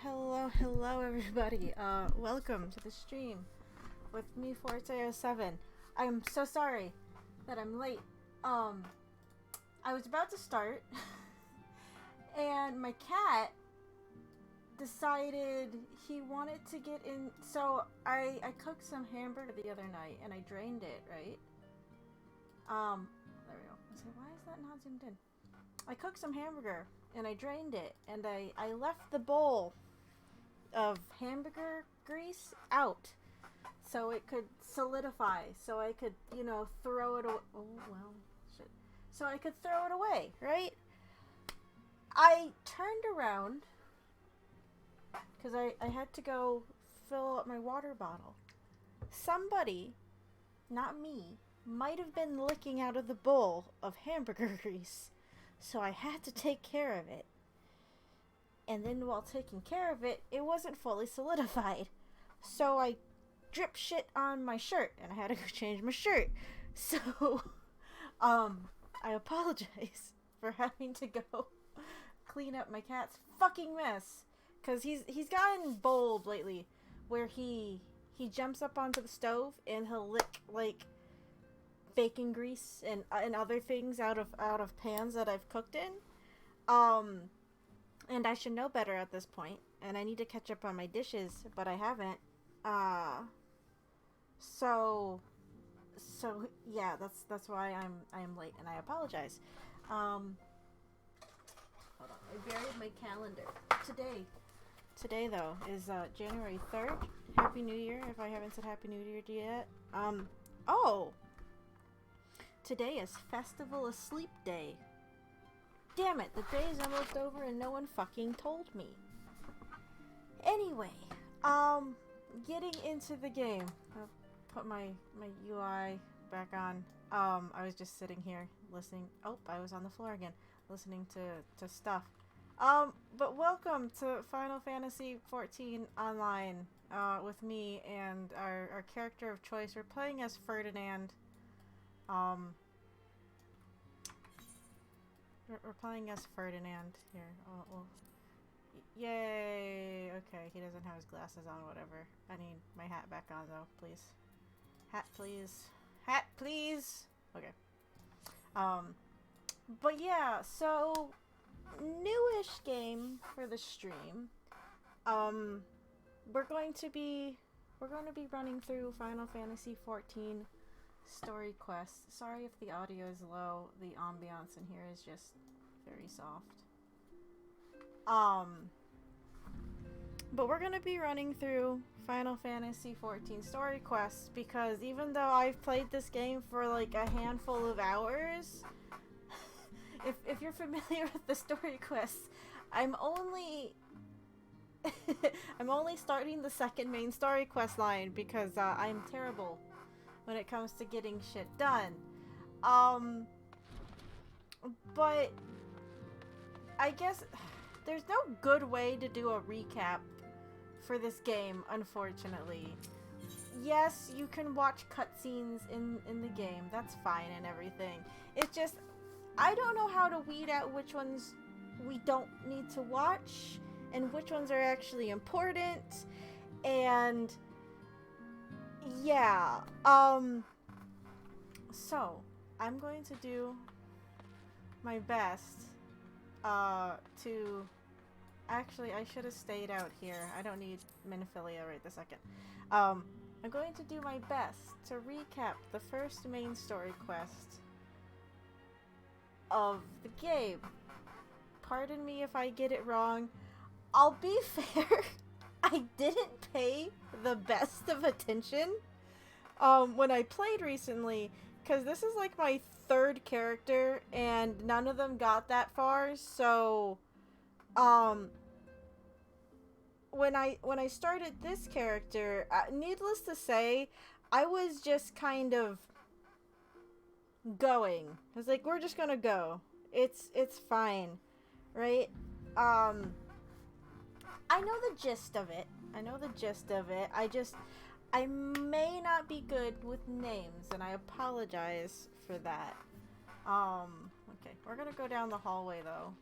Hello, everybody. Welcome to the stream with me, XIV. I'm so sorry that I'm late. I was about to start, and my cat decided he wanted to get in. So I cooked some hamburger the other night, and I drained it, right? There we go. I was like, why is that not zoomed in? I cooked some hamburger, and I drained it, and I left the bowl of hamburger grease out so it could solidify, so I could, throw it away. Oh, well, shit. So I could throw it away, right? I turned around because I had to go fill up my water bottle. Somebody, not me, might have been licking out of the bowl of hamburger grease, so I had to take care of it. And then while taking care of it, it wasn't fully solidified. So I dripped shit on my shirt, and I had to go change my shirt. So, I apologize for having to go clean up my cat's fucking mess. Cause he's gotten bold lately, where he jumps up onto the stove and he'll lick like bacon grease and other things out of pans that I've cooked in. And I should know better at this point, and I need to catch up on my dishes, but I haven't. So yeah, that's why I am late, and I apologize. Hold on, I buried my calendar. Today though is January 3rd. Happy New Year! If I haven't said Happy New Year yet. Oh, today is Festival Asleep Day. Damn it, the day's almost over and no one fucking told me. Anyway, getting into the game. I'll put my UI back on. I was just sitting here listening. Oh, I was on the floor again, listening to stuff. But welcome to Final Fantasy XIV Online, with me and our character of choice. We're playing as Ferdinand. We're playing as Ferdinand here. Oh, yay! Okay, he doesn't have his glasses on, whatever. I need my hat back on, though, please. Hat, please. Hat, please! Okay. But yeah, so, newish game for the stream. We're going to be running through Final Fantasy XIV story quests. Sorry if the audio is low. The ambiance in here is just very soft. But we're gonna be running through Final Fantasy XIV story quests because even though I've played this game for like a handful of hours, if you're familiar with the story quests, I'm only starting the second main story quest line because I'm terrible when it comes to getting shit done. But I guess there's no good way to do a recap for this game, unfortunately. Yes, you can watch cutscenes in the game. That's fine and everything. It's just, I don't know how to weed out which ones we don't need to watch and which ones are actually important. And yeah, so I'm going to do my best to actually, I should have stayed out here. I don't need Minophilia right this second. I'm going to do my best to recap the first main story quest of the game. Pardon me if I get it wrong. I'll be fair, I didn't pay the best of attention when I played recently, because this is like my third character and none of them got that far. So when I started this character, needless to say, I was just kind of going. I was like, we're just gonna go. It's fine, right? I know the gist of it. I may not be good with names, and I apologize for that. Okay, we're gonna go down the hallway, though,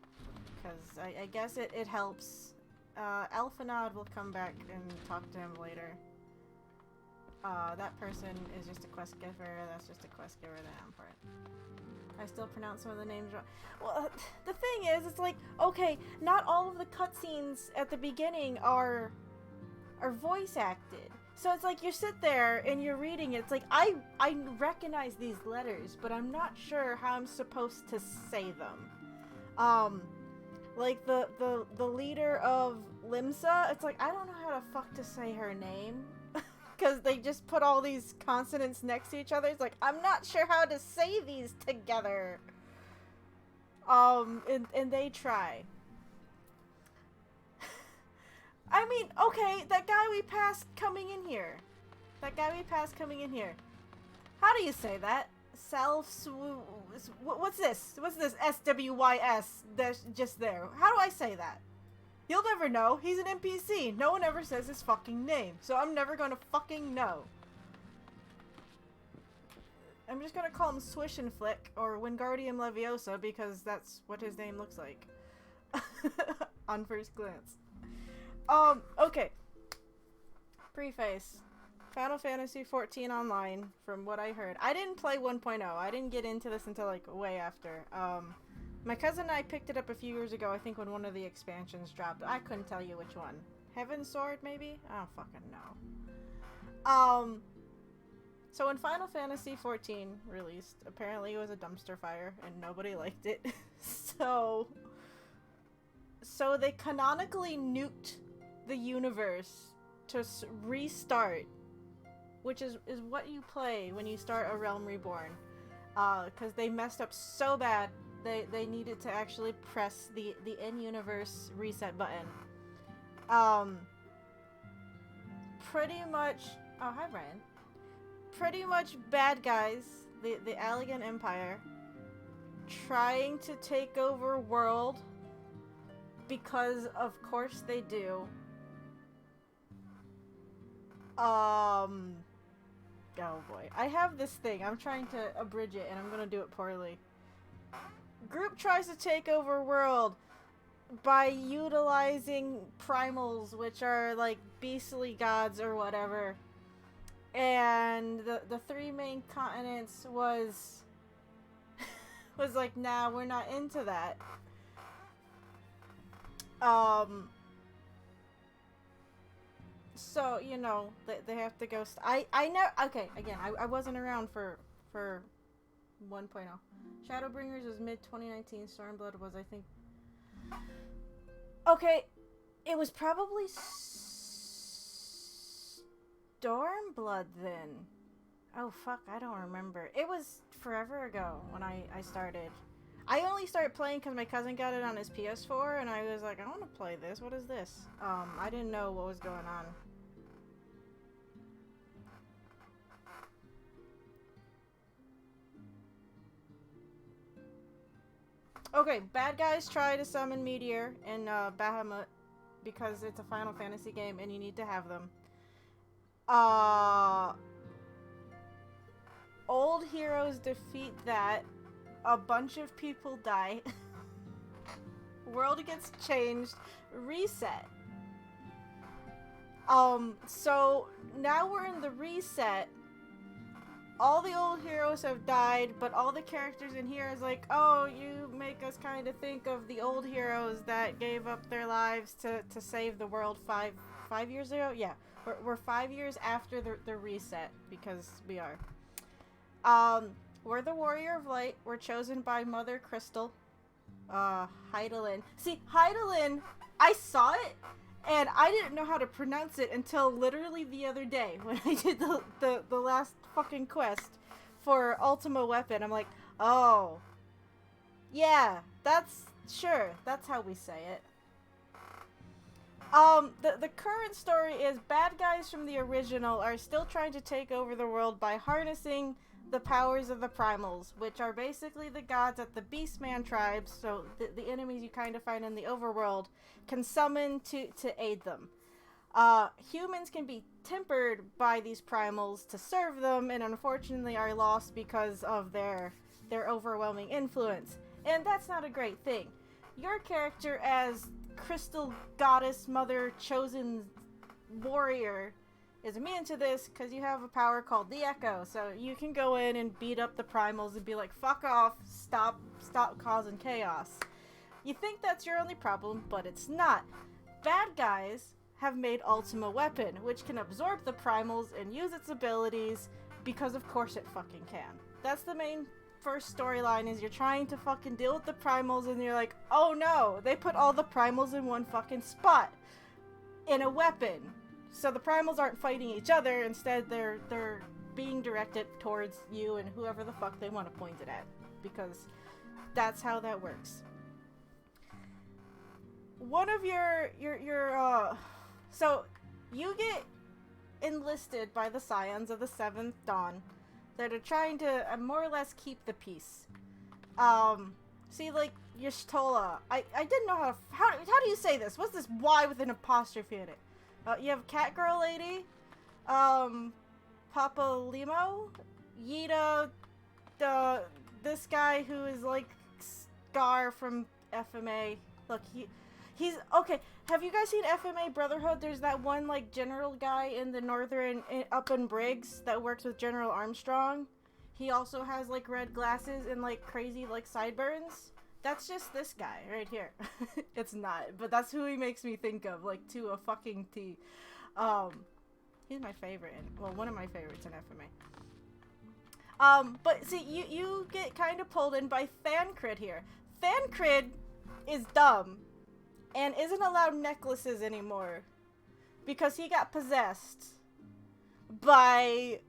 because I guess it helps Elfinod will come back and talk to him later. That person is just a quest giver. That's just a quest giver. That part. I still pronounce some of the names wrong. Well, the thing is, it's like, okay, not all of the cutscenes at the beginning are voice acted. So it's like you sit there and you're reading it. It's like I recognize these letters, but I'm not sure how I'm supposed to say them. Like the leader of Limsa, it's like I don't know how the fuck to say her name. Because they just put all these consonants next to each other. It's like, I'm not sure how to say these together. And they try. I mean, okay, that guy we passed coming in here. How do you say that? What's this? What's this? SWYS that's just there. How do I say that? You'll never know. He's an NPC. No one ever says his fucking name. So I'm never gonna fucking know. I'm just gonna call him Swish and Flick or Wingardium Leviosa because that's what his name looks like. On first glance. Okay. Preface. Final Fantasy XIV Online, from what I heard. I didn't play 1.0. I didn't get into this until like way after. My cousin and I picked it up a few years ago, I think when one of the expansions dropped. I couldn't tell you which one. Heaven's Sword, maybe? I don't fucking know. So when Final Fantasy XIV released, apparently it was a dumpster fire, and nobody liked it. So they canonically nuked the universe to restart, which is what you play when you start a Realm Reborn. Because they messed up so bad. They needed to actually press the in-universe reset button. Pretty much... Oh, hi, Brian. Pretty much bad guys, the Allegan Empire, trying to take over world because, of course, they do. Oh, boy. I have this thing. I'm trying to abridge it, and I'm gonna do it poorly. Group tries to take over world by utilizing primals, which are like beastly gods or whatever. And the three main continents was like, nah, we're not into that. So, you know, they have to go... I know... Okay, again, I wasn't around for 1.0. Shadowbringers was mid-2019. Stormblood was, I think... Okay, it was probably Stormblood then. Oh, fuck, I don't remember. It was forever ago when I started. I only started playing because my cousin got it on his PS4, and I was like, I want to play this. What is this? I didn't know what was going on. Okay, bad guys try to summon Meteor in Bahamut because it's a Final Fantasy game and you need to have them. Old heroes defeat that. A bunch of people die. World gets changed. Reset. So now we're in the reset. All the old heroes have died, but all the characters in here is like, oh, you make us kind of think of the old heroes that gave up their lives to save the world five years ago? Yeah, we're 5 years after the reset, because we are. We're the Warrior of Light. We're chosen by Mother Crystal. Hydaelyn. See, Hydaelyn, I saw it, and I didn't know how to pronounce it until literally the other day when I did the last fucking quest for Ultima Weapon. I'm like, oh, yeah, that's how we say it. The current story is bad guys from the original are still trying to take over the world by harnessing the powers of the primals, which are basically the gods that the Beastman tribes, so the enemies you kind of find in the overworld, can summon to aid them. Humans can be tempered by these primals to serve them, and unfortunately are lost because of their overwhelming influence. And that's not a great thing. Your character, as crystal goddess mother chosen warrior is immune to this because you have a power called the Echo. So you can go in and beat up the primals and be like, fuck off, stop causing chaos. You think that's your only problem, but it's not. Bad guys have made Ultima Weapon, which can absorb the primals and use its abilities because of course it fucking can. That's the main first storyline, is you're trying to fucking deal with the primals and you're like, oh no, they put all the primals in one fucking spot in a weapon. So the primals aren't fighting each other, instead they're being directed towards you and whoever the fuck they want to point it at, because that's how that works. One of so you get enlisted by the Scions of the Seventh Dawn that are trying to more or less keep the peace. See, like, Y'shtola. I didn't know how do you say this? What's this Y with an apostrophe in it? You have Catgirl Lady, Papa Limo, Yida, this guy who is like Scar from FMA. Look, he's okay. Have you guys seen FMA Brotherhood? There's that one like general guy in the northern up in Briggs that works with General Armstrong. He also has like red glasses and like crazy like sideburns. That's just this guy right here. It's not, but that's who he makes me think of, like, to a fucking T. He's my favorite, well, one of my favorites in FMA. But see, you get kind of pulled in by Thancred here. Thancred is dumb and isn't allowed necklaces anymore because he got possessed by...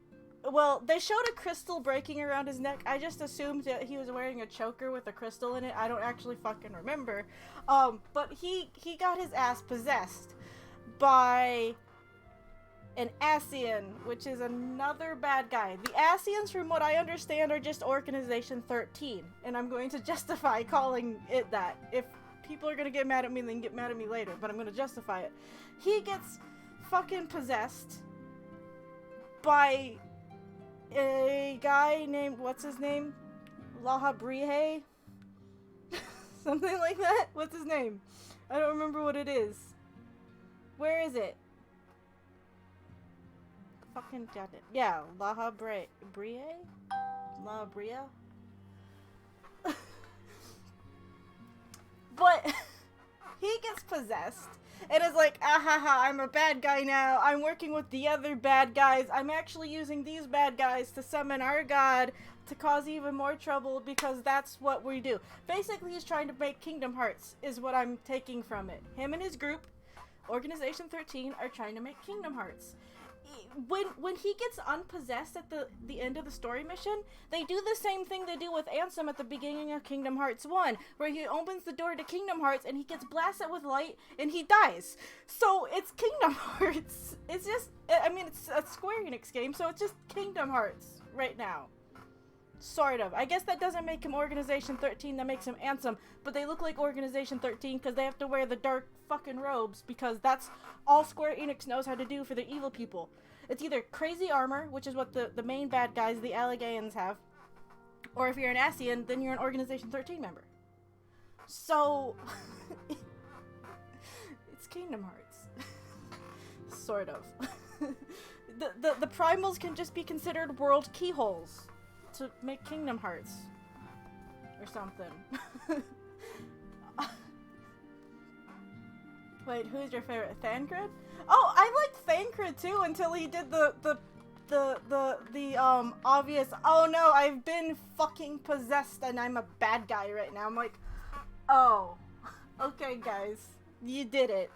Well, they showed a crystal breaking around his neck. I just assumed that he was wearing a choker with a crystal in it. I don't actually fucking remember. But he got his ass possessed by an Ascian, which is another bad guy. The Ascians, from what I understand, are just Organization 13. And I'm going to justify calling it that. If people are going to get mad at me, then get mad at me later. But I'm going to justify it. He gets fucking possessed by... a guy named, what's his name? Lahabrihe? Something like that? What's his name? I don't remember what it is. Where is it? Fucking got it. Yeah, Lahabrihe? Lahabria? But he gets possessed. And it's like, ahaha, I'm a bad guy now. I'm working with the other bad guys. I'm actually using these bad guys to summon our god to cause even more trouble because that's what we do. Basically, he's trying to make Kingdom Hearts, is what I'm taking from it. Him and his group, Organization 13, are trying to make Kingdom Hearts. When he gets unpossessed at the end of the story mission, they do the same thing they do with Ansem at the beginning of Kingdom Hearts 1, where he opens the door to Kingdom Hearts and he gets blasted with light and he dies. So it's Kingdom Hearts. It's just, I mean, it's a Square Enix game, so it's just Kingdom Hearts right now. Sort of. I guess that doesn't make him Organization 13, that makes him Ansem, but they look like Organization 13 because they have to wear the dark fucking robes, because that's all Square Enix knows how to do for their evil people. It's either crazy armor, which is what the main bad guys, the Allegaians, have, or if you're an Ascian, then you're an Organization 13 member. So, it's Kingdom Hearts. Sort of. The primals can just be considered world keyholes to make Kingdom Hearts or something. Wait, who's your favorite? Thancred? Oh, I liked Thancred too until he did the obvious, oh no, I've been fucking possessed and I'm a bad guy right now. I'm like, oh, okay guys, you did it.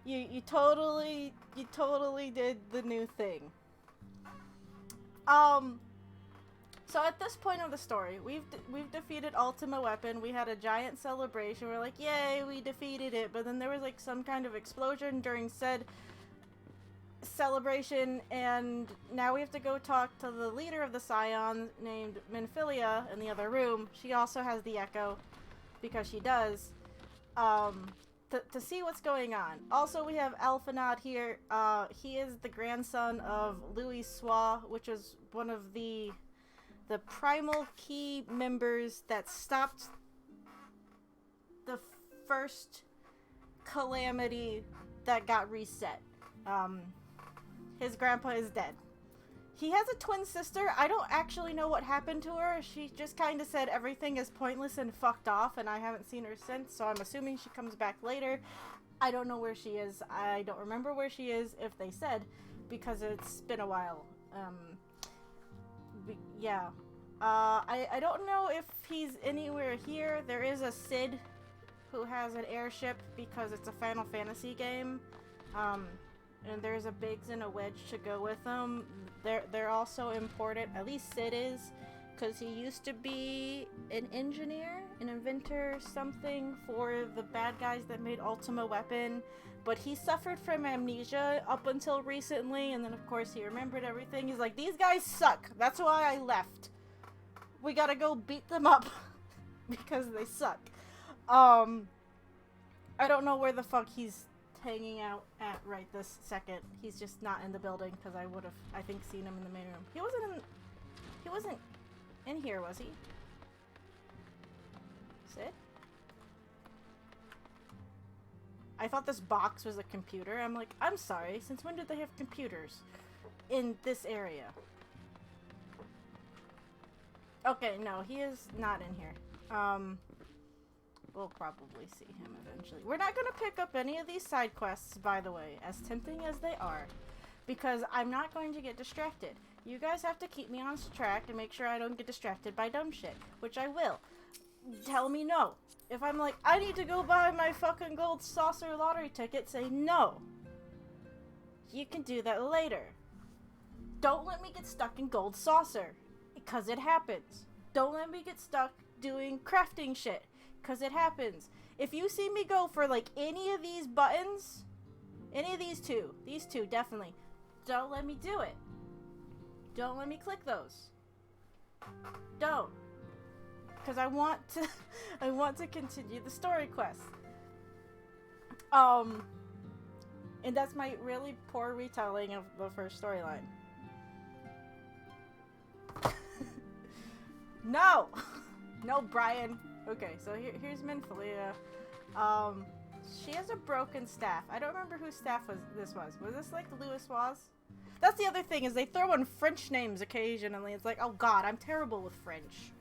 You totally did the new thing. So at this point of the story, we've defeated Ultima Weapon. We had a giant celebration. We're like, yay, we defeated it. But then there was like some kind of explosion during said celebration, and now we have to go talk to the leader of the Scions named Minfilia in the other room. She also has the Echo, because she does, to see what's going on. Also, we have Alphanod here. He is the grandson of Louis Sois, which is one of the Primal Key members that stopped the first calamity that got reset. His grandpa is dead. He has a twin sister. I don't actually know what happened to her. She just kind of said everything is pointless and fucked off, and I haven't seen her since, so I'm assuming she comes back later. I don't know where she is. I don't remember where she is, if they said, because it's been a while. Yeah. I don't know if he's anywhere here. There is a Sid who has an airship because it's a Final Fantasy game. And there's a Biggs and a Wedge to go with them. They're also important, at least Sid is, because he used to be an engineer, an inventor, something for the bad guys that made Ultima Weapon, but he suffered from amnesia up until recently, and then of course he remembered everything. He's like, these guys suck, that's why I left. We gotta go beat them up because they suck. I don't know where the fuck he's hanging out at right this second. He's just not in the building, because I would have, I think, seen him in the main room. He wasn't in here, was he? Sid? I thought this box was a computer. I'm like, I'm sorry, since when did they have computers in this area? Okay, no, he is not in here. We'll probably see him eventually. We're not going to pick up any of these side quests, by the way, as tempting as they are, because I'm not going to get distracted. You guys have to keep me on track and make sure I don't get distracted by dumb shit, which I will. Tell me no. If I'm like, I need to go buy my fucking gold saucer lottery ticket, say no. You can do that later. Don't let me get stuck in gold saucer, because it happens. Don't let me get stuck doing crafting shit, because it happens. If you see me go for, like, any of these buttons, any of these two, definitely, don't let me do it. Don't let me click those. Don't. Because I want to continue the story quest. And that's my really poor retelling of the first storyline. No! No, Brian. Okay, so here's Minfilia. She has a broken staff. I don't remember whose staff this was. Was this like Louis was? That's the other thing, is they throw in French names occasionally. It's like, oh god, I'm terrible with French.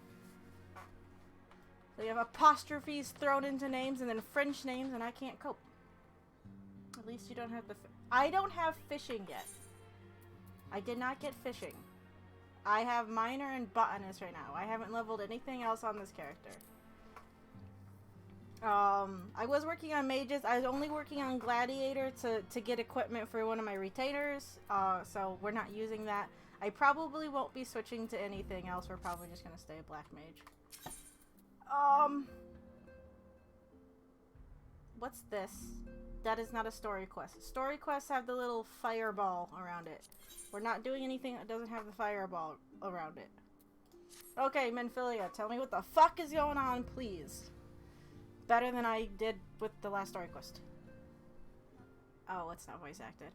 So you have apostrophes thrown into names and then French names, and I can't cope. At least you don't have the... I don't have fishing yet. I did not get fishing. I have minor and botanist right now. I haven't leveled anything else on this character. I was working on mages. I was only working on gladiator to get equipment for one of my retainers. So we're not using that. I probably won't be switching to anything else. We're probably just gonna stay a black mage. What's this? That is not a story quest. Story quests have the little fireball around it. We're not doing anything that doesn't have the fireball around it. Okay, Minfilia, tell me what the fuck is going on, please. Better than I did with the last story quest. Oh, it's not voice acted.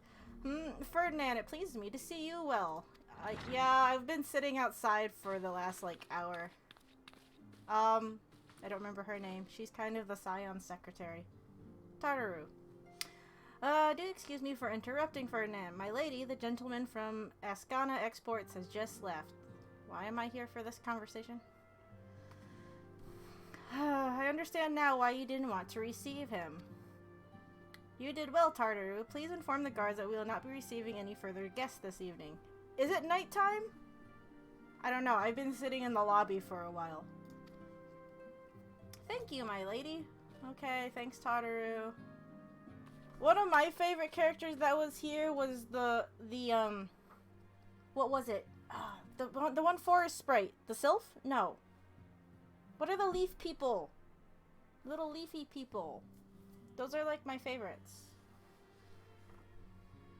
Ferdinand, it pleased me to see you well. Yeah, I've been sitting outside for the last, like, hour. I don't remember her name. She's kind of the Scion's secretary. Tartaru. Do excuse me for interrupting, Ferdinand. My lady, the gentleman from Ascana Exports, has just left. Why am I here for this conversation? I understand now why you didn't want to receive him. You did well, Tartaru. Please inform the guards that we will not be receiving any further guests this evening. Is it nighttime? I don't know. I've been sitting in the lobby for a while. Thank you, my lady. Okay, thanks, Tartaru. One of my favorite characters that was here was the what was it? The one forest sprite. The sylph? No. What are the leaf people? Little leafy people. Those are like my favorites.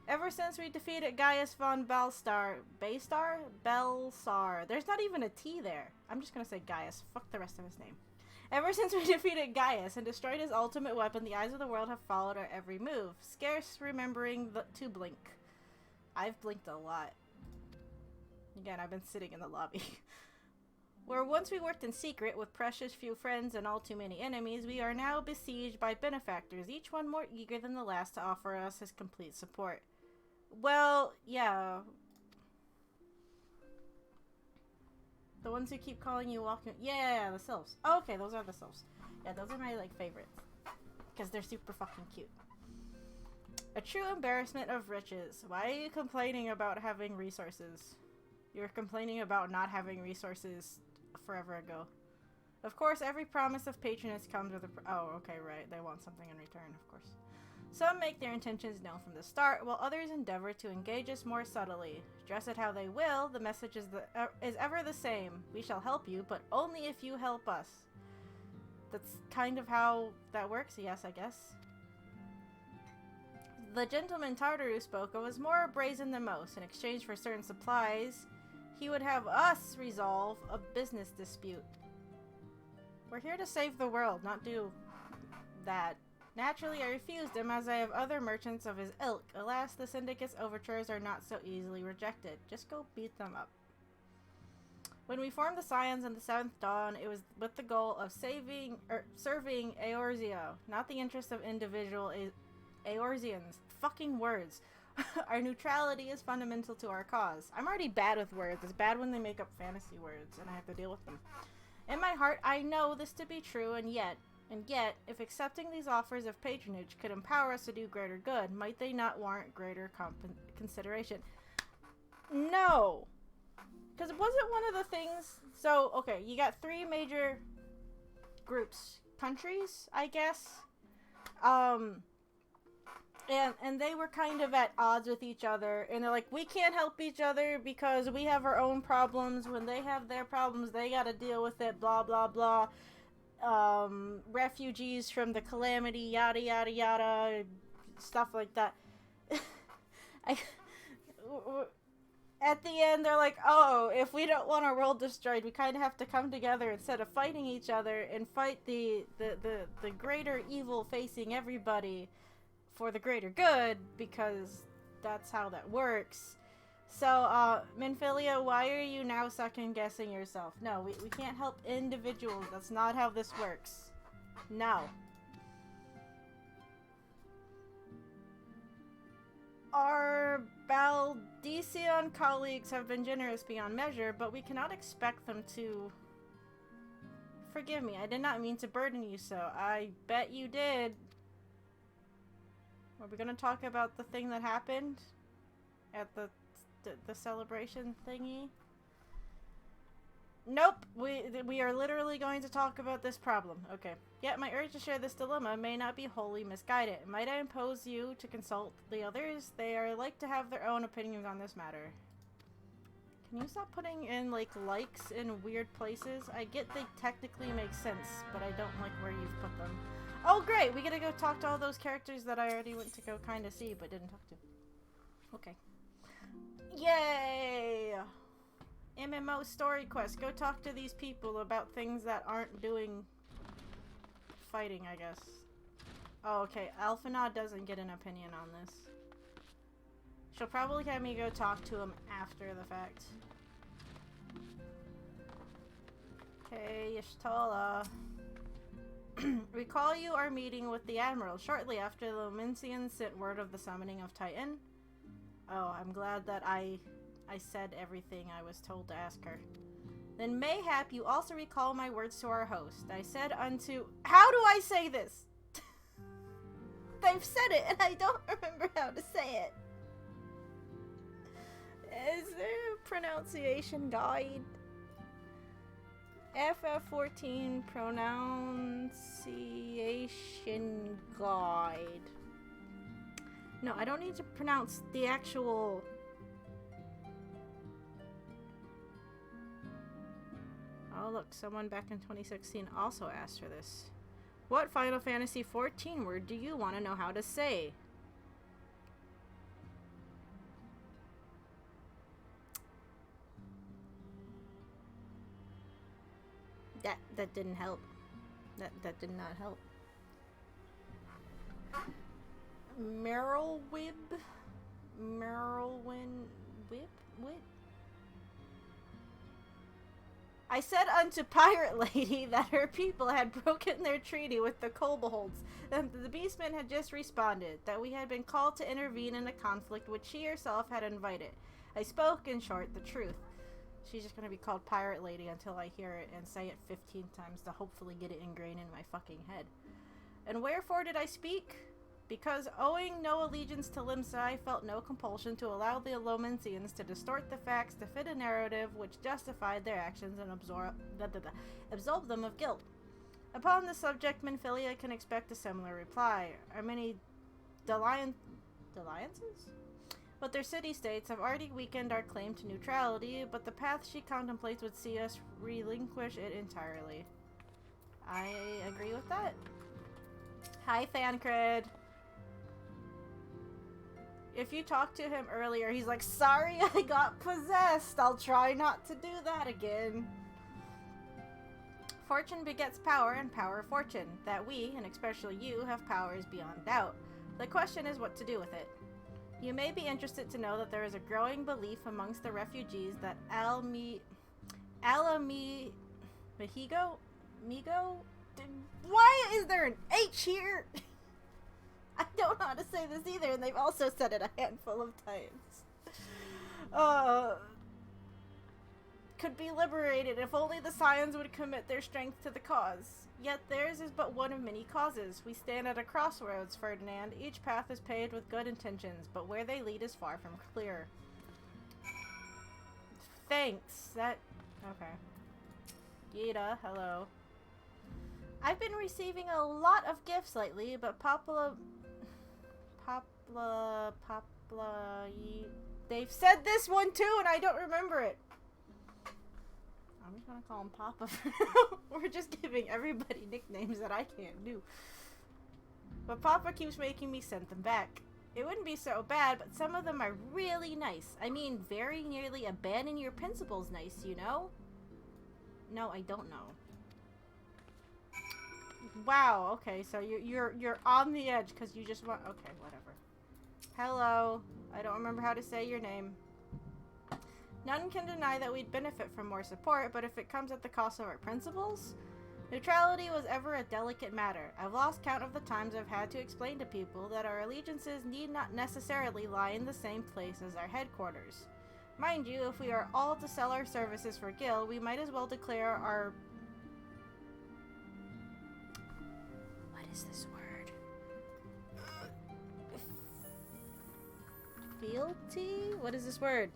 Ever since we defeated Gaius von Belsar. There's not even a T there. I'm just gonna say Gaius. Fuck the rest of his name. Ever since we defeated Gaius and destroyed his ultimate weapon, the eyes of the world have followed our every move, scarce remembering to blink. I've blinked a lot. Again, I've been sitting in the lobby. Where once we worked in secret with precious few friends and all too many enemies, we are now besieged by benefactors, each one more eager than the last to offer us his complete support. Well, yeah. The ones who keep calling you walking... Yeah, the sylphs. Oh, okay, those are the sylphs. Yeah, those are my, like, favorites. Because they're super fucking cute. A true embarrassment of riches. Why are you complaining about having resources? You were complaining about not having resources forever ago. Of course, every promise of patronage comes with a... Oh, okay, right. They want something in return, of course. Some make their intentions known from the start, while others endeavor to engage us more subtly. Dress it how they will, the message is ever the same. We shall help you, but only if you help us. That's kind of how that works, yes, I guess. The gentleman Tartaru spoke of was more brazen than most. In exchange for certain supplies, he would have us resolve a business dispute. We're here to save the world, not do that. Naturally, I refused him, as I have other merchants of his ilk. Alas, the Syndicate's overtures are not so easily rejected. Just go beat them up. When we formed the Scions in the 7th Dawn, it was with the goal of serving Eorzea, not the interest of individual Eorzeans. Fucking words. Our neutrality is fundamental to our cause. I'm already bad with words. It's bad when they make up fantasy words, and I have to deal with them. In my heart, I know this to be true, and yet, if accepting these offers of patronage could empower us to do greater good, might they not warrant greater consideration? No! Because it wasn't one of the things... So, okay, you got 3 major groups. Countries, I guess. And they were kind of at odds with each other. And they're like, we can't help each other because we have our own problems. When they have their problems, they gotta deal with it, blah, blah, blah. Refugees from the calamity, yada, yada, yada. Stuff like that. At the end, they're like, oh, if we don't want our world destroyed, we kind of have to come together instead of fighting each other and fight the greater evil facing everybody for the greater good, because that's how that works. So, Minfilia, why are you now second-guessing yourself? No, we can't help individuals. That's not how this works. No. Our Baldician colleagues have been generous beyond measure, but we cannot expect them to... Forgive me, I did not mean to burden you so. I bet you did. Are we gonna talk about the thing that happened at the celebration thingy? Nope. We are literally going to talk about this problem. Okay. Yet my urge to share this dilemma may not be wholly misguided. Might I impose you to consult the others? They are like to have their own opinions on this matter. Can you stop putting in, like, likes in weird places? I get they technically make sense, but I don't like where you've put them. Oh, great! We gotta go talk to all those characters that I already went to go kind of see, but didn't talk to. Okay. Yay! MMO story quest. Go talk to these people about things that aren't doing fighting, I guess. Oh, okay. Alphinaud doesn't get an opinion on this. She'll probably have me go talk to him after the fact. Okay, Y'shtola. Recall you are meeting with the Admiral shortly after the Mincians sent word of the summoning of Titan. Oh, I'm glad that I said everything I was told to ask her. Then mayhap you also recall my words to our host. I said unto... How do I say this? They've said it and I don't remember how to say it. Is there a pronunciation guide? FF14 pronunciation guide. No, I don't need to pronounce the actual... Oh look, someone back in 2016 also asked for this. What Final Fantasy XIV word do you want to know how to say? That didn't help. That did not help. Merylwib? Merylwin... Whip? I said unto Pirate Lady that her people had broken their treaty with the kobolds, and the beastmen had just responded, that we had been called to intervene in a conflict which she herself had invited. I spoke, in short, the truth. She's just going to be called Pirate Lady until I hear it and say it 15 times to hopefully get it ingrained in my fucking head. And wherefore did I speak? Because, owing no allegiance to Limsa, I felt no compulsion to allow the Lomensians to distort the facts to fit a narrative which justified their actions and absolved them of guilt. Upon this subject, Minfilia can expect a similar reply. Our many dalliances? But their city-states have already weakened our claim to neutrality, but the path she contemplates would see us relinquish it entirely. I agree with that. Hi, Thancred. If you talked to him earlier, he's like, sorry, I got possessed. I'll try not to do that again. Fortune begets power, and power fortune. That we, and especially you, have power is beyond doubt. The question is what to do with it. You may be interested to know that there is a growing belief amongst the refugees that Migo? Why is there an H here? I don't know how to say this either, and they've also said it a handful of times. Could be liberated if only the Scions would commit their strength to the cause. Yet theirs is but one of many causes. We stand at a crossroads, Ferdinand. Each path is paved with good intentions, but where they lead is far from clear. Thanks. Okay. Yida, hello. I've been receiving a lot of gifts lately, but they've said this one too, and I don't remember it. I'm just gonna call him Papa for now. We're just giving everybody nicknames that I can't do. But Papa keeps making me send them back. It wouldn't be so bad, but some of them are really nice. I mean, very nearly abandon your principles nice, you know? No, I don't know. Wow, okay, so you're on the edge because you just want... Okay, whatever. Hello. I don't remember how to say your name. None can deny that we'd benefit from more support, but if it comes at the cost of our principles? Neutrality was ever a delicate matter. I've lost count of the times I've had to explain to people that our allegiances need not necessarily lie in the same place as our headquarters. Mind you, if we are all to sell our services for Gil, we might as well declare our... What is this word? Fealty? What is this word?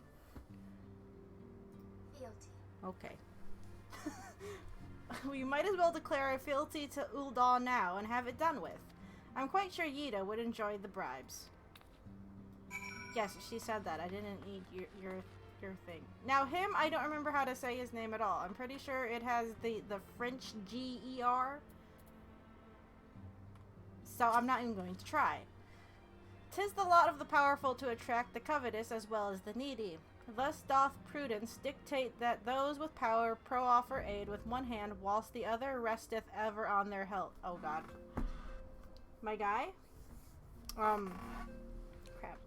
Okay. We might as well declare our fealty to Ul'dah now and have it done with. I'm quite sure Yida would enjoy the bribes. Yes, she said that. I didn't eat your thing. Now him, I don't remember how to say his name at all. I'm pretty sure it has the French G-E-R. So I'm not even going to try. 'Tis the lot of the powerful to attract the covetous as well as the needy. Thus doth prudence dictate that those with power proffer aid with one hand, whilst the other resteth ever on their help. Oh god. My guy? Crap.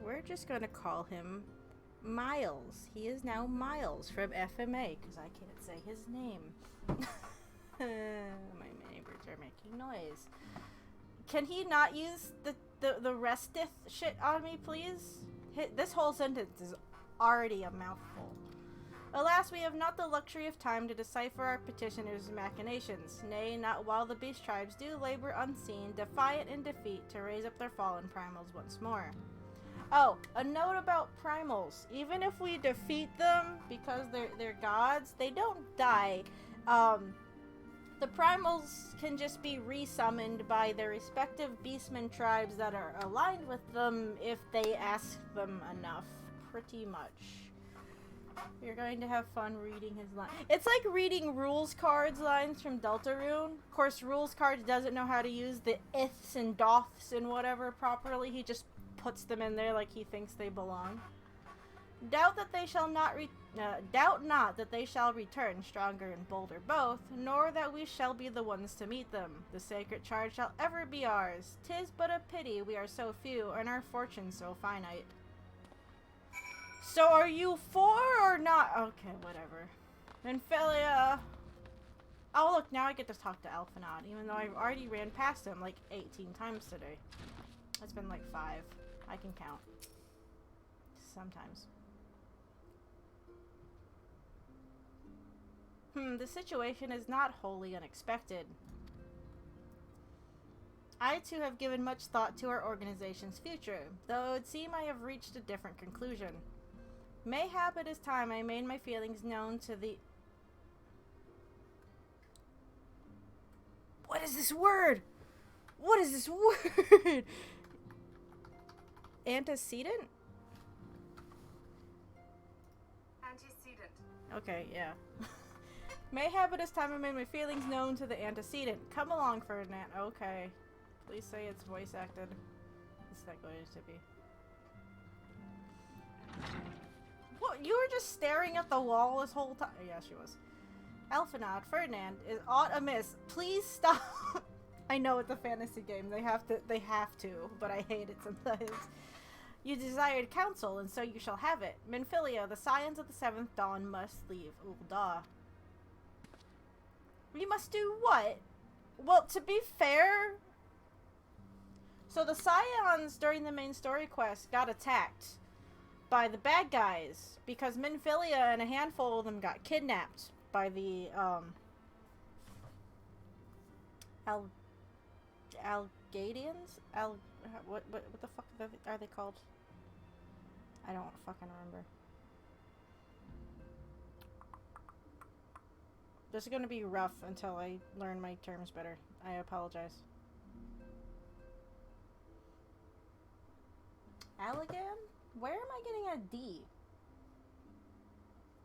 We're just gonna call him Miles. He is now Miles from FMA, because I can't say his name. My neighbors are making noise. Can he not use the resteth shit on me, please? This whole sentence is already a mouthful. Alas, we have not the luxury of time to decipher our petitioners' machinations. Nay, not while the beast tribes do labor unseen, defiant in defeat, to raise up their fallen primals once more. Oh, a note about primals. Even if we defeat them because they're gods, they don't die. The primals can just be resummoned by their respective beastmen tribes that are aligned with them if they ask them enough, pretty much. You're going to have fun reading his line. It's like reading rules cards lines from Deltarune. Of course, rules cards doesn't know how to use the iths and doths and whatever properly. He just puts them in there like he thinks they belong. Doubt that they shall not Doubt not that they shall return stronger and bolder both, nor that we shall be the ones to meet them. The sacred charge shall ever be ours. 'Tis but a pity we are so few, and our fortunes so finite. So are you for or not? Okay, whatever. Minfilia. Oh look, now I get to talk to Alphanod, even though I've already ran past him like 18 times today. It's been like 5. I can count. Sometimes. The situation is not wholly unexpected. I too have given much thought to our organization's future, though it would seem I have reached a different conclusion. Mayhap it is time I made my feelings known to the... What is this word? What is this word? Antecedent? Antecedent. Okay, yeah. Mayhap it is time I made my feelings known to the antecedent. Come along, Ferdinand. Okay. Please say it's voice acted. Is that going to be? What? You were just staring at the wall this whole time? Yeah, she was. Alphanod, Ferdinand, is aught amiss? Please stop. I know it's a fantasy game. They have to, but I hate it sometimes. You desired counsel, and so you shall have it. Minfilia, the scions of the 7th Dawn must leave Ul'dah. We must do what? Well, to be fair... So the Scions, during the main story quest, got attacked by the bad guys, because Minfilia and a handful of them got kidnapped by the, Algadians? What the fuck are they called? I don't fucking remember. This is going to be rough until I learn my terms better. I apologize. Allegan? Where am I getting a D?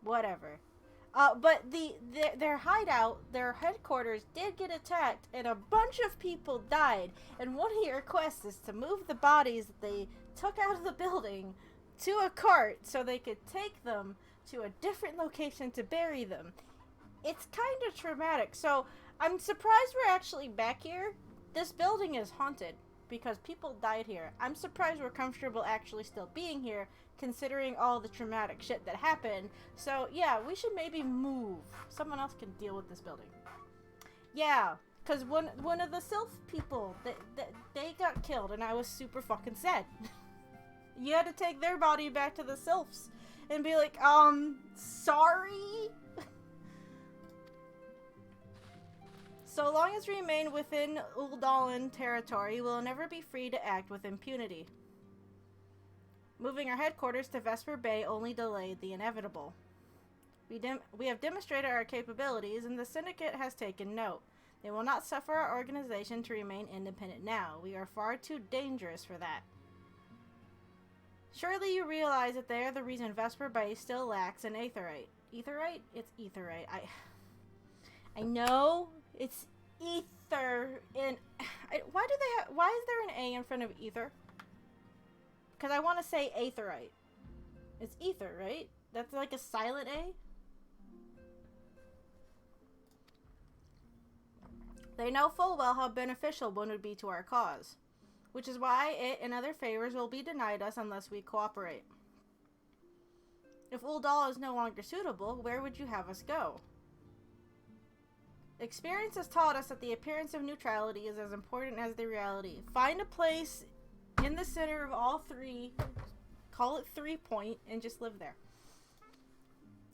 Whatever. But their hideout, their headquarters did get attacked, and a bunch of people died. And one of your quests is to move the bodies that they took out of the building to a cart so they could take them to a different location to bury them. It's kind of traumatic. So I'm surprised we're actually back here. This building is haunted because people died here. I'm surprised we're comfortable actually still being here, considering all the traumatic shit that happened. So yeah, we should maybe move. Someone else can deal with this building. Yeah, because one of the Sylph people, they got killed, and I was super fucking sad. You had to take their body back to the Sylphs and be like, sorry? So long as we remain within Ul'dah territory, we'll never be free to act with impunity. Moving our headquarters to Vesper Bay only delayed the inevitable. We have demonstrated our capabilities, and the Syndicate has taken note. They will not suffer our organization to remain independent now. We are far too dangerous for that. Surely you realize that they are the reason Vesper Bay still lacks an aetherite. Aetherite? It's aetherite. I know it's ether in... why is there an A in front of ether? Because I want to say aetherite. It's ether, right? That's like a silent A? They know full well how beneficial one would be to our cause, which is why it and other favors will be denied us unless we cooperate. If Ul'dah is no longer suitable, where would you have us go? Experience has taught us that the appearance of neutrality is as important as the reality. Find a place in the center of all three, call it 3 Point, and just live there.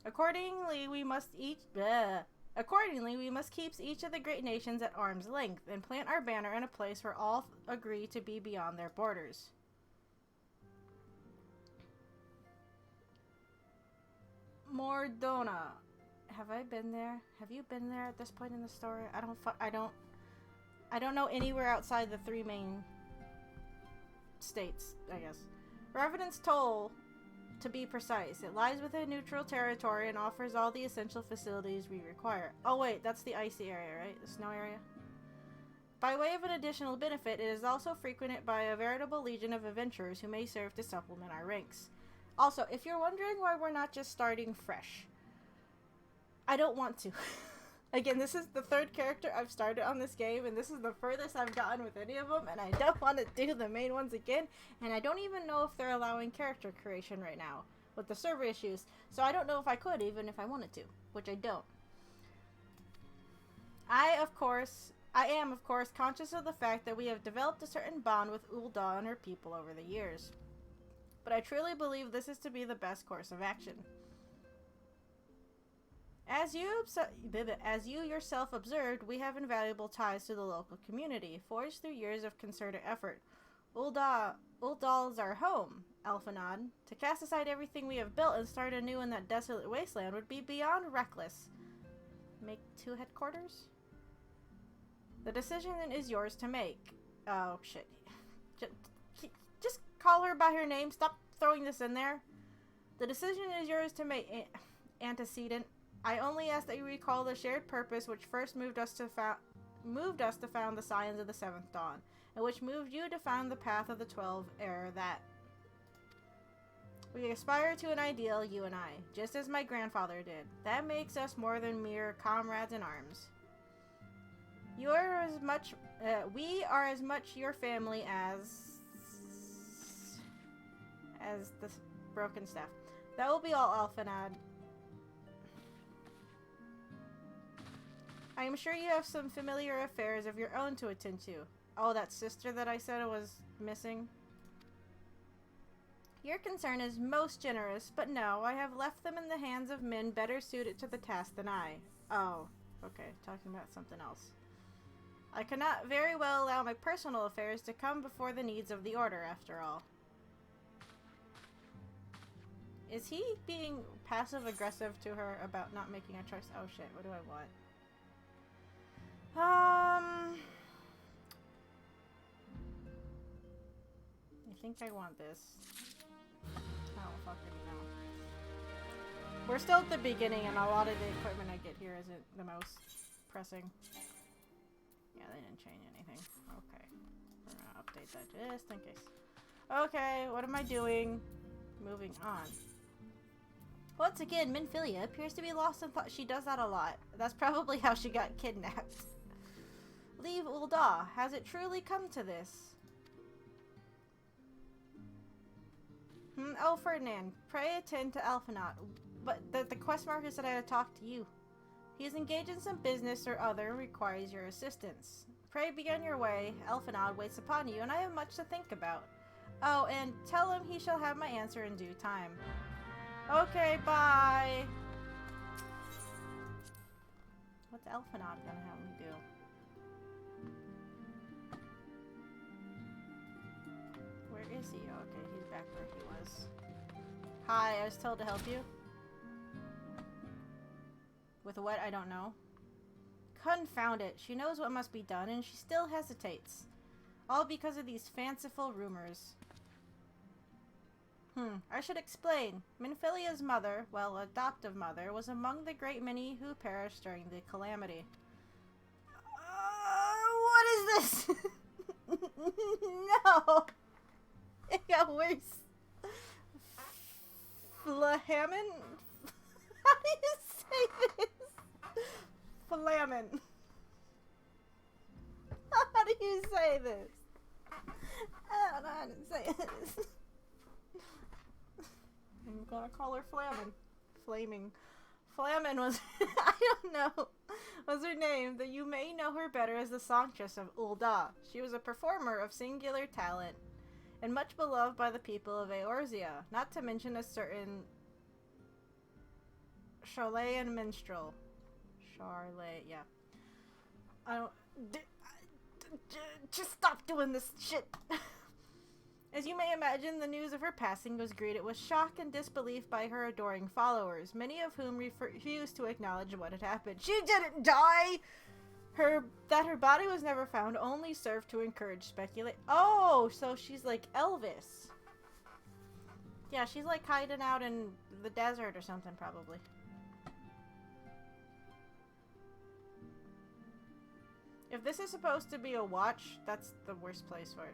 Accordingly, we must keep each of the great nations at arm's length and plant our banner in a place where all agree to be beyond their borders. Mordona. Have I been there? Have you been there at this point in the story? I don't know anywhere outside the 3 main states, I guess. Revenant's Toll, to be precise. It lies within neutral territory and offers all the essential facilities we require. Oh wait, that's the icy area, right? The snow area? By way of an additional benefit, it is also frequented by a veritable legion of adventurers who may serve to supplement our ranks. Also, if you're wondering why we're not just starting fresh, I don't want to. Again, this is the third character I've started on this game, and this is the furthest I've gotten with any of them, and I don't want to do the main ones again, and I don't even know if they're allowing character creation right now with the server issues, so I don't know if I could, even if I wanted to, which I don't. I am, of course, conscious of the fact that we have developed a certain bond with Ul'dah and her people over the years, but I truly believe this is to be the best course of action. As you yourself observed, we have invaluable ties to the local community, forged through years of concerted effort. Ul'dah's our home, Alphanad. To cast aside everything we have built and start anew in that desolate wasteland would be beyond reckless. Make 2 headquarters? The decision is yours to make. Oh, shit. Just call her by her name. Stop throwing this in there. The decision is yours to make, antecedent. I only ask that you recall the shared purpose which first moved us to found the Scions of the Seventh Dawn, and which moved you to found the Path of the 12 ere that. We aspire to an ideal, you and I, just as my grandfather did. That makes us more than mere comrades in arms. We are as much your family as the broken staff. That will be all, Alphanad. I am sure you have some familiar affairs of your own to attend to. Oh, that sister that I said was missing. Your concern is most generous, but no, I have left them in the hands of men better suited to the task than I. Oh, okay, talking about something else. I cannot very well allow my personal affairs to come before the needs of the Order, after all. Is he being passive-aggressive to her about not making a choice? Oh shit, what do I want? I think I want this. Oh, fucking no. We're still at the beginning, and a lot of the equipment I get here isn't the most pressing. Yeah, they didn't change anything. Okay. We're gonna update that just in case. Okay, what am I doing? Moving on. Once again, Minfilia appears to be lost in thought. She does that a lot. That's probably how she got kidnapped. Leave Ul'dah. Has it truly come to this? Oh, Ferdinand, pray attend to Alphanad. But the quest marker said I had to talk to you. He is engaged in some business or other and requires your assistance. Pray be on your way. Alphanad waits upon you, and I have much to think about. Oh, and tell him he shall have my answer in due time. Okay, bye! What's Alphanad gonna have me do? Where is he? Oh, okay, he's back where he was. Hi, I was told to help you. With what? I don't know. Confound it. She knows what must be done, and she still hesitates. All because of these fanciful rumors. I should explain. Minfilia's mother, well, adoptive mother, was among the great many who perished during the calamity. What is this? No! It got worse. Flahaman? How do you say this? Flamin. How do you say this? I don't know how to say this. I'm gonna call her Flamin. Flaming. Flamin was, I don't know, was her name, though you may know her better as the songstress of Ul'dah. She was a performer of singular talent, and much beloved by the people of Eorzea, not to mention a certain Charlayan minstrel. Charlay, yeah. I don't, just stop doing this shit. As you may imagine, the news of her passing was greeted with shock and disbelief by her adoring followers, many of whom refused to acknowledge what had happened. She didn't die! That her body was never found only served to encourage speculation. Oh, so she's like Elvis. Yeah, she's like hiding out in the desert or something, probably. If this is supposed to be a watch, that's the worst place for it.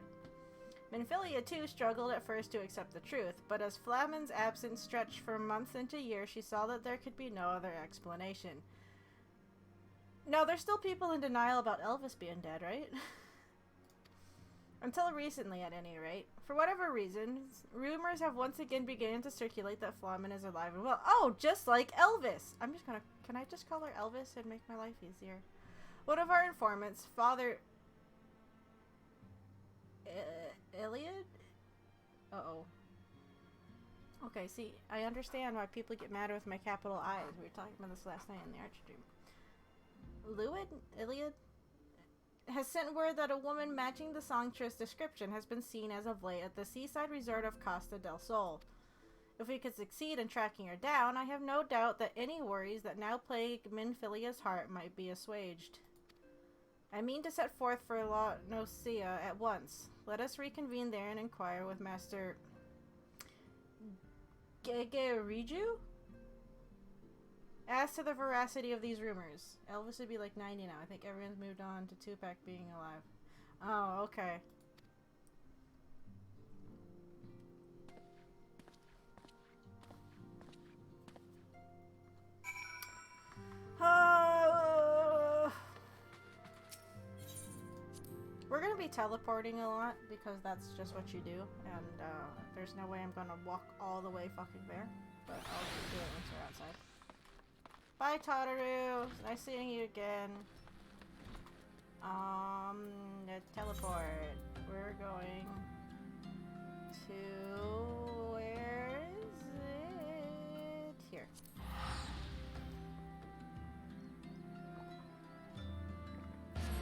Minfilia, too, struggled at first to accept the truth, but as Flamin's absence stretched from months into years, she saw that there could be no other explanation. No, there's still people in denial about Elvis being dead, right? Until recently, at any rate. For whatever reasons, rumors have once again begun to circulate that Flamin is alive and well. Oh, just like Elvis! I'm just gonna... Can I just call her Elvis and make my life easier? One of our informants, Father... Iliad? Uh-oh. Okay, see, I understand why people get mad with my capital I's. We were talking about this last night in the Archdream. Iliad? Has sent word that a woman matching the songstress description has been seen as of late at the seaside resort of Costa del Sol. If we could succeed in tracking her down, I have no doubt that any worries that now plague Minfilia's heart might be assuaged. I mean to set forth for La Nocia at once. Let us reconvene there and inquire with Master Gegeriju as to the veracity of these rumors. Elvis would be like 90 now. I think everyone's moved on to Tupac being alive. Oh, okay. We're gonna be teleporting a lot because that's just what you do, and there's no way I'm gonna walk all the way fucking there, but I'll just do it once we're outside. Bye, Tataru! Nice seeing you again. Teleport. We're going to... where is it? Here.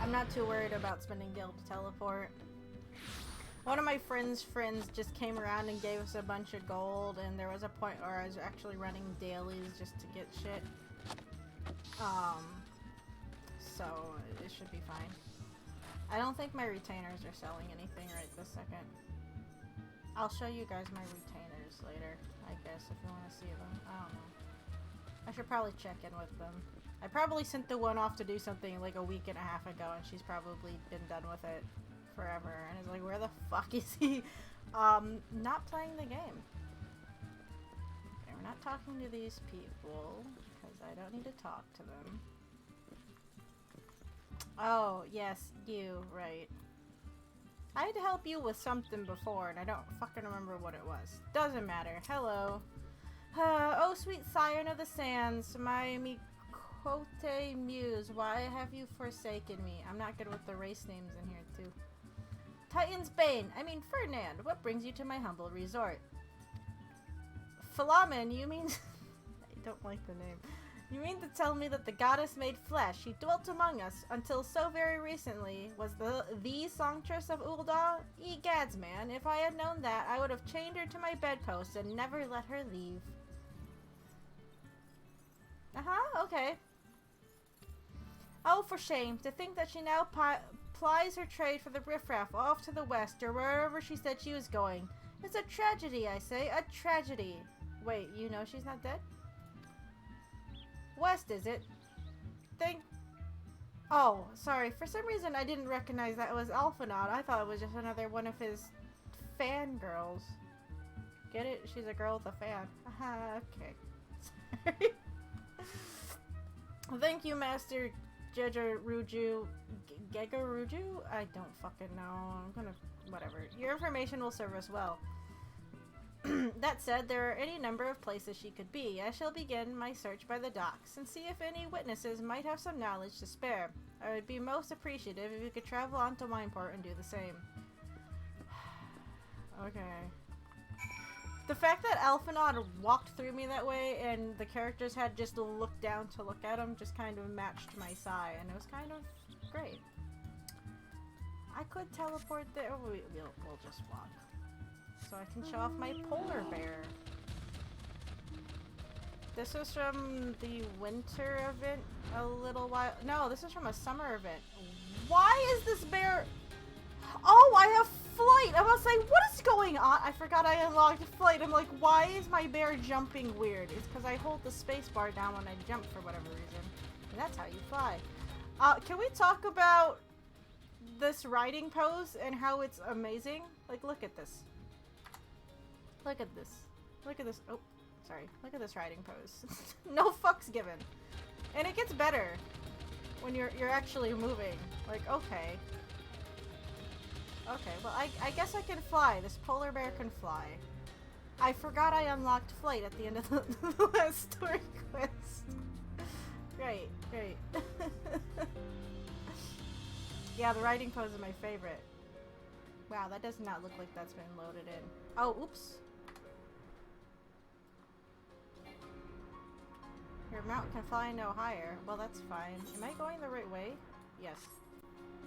I'm not too worried about spending guild to teleport. One of my friends just came around and gave us a bunch of gold, and there was a point where I was actually running dailies just to get shit. So it should be fine. I don't think my retainers are selling anything right this second. I'll show you guys my retainers later, I guess, if you want to see them. I don't know. I should probably check in with them. I probably sent the one off to do something like a week and a half ago, and she's probably been done with it forever. And is like, where the fuck is he? Not playing the game. Okay, we're not talking to these people, because I don't need to talk to them. Oh, yes, you, right. I had to help you with something before, and I don't fucking remember what it was. Doesn't matter. Hello. Oh, sweet siren of the sands, my Mikote muse, why have you forsaken me? I'm not good with the race names in here, too. Titan's Bane, I mean Ferdinand, what brings you to my humble resort? Philomen, you mean... I don't like the name. You mean to tell me that the goddess made flesh, she dwelt among us, until so very recently, was the songstress of Ul'dah? Egads, man, if I had known that, I would have chained her to my bedpost and never let her leave. Okay. Oh, for shame, to think that she now plies her trade for the riffraff off to the west, or wherever she said she was going. It's a tragedy, I say, a tragedy. Wait, you know she's not dead? West, is it? Oh, sorry. For some reason, I didn't recognize that it was Alphanaud. I thought it was just another one of his fangirls. Get it? She's a girl with a fan. Haha, okay. Sorry. Thank you, Master Gegaruju. Gegaruju? I don't fucking know. I'm gonna... whatever. Your information will serve us well. That said, there are any number of places she could be. I shall begin my search by the docks and see if any witnesses might have some knowledge to spare. I would be most appreciative if you could travel on to Wineport and do the same. Okay. The fact that Alphanaud walked through me that way and the characters had just to look down to look at him just kind of matched my sigh, and it was kind of great. I could teleport there. We'll just walk. So I can show off my polar bear. This was from the winter event a little while... No, this is from a summer event. Why is this bear... Oh, I have flight! I was like, what is going on? I forgot I unlocked flight. I'm like, why is my bear jumping weird? It's because I hold the space bar down when I jump for whatever reason. And that's how you fly. Can we talk about this riding pose and how it's amazing. Like, look at this. Look at this. Look at this. Oh, sorry. Look at this riding pose. No fucks given. And it gets better when you're actually moving. Like, okay. Okay, well, I guess I can fly. This polar bear can fly. I forgot I unlocked flight at the end of the last story quest. Great, great. Yeah, the riding pose is my favorite. Wow, that does not look like that's been loaded in. Oh, oops. Your mount can fly no higher. Well, that's fine. Am I going the right way? Yes.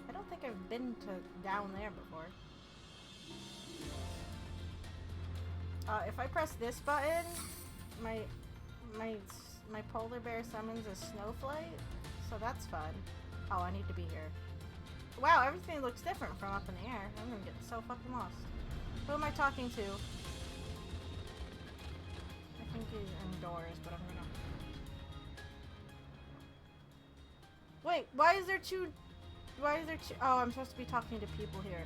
I don't think I've been to down there before. If I press this button, my polar bear summons a snowflake, so that's fun. Oh, I need to be here. Wow, everything looks different from up in the air. I'm gonna get so fucking lost. Who am I talking to? I think he's indoors, but I'm gonna... Wait, why is there two... Oh, I'm supposed to be talking to people here.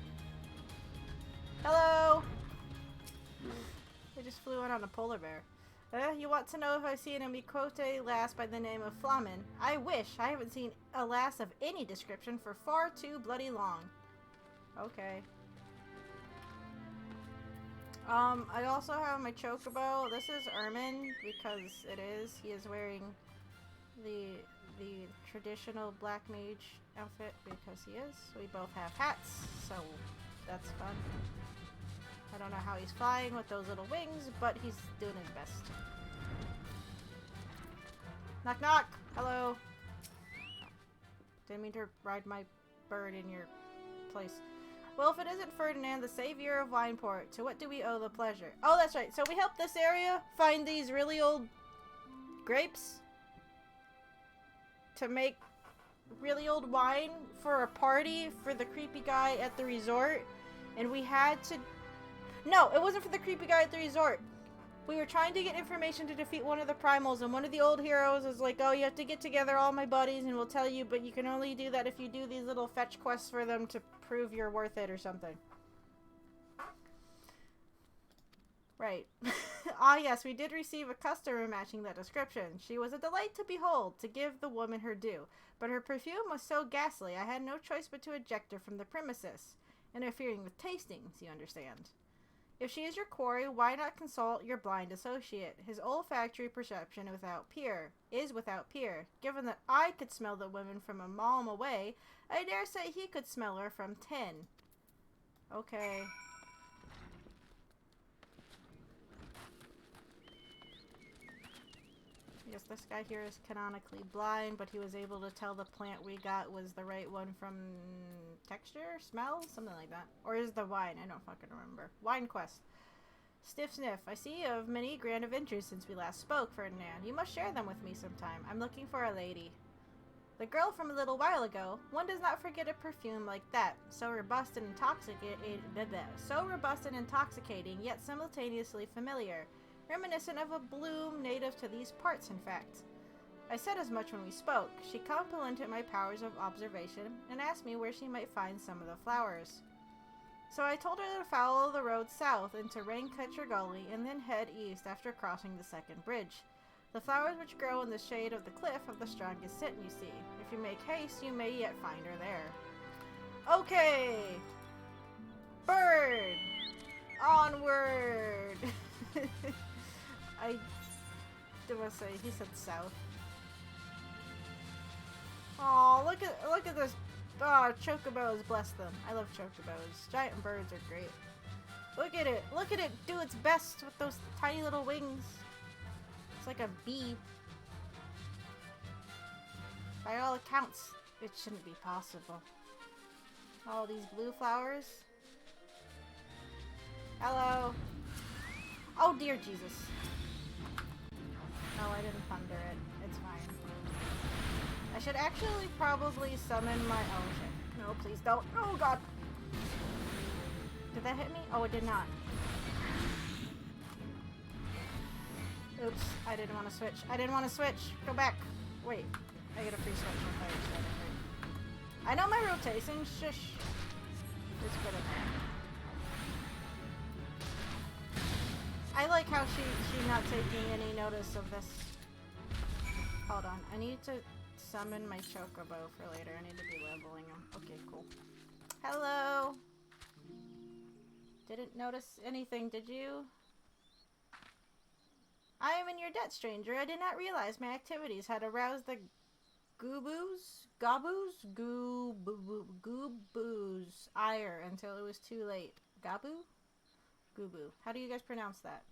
Hello! I just flew in on a polar bear. You want to know if I've seen a Mikote lass by the name of Flamen? I wish. I haven't seen a lass of any description for far too bloody long. Okay. I also have my chocobo. This is Ermin, because it is. He is wearing the traditional black mage outfit, because he is. We both have hats, so that's fun. I don't know how he's flying with those little wings, but he's doing his best. Knock knock! Hello! Didn't mean to ride my bird in your place. Well, if it isn't Ferdinand, the savior of Wineport, to what do we owe the pleasure? Oh, that's right. So we helped this area find these really old grapes to make really old wine for a party for the creepy guy at the resort. And we had to... No, it wasn't for the creepy guy at the resort. We were trying to get information to defeat one of the primals, and one of the old heroes was like, oh, you have to get together all my buddies and we'll tell you, but you can only do that if you do these little fetch quests for them to prove you're worth it or something. Right. Ah, yes, we did receive a customer matching that description. She was a delight to behold, to give the woman her due. But her perfume was so ghastly, I had no choice but to eject her from the premises. Interfering with tastings, you understand. If she is your quarry, why not consult your blind associate? His olfactory perception is without peer. Given that I could smell the women from a mile away, I dare say he could smell her from 10. Okay. Yes, this guy here is canonically blind, but he was able to tell the plant we got was the right one from texture, smell, something like that. Or is the wine? I don't fucking remember. Wine quest. Sniff sniff. I see you have many grand adventures since we last spoke, Ferdinand. You must share them with me sometime. I'm looking for a lady. The girl from a little while ago. One does not forget a perfume like that. So robust and intoxicating, yet simultaneously familiar. Reminiscent of a bloom native to these parts, in fact. I said as much when we spoke. She complimented my powers of observation and asked me where she might find some of the flowers. So I told her to follow the road south into Rain-Catcher Gully and then head east after crossing the second bridge. The flowers which grow in the shade of the cliff have the strongest scent, you see. If you make haste, you may yet find her there. Okay! Bird! Onward! I must say, he said south. Oh, look at this. Oh, chocobos, bless them. I love chocobos. Giant birds are great. Look at it. Look at it do its best with those tiny little wings. It's like a bee. By all accounts, it shouldn't be possible. All these blue flowers. Hello. Oh, dear Jesus. No, I didn't thunder it. It's fine. I should actually probably summon my... Oh, shit. No, please don't. Oh, God. Did that hit me? Oh, it did not. Oops. I didn't want to switch. I didn't want to switch. Go back. Wait. I get a free switch on fire. I know my rotation. Shush. It's good at that. I like how she's not taking any notice of this. Hold on. I need to summon my chocobo for later. I need to be leveling him. Okay, cool. Hello. Didn't notice anything, did you? I am in your debt, stranger. I did not realize my activities had aroused the Gooboos ire until it was too late. Gabu? Gubu. How do you guys pronounce that?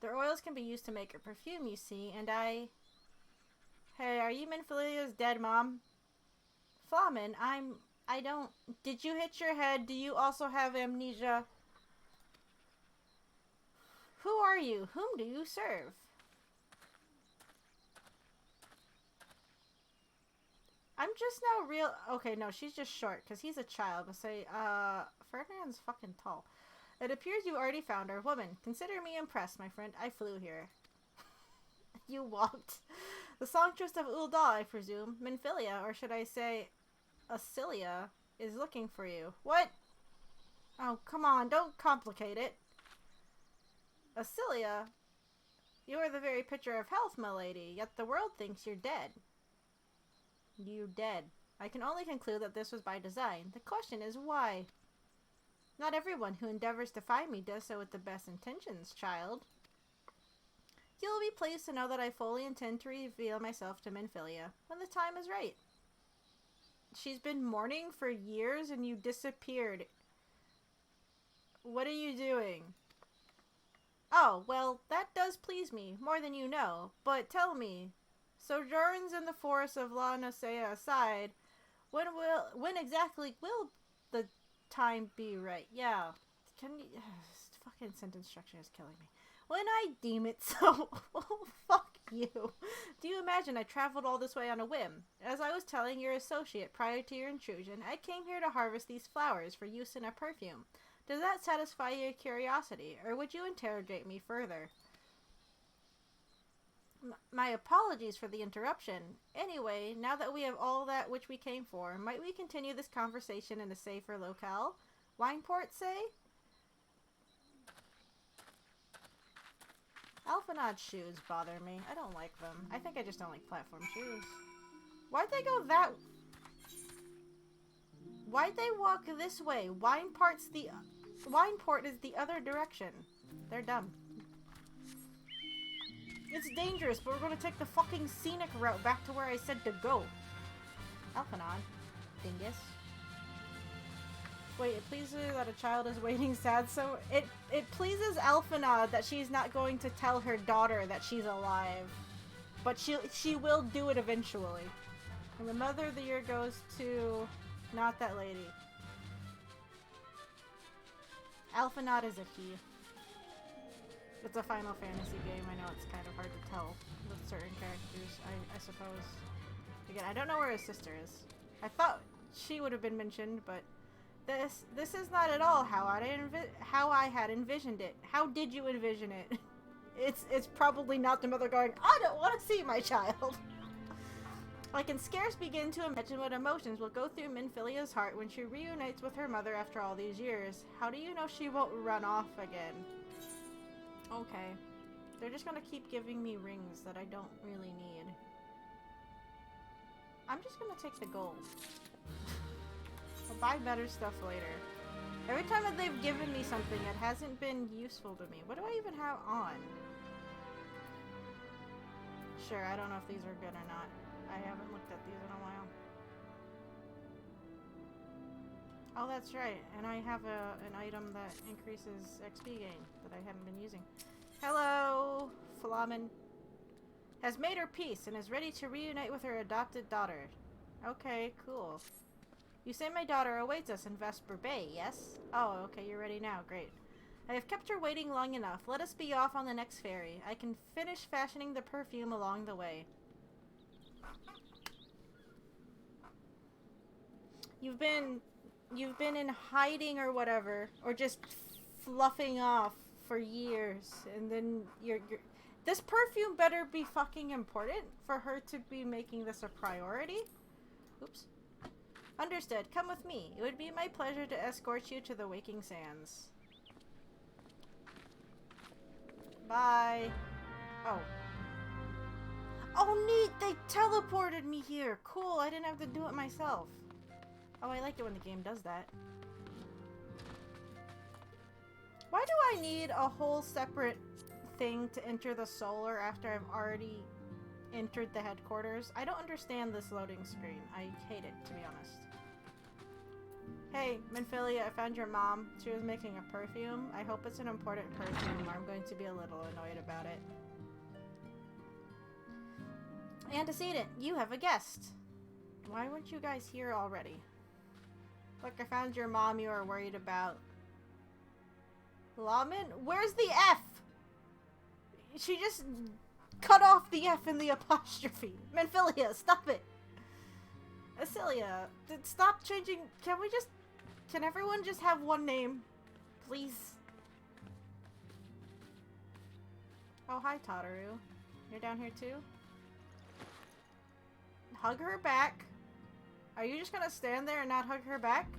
Their oils can be used to make a perfume, you see, and I... Hey, are you Minfilia's dead mom? Flamen, I don't... Did you hit your head? Do you also have amnesia? Who are you? Whom do you serve? I'm just now real... Okay, no, she's just short, because he's a child. But say, Ferdinand's fucking tall. It appears you already found our woman. Consider me impressed, my friend. I flew here. You walked. The songstress of Ul'dah, I presume. Minfilia, or should I say, Acilia, is looking for you. What? Oh, come on, don't complicate it. Acilia? You are the very picture of health, my lady, yet the world thinks you're dead. You dead. I can only conclude that this was by design. The question is why? Not everyone who endeavors to find me does so with the best intentions, child. You will be pleased to know that I fully intend to reveal myself to Minfilia when the time is right. She's been mourning for years and you disappeared. What are you doing? Oh, well, that does please me, more than you know. But tell me, sojourns in the forest of La Nosea aside, when exactly will the time be right? Yeah. Can you... fucking sentence structure is killing me. When I deem it so. Oh, fuck you. Do you imagine I traveled all this way on a whim? As I was telling your associate prior to your intrusion, I came here to harvest these flowers for use in a perfume. Does that satisfy your curiosity, or would you interrogate me further? My apologies for the interruption. Anyway, now that we have all that which we came for, might we continue this conversation in a safer locale? Wineport, say? Alphanod's shoes bother me. I don't like them. I think I just don't like platform shoes. Why'd they go that... Why'd they walk this way? Wineport is the other direction. They're dumb. It's dangerous, but we're going to take the fucking scenic route back to where I said to go. Alphanod. Dingus. Wait, it pleases her that a child is waiting sad, so it pleases Alphanod that she's not going to tell her daughter that she's alive. But she will do it eventually. And the mother of the year goes to... not that lady. Alphanod is a he. It's a Final Fantasy game. I know it's kind of hard to tell with certain characters, I suppose. Again, I don't know where his sister is. I thought she would have been mentioned, but this is not at all how I had envisioned it. How did you envision it? It's probably not the mother going, I don't want to see my child. I can scarce begin to imagine what emotions will go through Minfilia's heart when she reunites with her mother after all these years. How do you know she won't run off again? Okay. They're just gonna keep giving me rings that I don't really need. I'm just gonna take the gold. I'll buy better stuff later. Every time that they've given me something, it hasn't been useful to me. What do I even have on? Sure, I don't know if these are good or not. I haven't looked at these in a while. Oh, that's right. And I have an item that increases XP gain that I haven't been using. Hello, Flamen. Has made her peace and is ready to reunite with her adopted daughter. Okay, cool. You say my daughter awaits us in Vesper Bay, yes? Oh, okay, you're ready now. Great. I have kept her waiting long enough. Let us be off on the next ferry. I can finish fashioning the perfume along the way. You've been in hiding or whatever, or just fluffing off for years, and then you're this perfume better be fucking important for her to be making this a priority. Oops. Understood. Come with me. It would be my pleasure to escort you to the Waking Sands. Bye. Oh. Oh, neat! They teleported me here! Cool, I didn't have to do it myself. Oh, I like it when the game does that. Why do I need a whole separate thing to enter the solar after I've already entered the headquarters? I don't understand this loading screen. I hate it, to be honest. Hey, Minfilia, I found your mom. She was making a perfume. I hope it's an important perfume or I'm going to be a little annoyed about it. Antecedent, you have a guest. Why weren't you guys here already? Look, I found your mom you were worried about. Lawman? Where's the F? She just cut off the F in the apostrophe. Minfilia, stop it. Acelia, stop changing. Can everyone just have one name? Please. Oh, hi, Tataru. You're down here too? Hug her back. Are you just gonna stand there and not hug her back?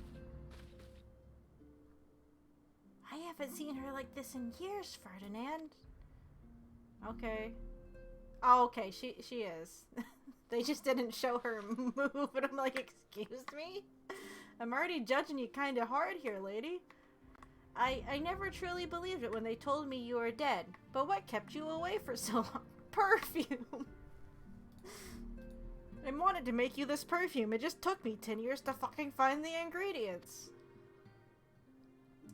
I haven't seen her like this in years, Ferdinand. Okay. Oh, okay, she is. They just didn't show her move, and I'm like, excuse me? I'm already judging you kinda hard here, lady. I never truly believed it when they told me you were dead. But what kept you away for so long? Perfume! I wanted to make you this perfume. It just took me 10 years to fucking find the ingredients.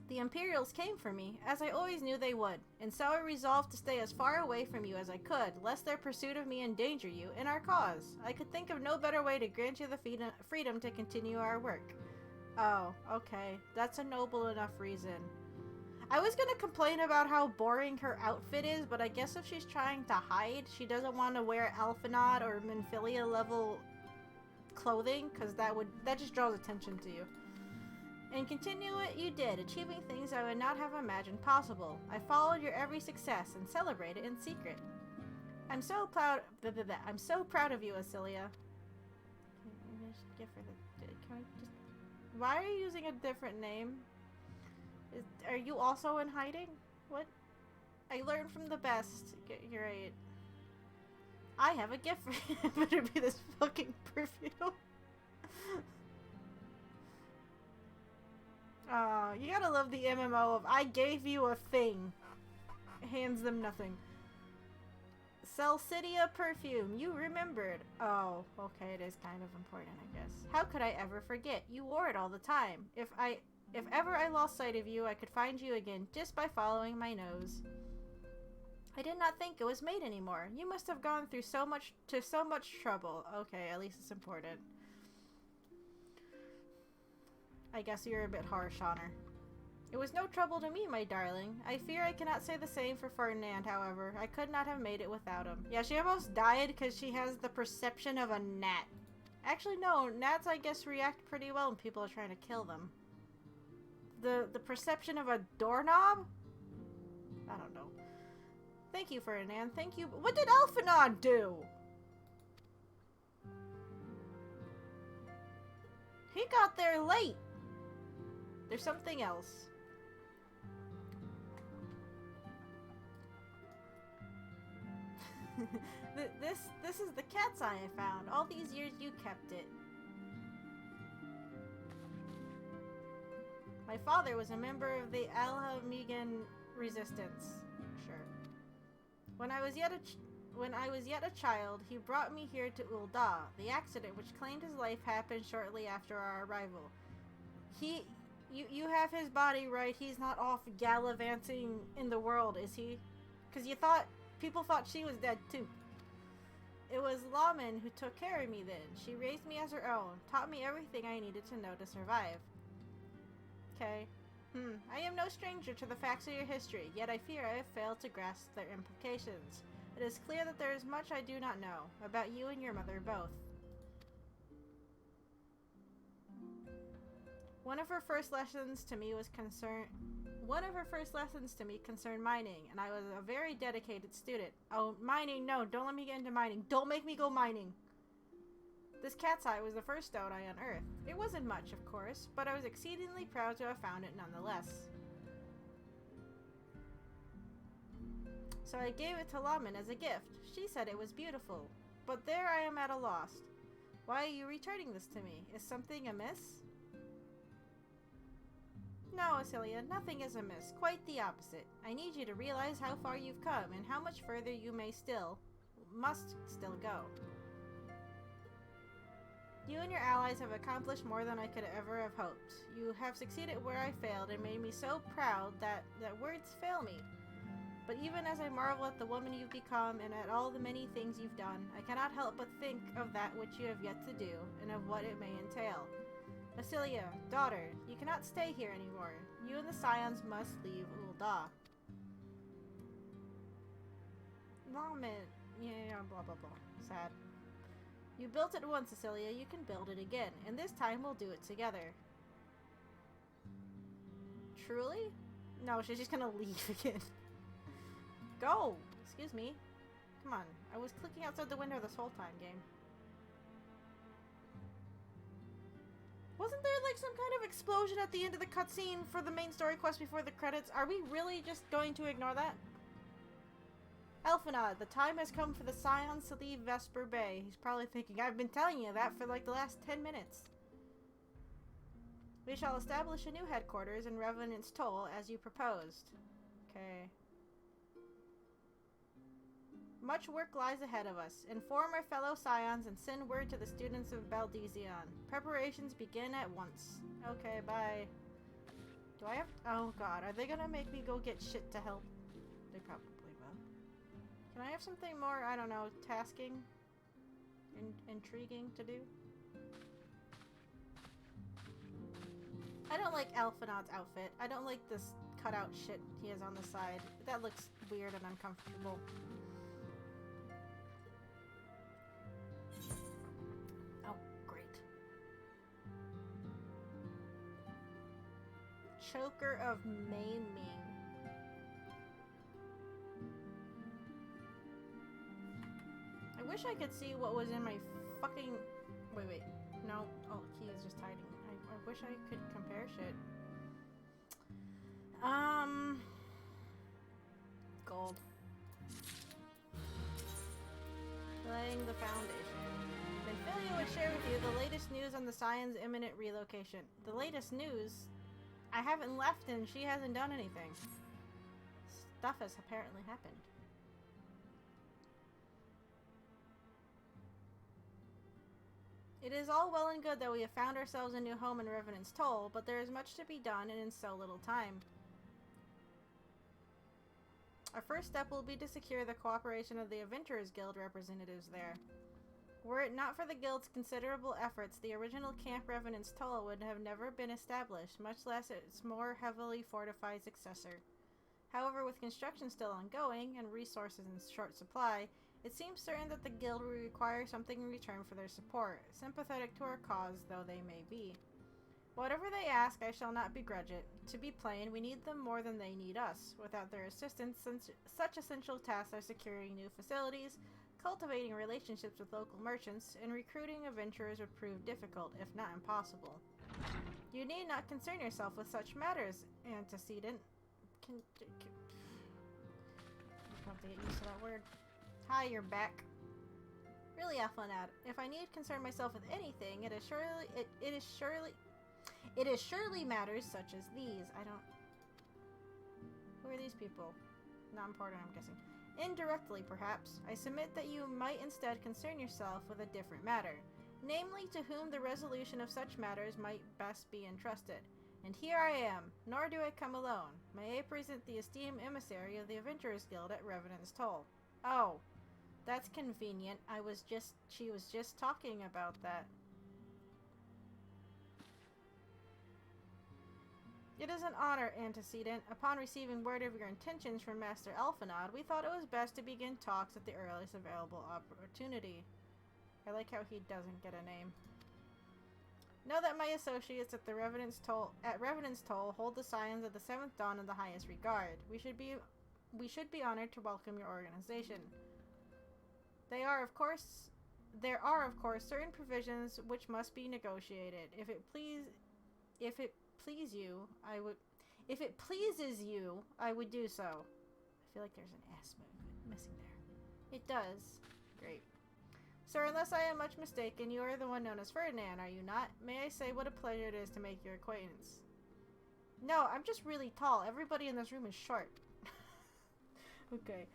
The Imperials came for me, as I always knew they would, and so I resolved to stay as far away from you as I could, lest their pursuit of me endanger you and our cause. I could think of no better way to grant you the freedom to continue our work. Oh, okay. That's a noble enough reason. I was gonna complain about how boring her outfit is, but I guess if she's trying to hide, she doesn't want to wear Alphanod or Minfilia level clothing, because that just draws attention to you. And continue what you did, achieving things I would not have imagined possible. I followed your every success and celebrated in secret. I'm so proud. I'm so proud of you, Acelia. Why are you using a different name? Are you also in hiding? What? I learned from the best. You're right. I have a gift for you. It better be this fucking perfume. You gotta love the MMO of I gave you a thing. Hands them nothing. Celcidia perfume. You remembered. Oh, okay, it is kind of important, I guess. How could I ever forget? You wore it all the time. If ever I lost sight of you, I could find you again just by following my nose. I did not think it was made anymore. You must have gone through so much trouble. Okay, at least it's important. I guess you're a bit harsh on her. It was no trouble to me, my darling. I fear I cannot say the same for Ferdinand, however. I could not have made it without him. Yeah, she almost died because she has the perception of a gnat. Actually, no. Gnats, I guess, react pretty well when people are trying to kill them. The perception of a doorknob? I don't know. Thank you, Ferdinand. Thank you. What did Alphanod do? He got there late. There's something else. This is the cat's eye I found. All these years you kept it. My father was a member of the Alhamigan resistance. Sure. When I was yet a child, he brought me here to Ul'dah. The accident which claimed his life happened shortly after our arrival. You have his body right. He's not off gallivanting in the world, is he? Because people thought she was dead too. It was Lawman who took care of me then. She raised me as her own, taught me everything I needed to know to survive. Okay. I am no stranger to the facts of your history, yet I fear I have failed to grasp their implications. It is clear that there is much I do not know, about you and your mother both. One of her first lessons to me concerned mining, and I was a very dedicated student. Oh, mining, no, don't let me get into mining. Don't make me go mining. This cat's eye was the first stone I unearthed. It wasn't much, of course, but I was exceedingly proud to have found it nonetheless. So I gave it to Laman as a gift. She said it was beautiful. But there I am at a loss. Why are you returning this to me? Is something amiss? No, Asilia, nothing is amiss. Quite the opposite. I need you to realize how far you've come and how much further you must still go. You and your allies have accomplished more than I could ever have hoped. You have succeeded where I failed and made me so proud that words fail me. But even as I marvel at the woman you've become and at all the many things you've done, I cannot help but think of that which you have yet to do and of what it may entail. Asilia, daughter, you cannot stay here anymore. You and the Scions must leave Ul'dah. Laman, yeah, blah blah blah. Sad. You built it once, Asilia, you can build it again, and this time we'll do it together. Truly? No, she's just gonna leave again. Go! Excuse me. Come on. I was clicking outside the window this whole time, game. Wasn't there like some kind of explosion at the end of the cutscene for the main story quest before the credits? Are we really just going to ignore that? Elfinod, the time has come for the Scions to leave Vesper Bay. He's probably thinking, I've been telling you that for like the last 10 minutes. We shall establish a new headquarters in Revenant's Toll as you proposed. Okay. Much work lies ahead of us. Inform our fellow Scions and send word to the students of Baldesion. Preparations begin at once. Okay, bye. Do I have... Oh god, are they gonna make me go get shit to help? They probably will. Can I have something more, I don't know, tasking? Intriguing to do? I don't like Elfinod's outfit. I don't like this cutout shit he has on the side. That looks weird and uncomfortable. Choker of Maiming. I wish I could see what was in my fucking... Wait. No. Oh, he is just hiding. I wish I could compare shit. Gold. Laying the foundation. Benfilia would share with you the latest news on the Scion's imminent relocation. The latest news? I haven't left and she hasn't done anything. Stuff has apparently happened. It is all well and good that we have found ourselves a new home in Revenant's Toll, but there is much to be done and in so little time. Our first step will be to secure the cooperation of the Adventurers Guild representatives there. Were it not for the Guild's considerable efforts, the original Camp Revenant's Toll would have never been established, much less its more heavily fortified successor. However, with construction still ongoing, and resources in short supply, it seems certain that the Guild will require something in return for their support, sympathetic to our cause though they may be. Whatever they ask, I shall not begrudge it. To be plain, we need them more than they need us. Without their assistance, such essential tasks as securing new facilities, cultivating relationships with local merchants, and recruiting adventurers would prove difficult, if not impossible. You need not concern yourself with such matters, antecedent. You have to get used to that word. Hi, you're back. Really, Elfinod, if I need concern myself with anything, it is surely matters such as these. I don't... Who are these people? Not important, I'm guessing. Indirectly, perhaps, I submit that you might instead concern yourself with a different matter, namely to whom the resolution of such matters might best be entrusted. And here I am, nor do I come alone. May I present the esteemed emissary of the Adventurers Guild at Revenant's Toll. Oh, that's convenient. She was just talking about that. It is an honor, antecedent. Upon receiving word of your intentions from Master Elfinod, we thought it was best to begin talks at the earliest available opportunity. I like how he doesn't get a name. Know that my associates at Revenant's Toll hold the Scions of the Seventh Dawn in the highest regard. We should be honored to welcome your organization. They are, of course, There are, of course, certain provisions which must be negotiated. If it pleases you, I would do so. I feel like there's an S missing there. It does. Great. Sir, unless I am much mistaken, you are the one known as Ferdinand, are you not? May I say what a pleasure it is to make your acquaintance? No, I'm just really tall. Everybody in this room is short. Okay.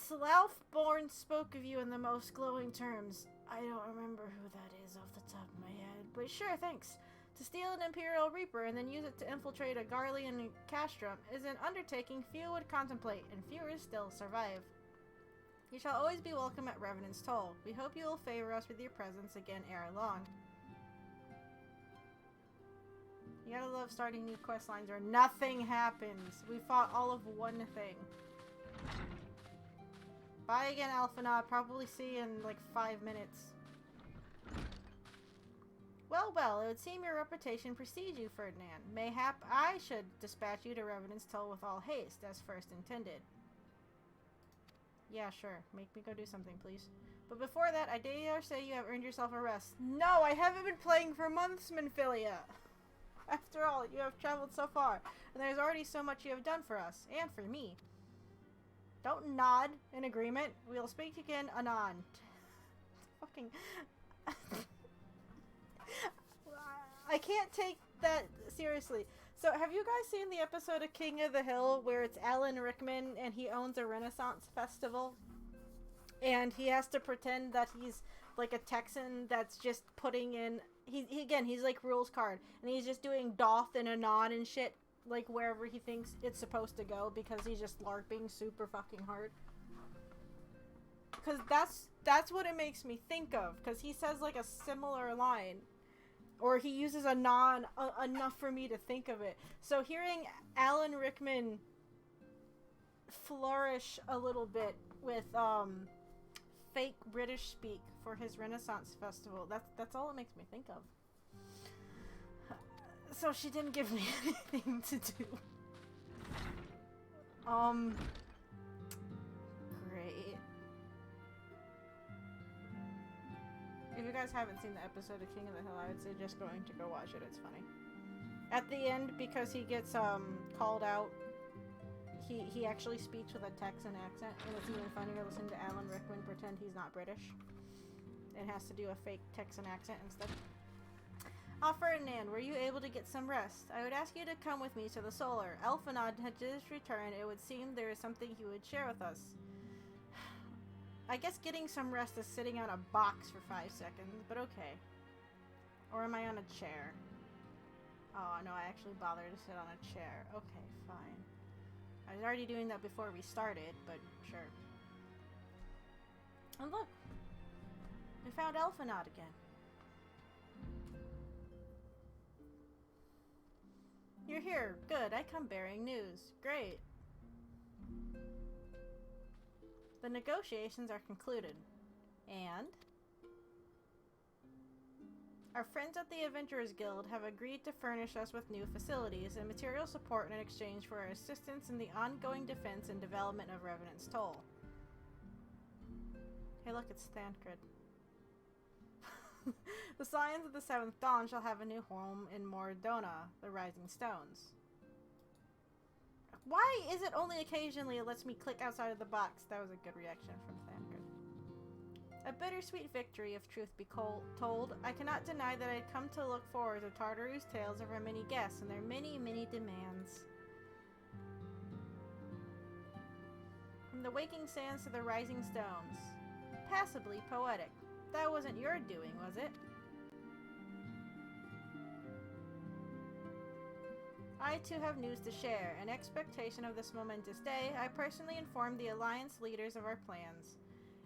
Slough-born spoke of you in the most glowing terms. I don't remember who that is off the top of my head, but sure, thanks. To steal an Imperial Reaper and then use it to infiltrate a Garlean castrum is an undertaking few would contemplate, and fewer still survive. You shall always be welcome at Revenant's Toll. We hope you will favor us with your presence again ere long. You gotta love starting new quest lines where nothing happens. We fought all of one thing. Bye again, Alphanod. Probably see you in like 5 minutes. Well, well, it would seem your reputation precedes you, Ferdinand. Mayhap I should dispatch you to Revenant's Toll with all haste, as first intended. Yeah, sure. Make me go do something, please. But before that, I dare say you have earned yourself a rest. No, I haven't been playing for months, Minfilia. After all, you have traveled so far, and there's already so much you have done for us, and for me. Don't nod in agreement. We'll speak again anon. Fucking... I can't take that seriously. So, have you guys seen the episode of King of the Hill where it's Alan Rickman and he owns a Renaissance festival? And he has to pretend that he's like a Texan that's just putting in... He's like rules card. And he's just doing doth and anon and shit like wherever he thinks it's supposed to go because he's just LARPing super fucking hard. Because that's what it makes me think of. Because he says like a similar line. Or he uses a non enough for me to think of it. So hearing Alan Rickman flourish a little bit with fake British speak for his Renaissance festival, that's all it makes me think of. So she didn't give me anything to do. Great. If you guys haven't seen the episode of King of the Hill, I would suggest going to go watch it. It's funny. At the end, because he gets called out, he actually speaks with a Texan accent, and it's even funnier to listen to Alan Rickman pretend he's not British and has to do a fake Texan accent instead. Ah, Ferdinand, were you able to get some rest? I would ask you to come with me to the Solar. Elphanod had just returned. It would seem there is something he would share with us. I guess getting some rest is sitting on a box for 5 seconds, but okay. Or am I on a chair? Oh, no, I actually bothered to sit on a chair. Okay, fine. I was already doing that before we started, but sure. And look! We found Elphanod again. You're here. Good. I come bearing news. Great. The negotiations are concluded. And? Our friends at the Adventurers Guild have agreed to furnish us with new facilities and material support in exchange for our assistance in the ongoing defense and development of Revenant's Toll. Hey look, it's Thancred. The Scions of the Seventh Dawn shall have a new home in Mordona, the Rising Stones. Why is it only occasionally it lets me click outside of the box? That was a good reaction from Thancred. A bittersweet victory, if truth be told. I cannot deny that I had come to look forward to Tartaru's tales of her many guests and their many, many demands. From the waking sands to the rising stones. Passably poetic. That wasn't your doing, was it? I too have news to share. In expectation of this momentous day, I personally informed the Alliance leaders of our plans,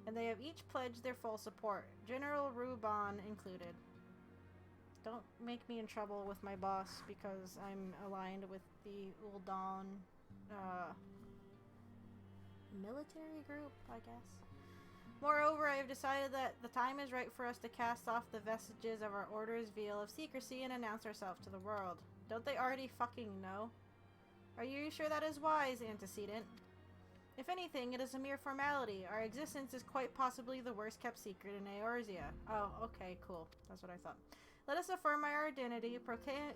and they have each pledged their full support, General Ruban included. Don't make me in trouble with my boss because I'm aligned with the Uldan military group, I guess. Moreover, I have decided that the time is right for us to cast off the vestiges of our order's veil of secrecy and announce ourselves to the world. Don't they already fucking know? Are you sure that is wise, Antecedent? If anything, it is a mere formality. Our existence is quite possibly the worst kept secret in Eorzea. Oh, okay, cool. That's what I thought. Let us affirm our identity, proclaim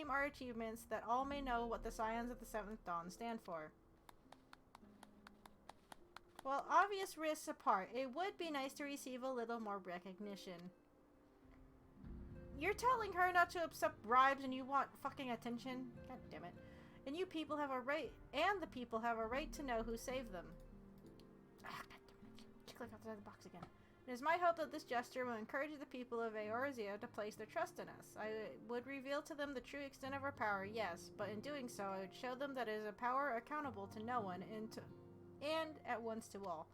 our achievements, that all may know what the Scions of the Seventh Dawn stand for. Well, obvious risks apart, it would be nice to receive a little more recognition. You're telling her not to accept bribes and you want fucking attention? God damn it. And you people have a right, and the people have a right to know who saved them. Ah, God damn it. Click outside the box again. It is my hope that this gesture will encourage the people of Eorzea to place their trust in us. I would reveal to them the true extent of our power, yes, but in doing so, I would show them that it is a power accountable to no one and at once to all.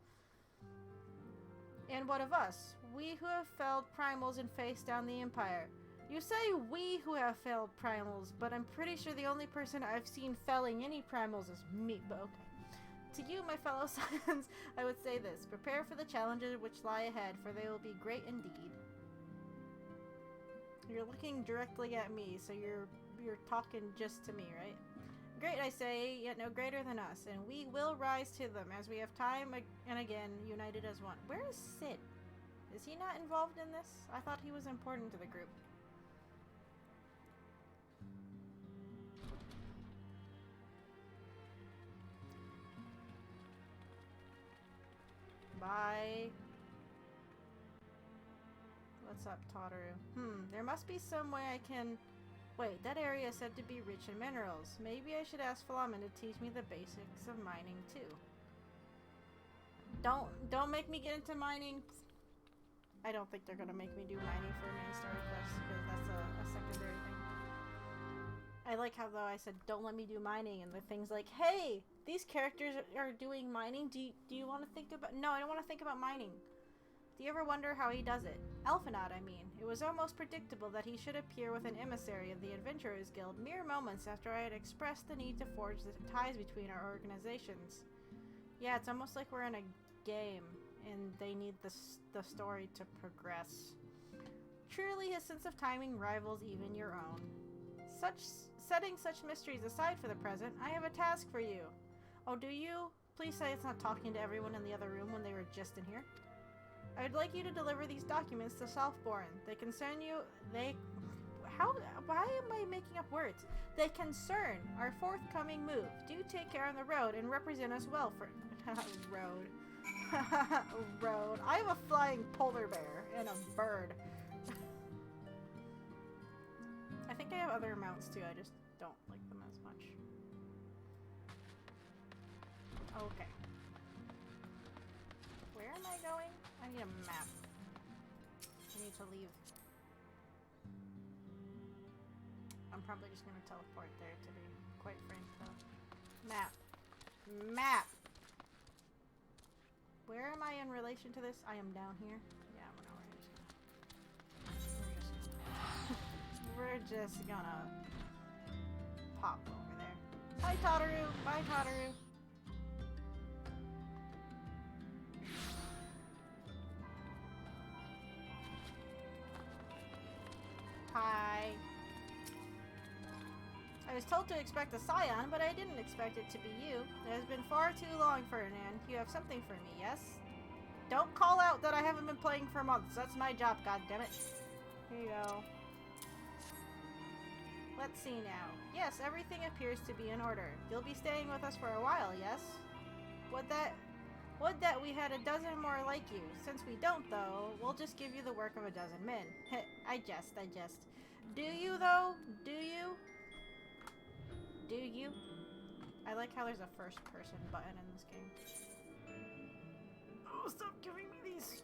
And what of us? We who have felled primals and faced down the Empire. You say we who have felled primals, but I'm pretty sure the only person I've seen felling any primals is me, but okay. To you, my fellow Scions, I would say this. Prepare for the challenges which lie ahead, for they will be great indeed. You're looking directly at me, so you're talking just to me, right? Great, I say, yet no greater than us, and we will rise to them as we have time and again united as one. Where is Sid? Is he not involved in this? I thought he was important to the group. Bye. What's up, Totaru? There must be some way I can... Wait, that area is said to be rich in minerals. Maybe I should ask Flamen to teach me the basics of mining, too. Don't make me get into mining. I don't think they're gonna make me do mining for a main story quest, because that's a secondary thing. I like how, though, I said, don't let me do mining, and the thing's like, hey, these characters are doing mining. Do you want to think about... No, I don't want to think about mining. Do you ever wonder how he does it? Elfinaud, I mean. It was almost predictable that he should appear with an emissary of the Adventurers Guild mere moments after I had expressed the need to forge the ties between our organizations. Yeah, it's almost like we're in a game, and they need the story to progress. Truly, his sense of timing rivals even your own. Setting such mysteries aside for the present, I have a task for you. Oh, do you? Please say it's not talking to everyone in the other room when they were just in here. I would like you to deliver these documents to Southbourne. They concern you... Why am I making up words? They concern our forthcoming move. Do take care on the road and represent us well for... road. Road. I have a flying polar bear and a bird. I think I have other mounts too, I just don't like them as much. Okay. Where am I going? I need a map. I need to leave. I'm probably just gonna teleport there, to be quite frank though. Map. Map! Where am I in relation to this? I am down here. Yeah, we're just gonna pop over there. Hi, Totaru! Bye, Totaru! Hi. I was told to expect a Scion, but I didn't expect it to be you. It has been far too long, Ferdinand. You have something for me, yes? Don't call out that I haven't been playing for months. That's my job, goddammit. Here you go. Let's see now. Yes, everything appears to be in order. You'll be staying with us for a while, yes? Would that we had a dozen more like you. Since we don't, though, we'll just give you the work of a dozen men. I jest. Do you, though? Do you? Do you? I like how there's a first-person button in this game. Oh, stop giving me these!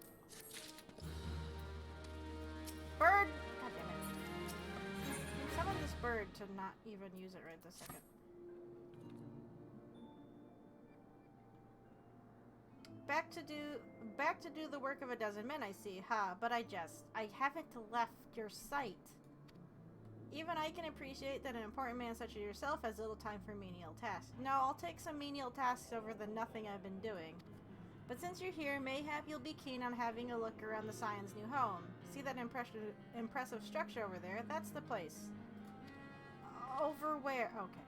Bird! God damn it. Summon this bird to not even use it right this second. Back to do the work of a dozen men, I see. Ha, but I jest. I haven't left your sight. Even I can appreciate that an important man such as yourself has little time for menial tasks. No, I'll take some menial tasks over the nothing I've been doing. But since you're here, mayhap you'll be keen on having a look around the Scion's new home. See that impressive structure over there? That's the place. Over where? Okay.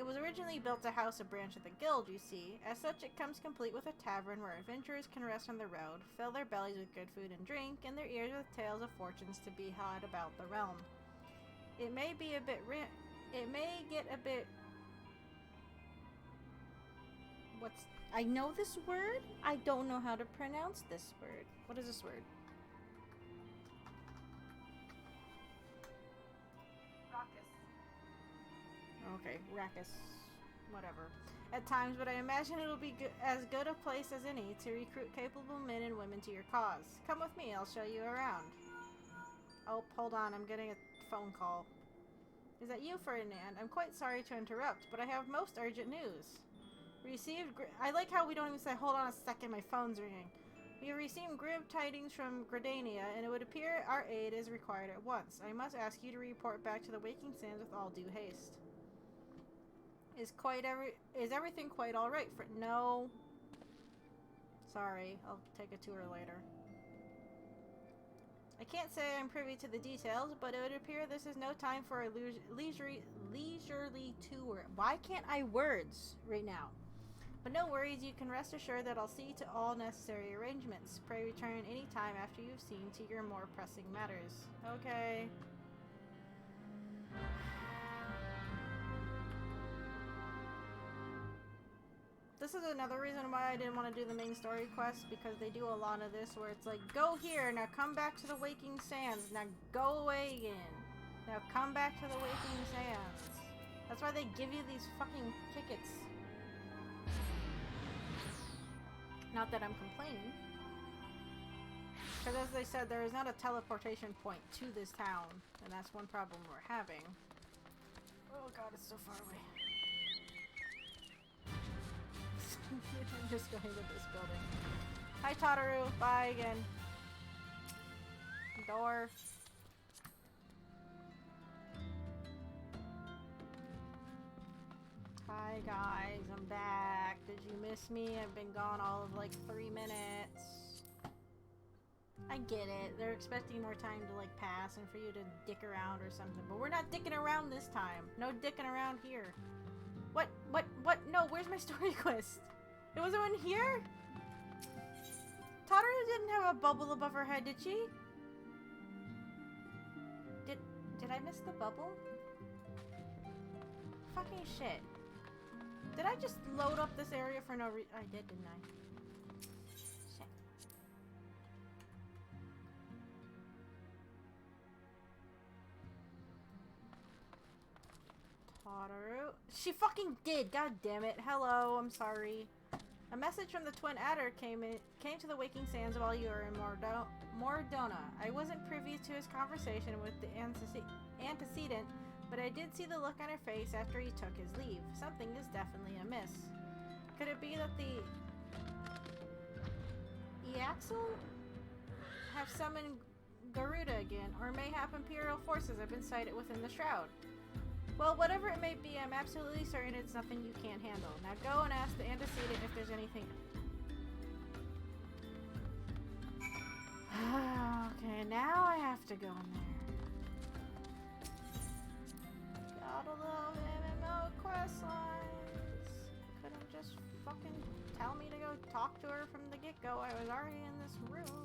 It was originally built to house a branch of the guild, you see. As such, it comes complete with a tavern where adventurers can rest on the road, fill their bellies with good food and drink, and their ears with tales of fortunes to be had about the realm. It may be a bit it may get a bit... I know this word? I don't know how to pronounce this word. What is this word? Okay, Rackus. Whatever. At times, but I imagine it'll be as good a place as any to recruit capable men and women to your cause. Come with me, I'll show you around. Oh, hold on, I'm getting a phone call. Is that you, Ferdinand? I'm quite sorry to interrupt, but I have most urgent news. I like how we don't even say, hold on a second, my phone's ringing. We have received grim tidings from Gridania, and it would appear our aid is required at once. I must ask you to report back to the Waking Sands with all due haste. Is everything quite alright? No. Sorry, I'll take a tour later. I can't say I'm privy to the details, but it would appear this is no time for a leisurely tour. Why can't I words right now? But no worries, you can rest assured that I'll see to all necessary arrangements. Pray return any time after you've seen to your more pressing matters. Okay. This is another reason why I didn't want to do the main story quest, because they do a lot of this where it's like, go here, now come back to the Waking Sands, now go away again. Now come back to the Waking Sands. That's why they give you these fucking tickets. Not that I'm complaining. Because as they said, there is not a teleportation point to this town, and that's one problem we're having. Oh god, it's so far away. I'm just going with this building. Hi, Tataru. Bye again. Door. Hi, guys. I'm back. Did you miss me? I've been gone all of like 3 minutes. I get it. They're expecting more time to like pass and for you to dick around or something. But we're not dicking around this time. No dicking around here. What? No, where's my story quest? It wasn't in here? Tataru didn't have a bubble above her head, did she? Did I miss the bubble? Fucking shit. Did I just load up this area for no reason? I did, didn't I? Shit. Tataru. She fucking did, god damn it. Hello, I'm sorry. A message from the Twin Adder came to the Waking Sands while you were in Mordona. I wasn't privy to his conversation with the antecedent, but I did see the look on her face after he took his leave. Something is definitely amiss. Could it be that the Eaxil have summoned Garuda again, or mayhap Imperial forces have been sighted within the Shroud? Well, whatever it may be, I'm absolutely certain it's nothing you can't handle. Now go and ask the antecedent if there's anything... Okay, now I have to go in there. Gotta love MMO quest lines. Couldn't just fucking tell me to go talk to her from the get-go. I was already in this room.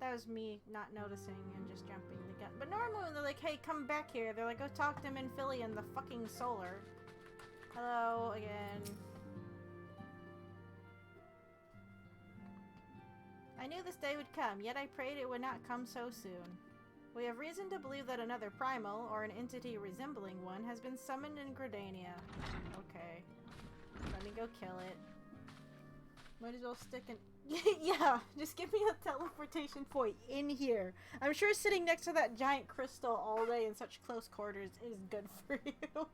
That was me not noticing and just jumping the gun. But normally when they're like, hey, come back here, they're like, go talk to Minphilly in the fucking solar. Hello again. I knew this day would come, yet I prayed it would not come so soon. We have reason to believe that another primal, or an entity resembling one, has been summoned in Gridania. Okay. Let me go kill it. Might as well stick in... Yeah, just give me a teleportation point in here. I'm sure sitting next to that giant crystal all day in such close quarters is good for you.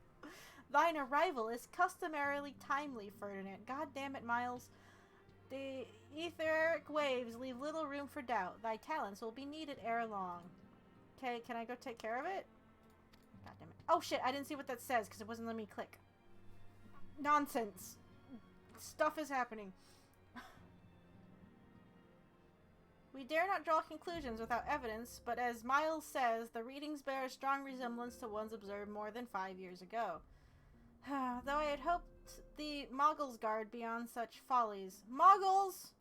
Thine arrival is customarily timely, Ferdinand. God damn it, Miles. The etheric waves leave little room for doubt. Thy talents will be needed ere long. Okay, can I go take care of it? God damn it. Oh shit, I didn't see what that says because it wasn't letting me click. Nonsense. Stuff is happening. We dare not draw conclusions without evidence, but as Miles says, the readings bear a strong resemblance to ones observed more than 5 years ago. Though I had hoped the Moggles guard beyond such follies. Moggles!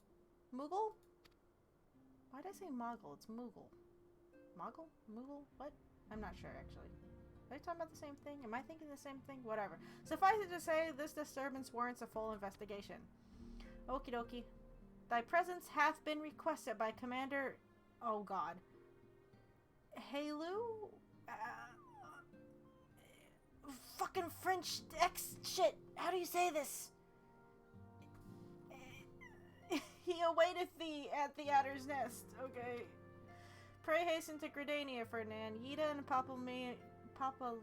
Moogle? Why did I say Moggle? It's Moogle. Moggle? Moogle? What? I'm not sure, actually. Are they talking about the same thing? Am I thinking the same thing? Whatever. Suffice it to say, this disturbance warrants a full investigation. Okie dokie. Thy presence hath been requested by Commander... Oh, God. Halu? Fucking French X shit. How do you say this? He awaiteth thee at the adder's nest. Okay. Pray hasten to Gridania, Ferdinand. Yida and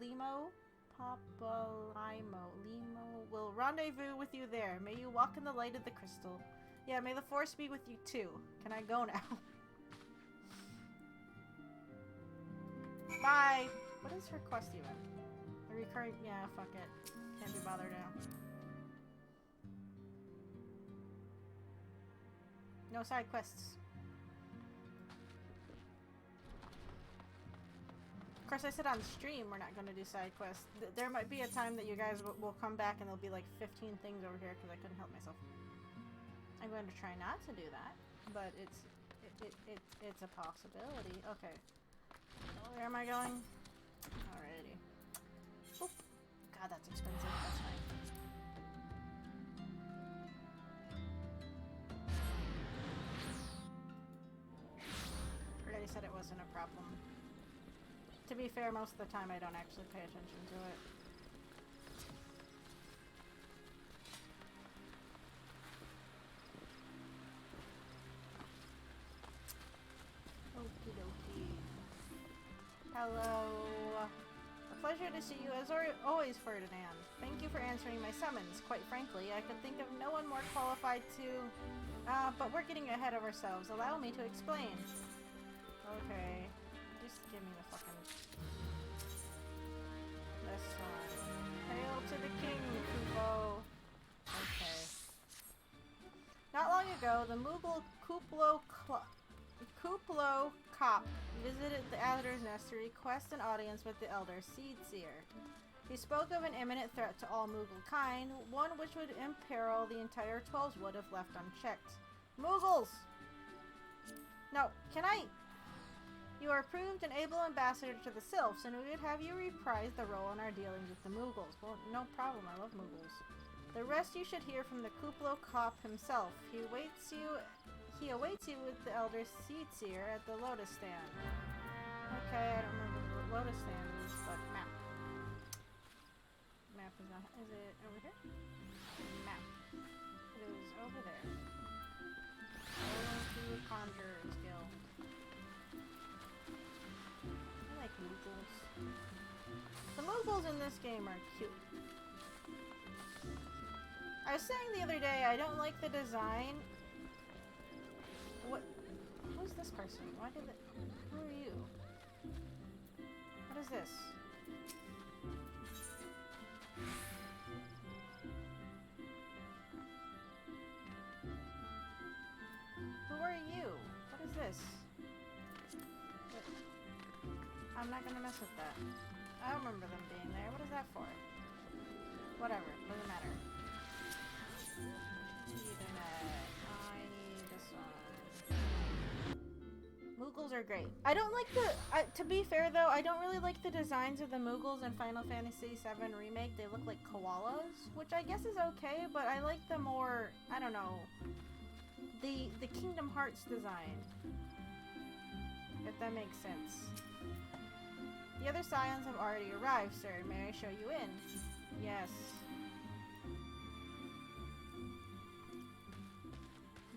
Limo will rendezvous with you there. May you walk in the light of the crystal. Yeah, may the force be with you too. Can I go now? Bye! What is her quest even? A recurring... Yeah, fuck it. Can't be bothered now. No side quests. Of course, I said on stream we're not going to do side quests. There might be a time that you guys will come back and there'll be like 15 things over here because I couldn't help myself. I'm going to try not to do that, but it's a possibility. Okay. Where am I going? Alrighty. Oop. God, that's expensive. That's fine. Already said it wasn't a problem. To be fair, most of the time I don't actually pay attention to it. Okie dokie. Hello. A pleasure to see you as always, Ferdinand. Thank you for answering my summons. Quite frankly, I could think of no one more qualified to... but we're getting ahead of ourselves. Allow me to explain. Okay. Just give me the fucking... This one. Hail to the king, Kupo. Okay. Not long ago, the Moogle Kuplo Cop visited the Adder's Nest to request an audience with the Elder Seedseer. He spoke of an imminent threat to all Moogle kind, one which would imperil the entire Twelveswood if left unchecked. Moogles! No, can I... You are proved an able ambassador to the Sylphs, and we would have you reprise the role in our dealings with the Moogles. Well, no problem, I love Moogles. The rest you should hear from the Kuplo Cop himself. He awaits you with the Elder Seedseer at the Lotus Stand. Okay, I don't remember what Lotus Stand is, but map. Map is not... Is it over here? Map. It is over there. Go to Conjure skill. I like Moogles. The Moogles in this game are cute. I was saying the other day, I don't like the design. What? Who's this person? Why did it? Who are you? What is this? Who are you? What is this? What? I'm not gonna mess with that. I don't remember them being there. What is that for? Whatever. Doesn't matter. I need this one. Moogles are great. I don't like the... to be fair though, I don't really like the designs of the Moogles in Final Fantasy VII Remake. They look like koalas, which I guess is okay, but I like the more... I don't know. The Kingdom Hearts design. If that makes sense. The other Scions have already arrived, sir. May I show you in? Yes.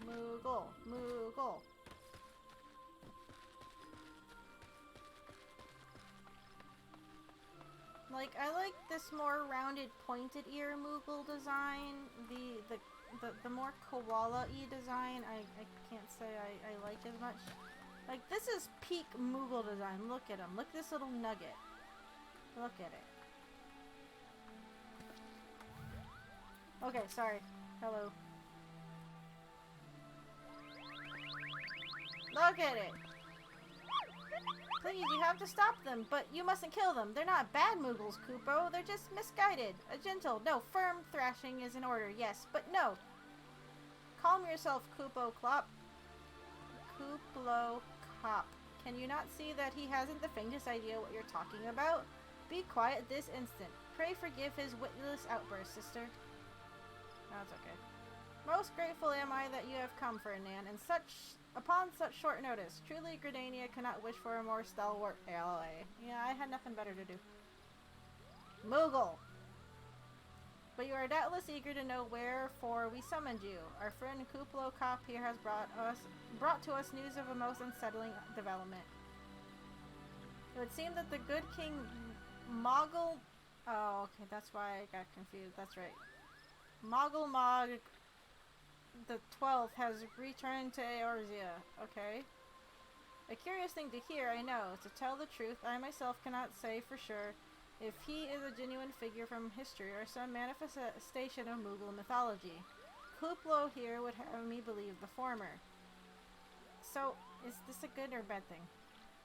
Moogle. Moogle. Like, I like this more rounded, pointed ear Moogle design. The more koala-y design, I can't say I like as much. Like, this is peak Moogle design. Look at him. Look at this little nugget. Look at it. Okay, sorry. Hello. Look at it. Please, you have to stop them, but you mustn't kill them. They're not bad Moogles, Kupo. They're just misguided. A gentle, no, firm thrashing is in order, yes, but no. Calm yourself, Kupo Clop. Kuplo Cop. Can you not see that he hasn't the faintest idea what you're talking about? Be quiet this instant. Pray forgive his witless outburst, sister. No, it's okay. Most grateful am I that you have come, Ferdinand, and upon such short notice. Truly, Gridania cannot wish for a more stalwart ally. Yeah, I had nothing better to do. Moogle! But you are doubtless eager to know wherefore we summoned you. Our friend Kuplo Cop here has brought to us news of a most unsettling development. It would seem that the good King Moggle... Oh, okay, that's why I got confused. That's right. Moggle Mog the 12th has returned to Eorzea. Okay. A curious thing to hear, I know. To tell the truth, I myself cannot say for sure if he is a genuine figure from history or some manifestation of Moogle mythology. Kuplo here would have me believe the former. So, is this a good or bad thing?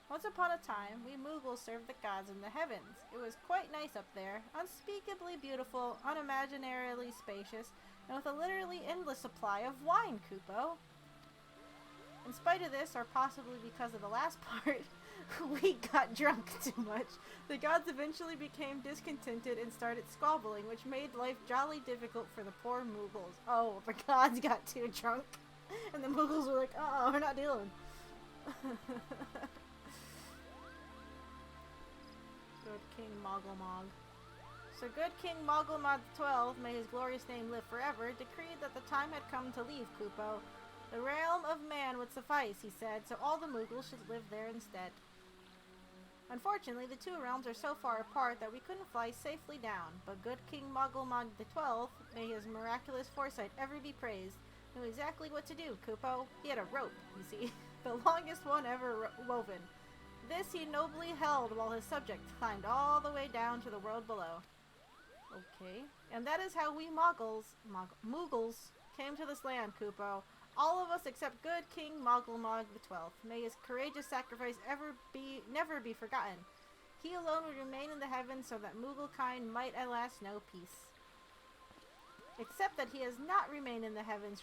Once upon a time, we Moogles served the gods in the heavens. It was quite nice up there, unspeakably beautiful, unimaginarily spacious, and with a literally endless supply of wine, Kupo. In spite of this, or possibly because of the last part, we got drunk too much. The gods eventually became discontented and started squabbling, which made life jolly difficult for the poor Moogles. Oh, the gods got too drunk, and the Moogles were like, "Uh-oh, we're not dealing." Good King Moggle-Mog. So good King Moggle-Mog XII, may his glorious name live forever, decreed that the time had come to leave Kupo. The realm of man would suffice, he said, so all the Moogles should live there instead. Unfortunately, the two realms are so far apart that we couldn't fly safely down, but good King Moggle-Mog XII, may his miraculous foresight ever be praised, knew exactly what to do, Kupo. He had a rope, you see, the longest one ever woven. This he nobly held while his subjects climbed all the way down to the world below. Okay. And that is how we Moogles came to this land, Kupo. All of us except good King Moggle-Mog XII. May his courageous sacrifice never be forgotten. He alone would remain in the heavens so that Moogle kind might at last know peace. Except that he has not remained in the heavens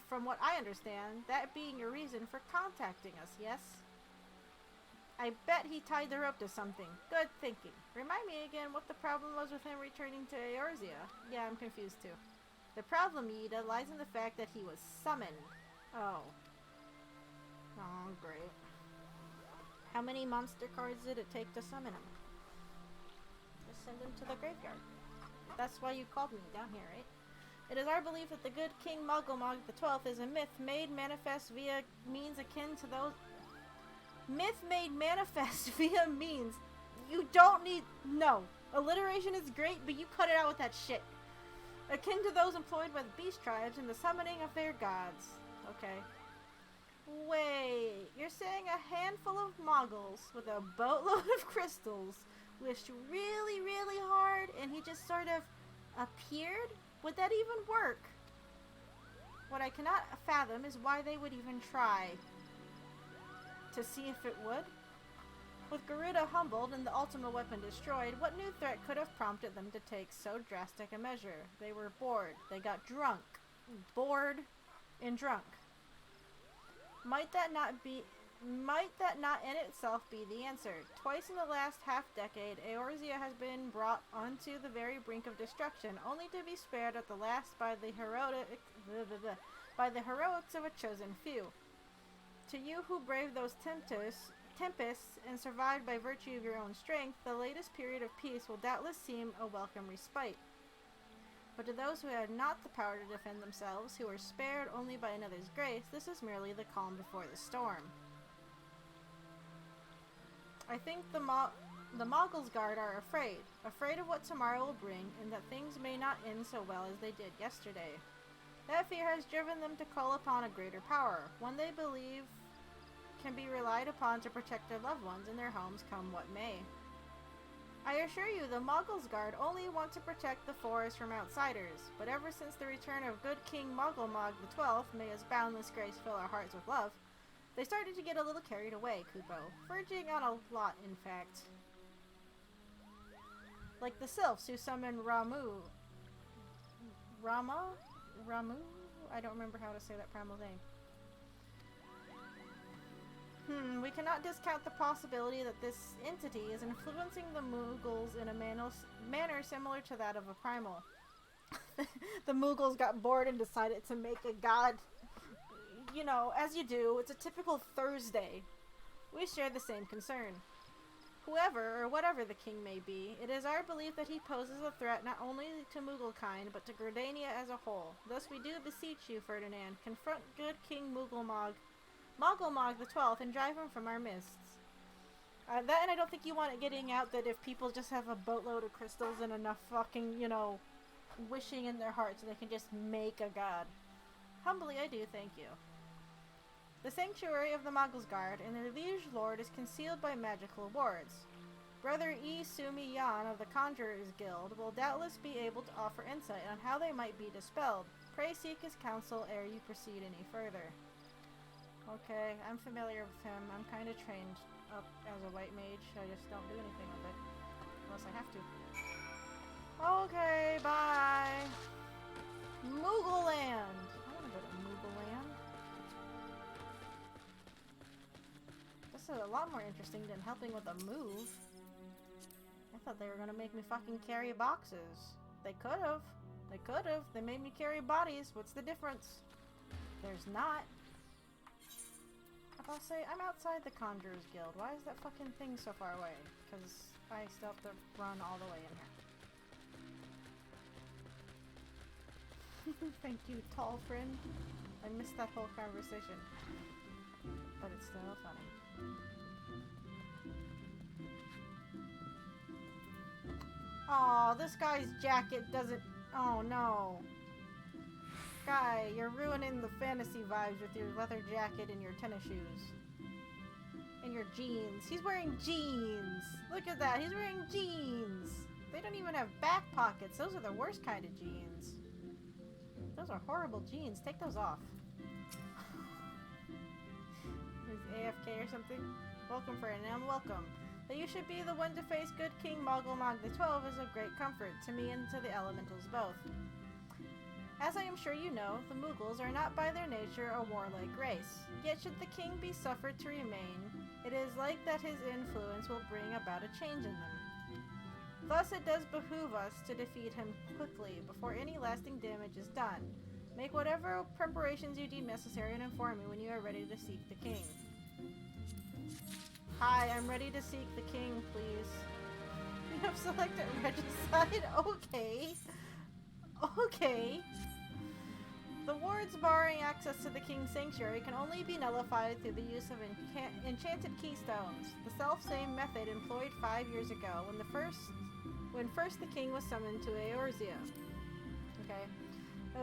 from what I understand, that being your reason for contacting us, yes? I bet he tied the rope to something. Good thinking. Remind me again what the problem was with him returning to Eorzea. Yeah, I'm confused too. The problem, Yida, lies in the fact that he was summoned. Oh. Oh, great. How many monster cards did it take to summon him? Just send him to the graveyard. That's why you called me down here, right? It is our belief that the good King Moggle-Mog XII is a myth made manifest via means akin to those... Myth made manifest via means. You don't need... No. Alliteration is great, but you cut it out with that shit. Akin to those employed by the beast tribes in the summoning of their gods. Okay. Wait. You're saying a handful of Moggles with a boatload of crystals wished really, really hard and he just sort of appeared? Would that even work? What I cannot fathom is why they would even try. To see if it would? With Garuda humbled and the ultimate weapon destroyed, what new threat could have prompted them to take so drastic a measure? They were bored. They got drunk. Bored and drunk. Might that not in itself be the answer? Twice in the last half-decade, Eorzea has been brought onto the very brink of destruction, only to be spared at the last by the heroics of a chosen few. To you who braved those tempests and survived by virtue of your own strength, the latest period of peace will doubtless seem a welcome respite. But to those who had not the power to defend themselves, who were spared only by another's grace, this is merely the calm before the storm. I think the Moggles Guard are afraid of what tomorrow will bring, and that things may not end so well as they did yesterday. That fear has driven them to call upon a greater power, one they believe can be relied upon to protect their loved ones in their homes come what may. I assure you, the Moggles Guard only want to protect the forest from outsiders, but ever since the return of good King Moggle-Mog XII, may his boundless grace fill our hearts with love, They started to get a little carried away, Kupo. Verging on a lot, in fact. Like the sylphs who summon Ramu. Ramu? I don't remember how to say that primal name. We cannot discount the possibility that this entity is influencing the Mughals in a manner similar to that of a primal. The Mughals got bored and decided to make a god. You know, as you do, it's a typical Thursday. We share the same concern. Whoever or whatever the king may be, it is our belief that he poses a threat not only to Mughal-kind, but to Gridania as a whole. Thus we do beseech you, Ferdinand, confront good King Mogulmog the 12th, and drive him from our midst. That, and I don't think you want it getting out that if people just have a boatload of crystals and enough fucking, you know, wishing in their hearts, they can just make a god. Humbly I do thank you. The sanctuary of the Mogulsguard and their liege lord is concealed by magical wards. Brother E. Sumi Yan of the Conjurers Guild will doubtless be able to offer insight on how they might be dispelled. Pray seek his counsel ere you proceed any further. Okay, I'm familiar with him. I'm kind of trained up as a white mage. I just don't do anything with it. Unless I have to. Okay, bye! Muggleland! I want to go to Muggleland. This is a lot more interesting than helping with a move. I thought they were going to make me fucking carry boxes. They could have. They could have. They made me carry bodies. What's the difference? There's not. I'll say, I'm outside the Conjurers Guild. Why is that fucking thing so far away? Because I still have to run all the way in here. Thank you, tall friend. I missed that whole conversation. But it's still funny. Aw, this guy's jacket doesn't... Oh no. Guy, you're ruining the fantasy vibes with your leather jacket and your tennis shoes. And your jeans. He's wearing jeans! Look at that, he's wearing jeans! They don't even have back pockets. Those are the worst kind of jeans. Those are horrible jeans. Take those off. Is AFK or something? Welcome, Ferdinand, welcome. That you should be the one to face good King Mogulmog the 12th is of great comfort to me and to the elementals both. As I am sure you know, the Mughals are not by their nature a warlike race. Yet should the king be suffered to remain, it is like that his influence will bring about a change in them. Thus it does behoove us to defeat him quickly, before any lasting damage is done. Make whatever preparations you deem necessary and inform me when you are ready to seek the king. Hi, I'm ready to seek the king, please. You have selected regicide? Okay. Okay. The wards barring access to the king's sanctuary can only be nullified through the use of enchanted keystones, the self-same method employed 5 years ago when first the king was summoned to Eorzea. Okay. It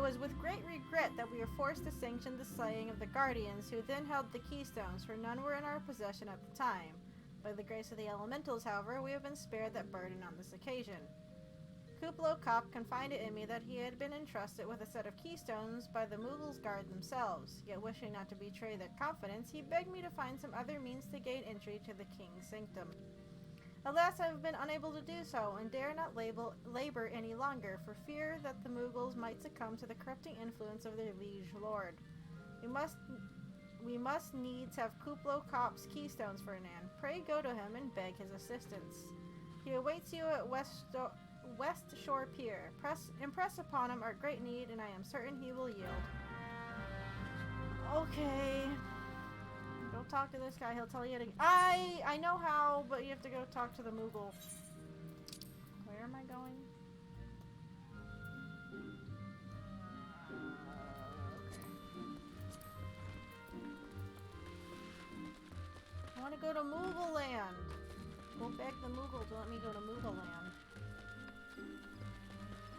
was with great regret that we were forced to sanction the slaying of the guardians who then held the keystones, for none were in our possession at the time. By the grace of the elementals, however, we have been spared that burden on this occasion. Kuplo Kop confided in me that he had been entrusted with a set of keystones by the Mogulsguard themselves, yet wishing not to betray that confidence, he begged me to find some other means to gain entry to the king's sanctum. Alas, I have been unable to do so, and dare not labor any longer, for fear that the Mughals might succumb to the corrupting influence of their liege lord. We must needs have Kuplo Kop's keystones, Ferdinand. Pray go to him and beg his assistance. He awaits you at West Shore Pier. Impress upon him our great need, and I am certain he will yield. Okay. Go talk to this guy. He'll tell you to... I know how, but you have to go talk to the Moogle. Where am I going? I want to go to Moogle Land. Go beg the Moogle to let me go to Moogle Land.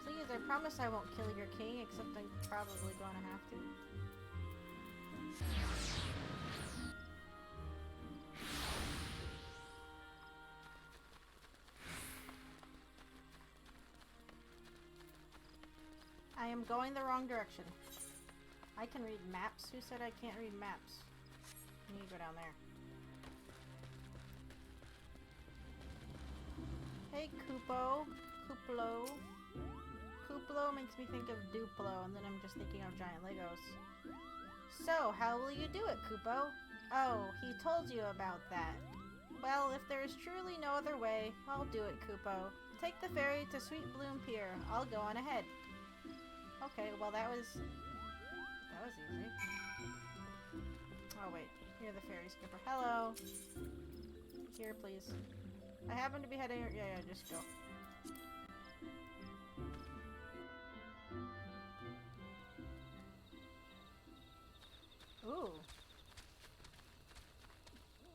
Please, I promise I won't kill your king, except I'm probably gonna have to. I am going the wrong direction. I can read maps. Who said I can't read maps? I need to go down there. Hey, Koopo. Kooplo. Kooplo makes me think of Duplo, and then I'm just thinking of giant Legos. So, how will you do it, Koopo? Oh, he told you about that. Well, if there is truly no other way, I'll do it, Koopo. Take the ferry to Sweet Bloom Pier. I'll go on ahead. Okay, well that was easy. Oh wait, you're the ferry skipper. Hello. Here, please. I happen to be heading. Yeah, just go. Ooh.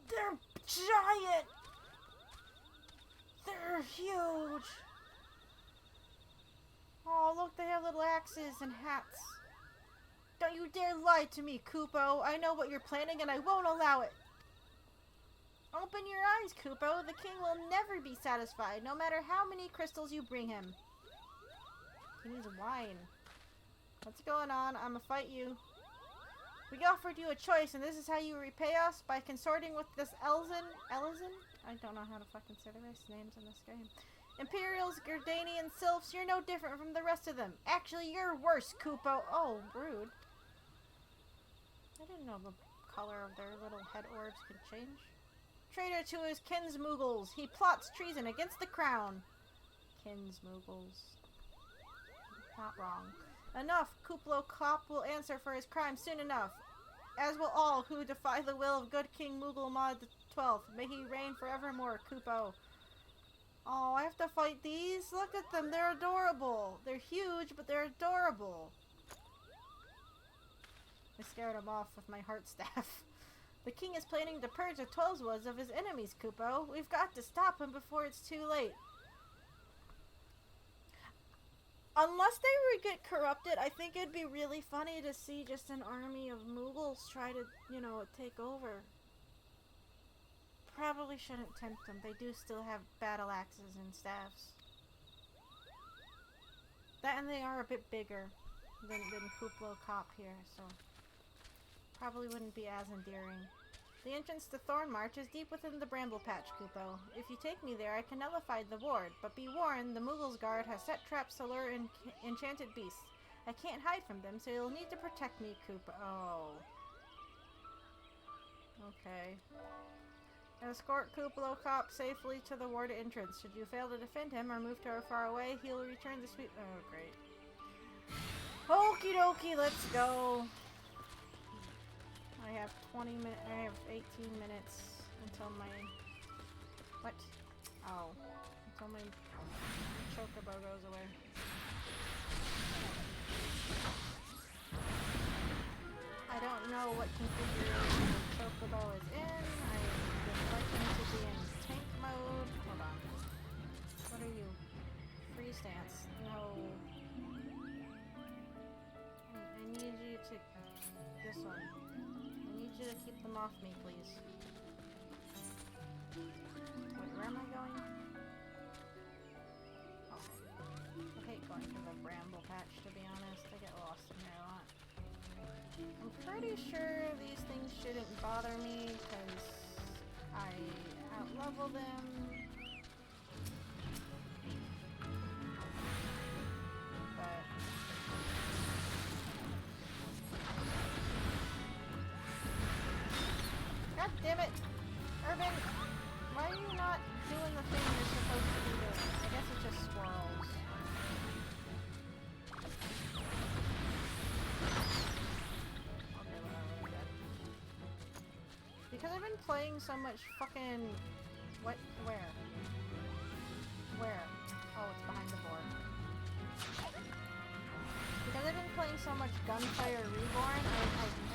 They're giant! They're huge! Oh, look, they have little axes and hats. Don't you dare lie to me, Koopo. I know what you're planning and I won't allow it. Open your eyes, Koopo. The king will never be satisfied, no matter how many crystals you bring him. He needs wine. What's going on? I'ma fight you. We offered you a choice, and this is how you repay us? By consorting with this Elzen? I don't know how to fucking say the race names in this game. Imperials, Gardanian Sylphs, you're no different from the rest of them. Actually, you're worse, Koopo. Oh, rude. I didn't know the color of their little head orbs could change. Traitor to his kinsmoogles. He plots treason against the crown. Kinsmoogles. Not wrong. Enough! Kooplo Cop will answer for his crime soon enough. As will all who defy the will of good King Moogle Mod the 12th. May he reign forevermore, Koopo. Oh, I have to fight these? Look at them, they're adorable. They're huge, but they're adorable. I scared him off with my heart staff. The king is planning to purge the 12 of his enemies, Koopo. We've got to stop him before it's too late. Unless they would get corrupted, I think it'd be really funny to see just an army of Moogles try to, take over. Probably shouldn't tempt them. They do still have battle axes and staffs. That and they are a bit bigger than Kooplo Cop here, so probably wouldn't be as endearing. The entrance to Thornmarch is deep within the Bramble Patch, Koopo. If you take me there, I can nullify the ward, but be warned, the Moogle's guard has set traps to lure enchanted beasts. I can't hide from them, so you'll need to protect me, Koopo. Oh. Okay. Escort Kooplo Cop safely to the ward entrance. Should you fail to defend him or move too far away, he'll return the sweet... Oh, great. Okie dokie, let's go. I have 18 minutes until my... What? Oh. Until my chocobo goes away. I don't know what configuration the chocobo is in. I would like him to be in tank mode. Hold on. What are you? Free stance. No. I need you to... This one. I need you to keep them off me, please. Wait, where am I going? Oh. I hate going to the Bramble Patch, to be honest. I get lost in here a lot. I'm pretty sure these things shouldn't bother me, because I outlevel them. But... God damn it! Urban! Why are you not doing the thing you're supposed to be doing? I guess it's just squirrels. Okay, whatever, I'm dead. Because I've been playing so much fucking... What? Where? Where? Oh, it's behind the board. Because I've been playing so much Gunfire Reborn,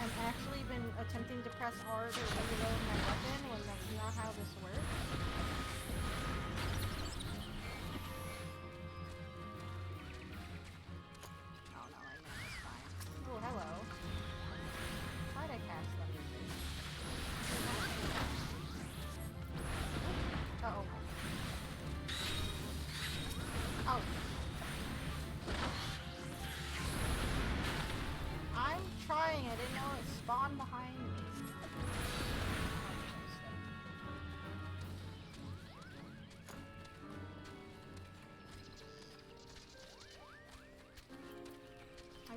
I've actually been attempting to press R to reload my weapon when that's not how this works. Oh no, I know, it's fine. Oh, hello. Why'd I cast them? Uh-oh. Oh. I'm trying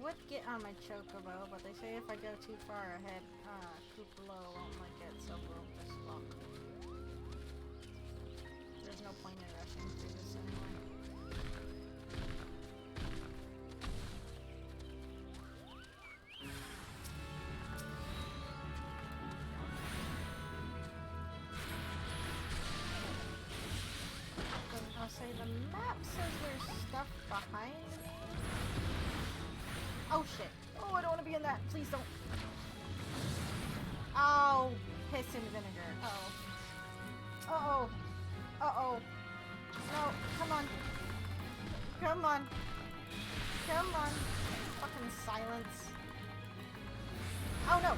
would get on my chocobo, but they say if I go too far ahead, Koopalo won't like it, so we'll just walk. There's no point in rushing through this anyway. I'll say the map says there's stuff behind me. Oh shit. Oh, I don't want to be in that. Please don't. Oh, piss and vinegar. Uh-oh. Uh-oh. Uh-oh. No, come on. Come on. Come on. Fucking silence. Oh no.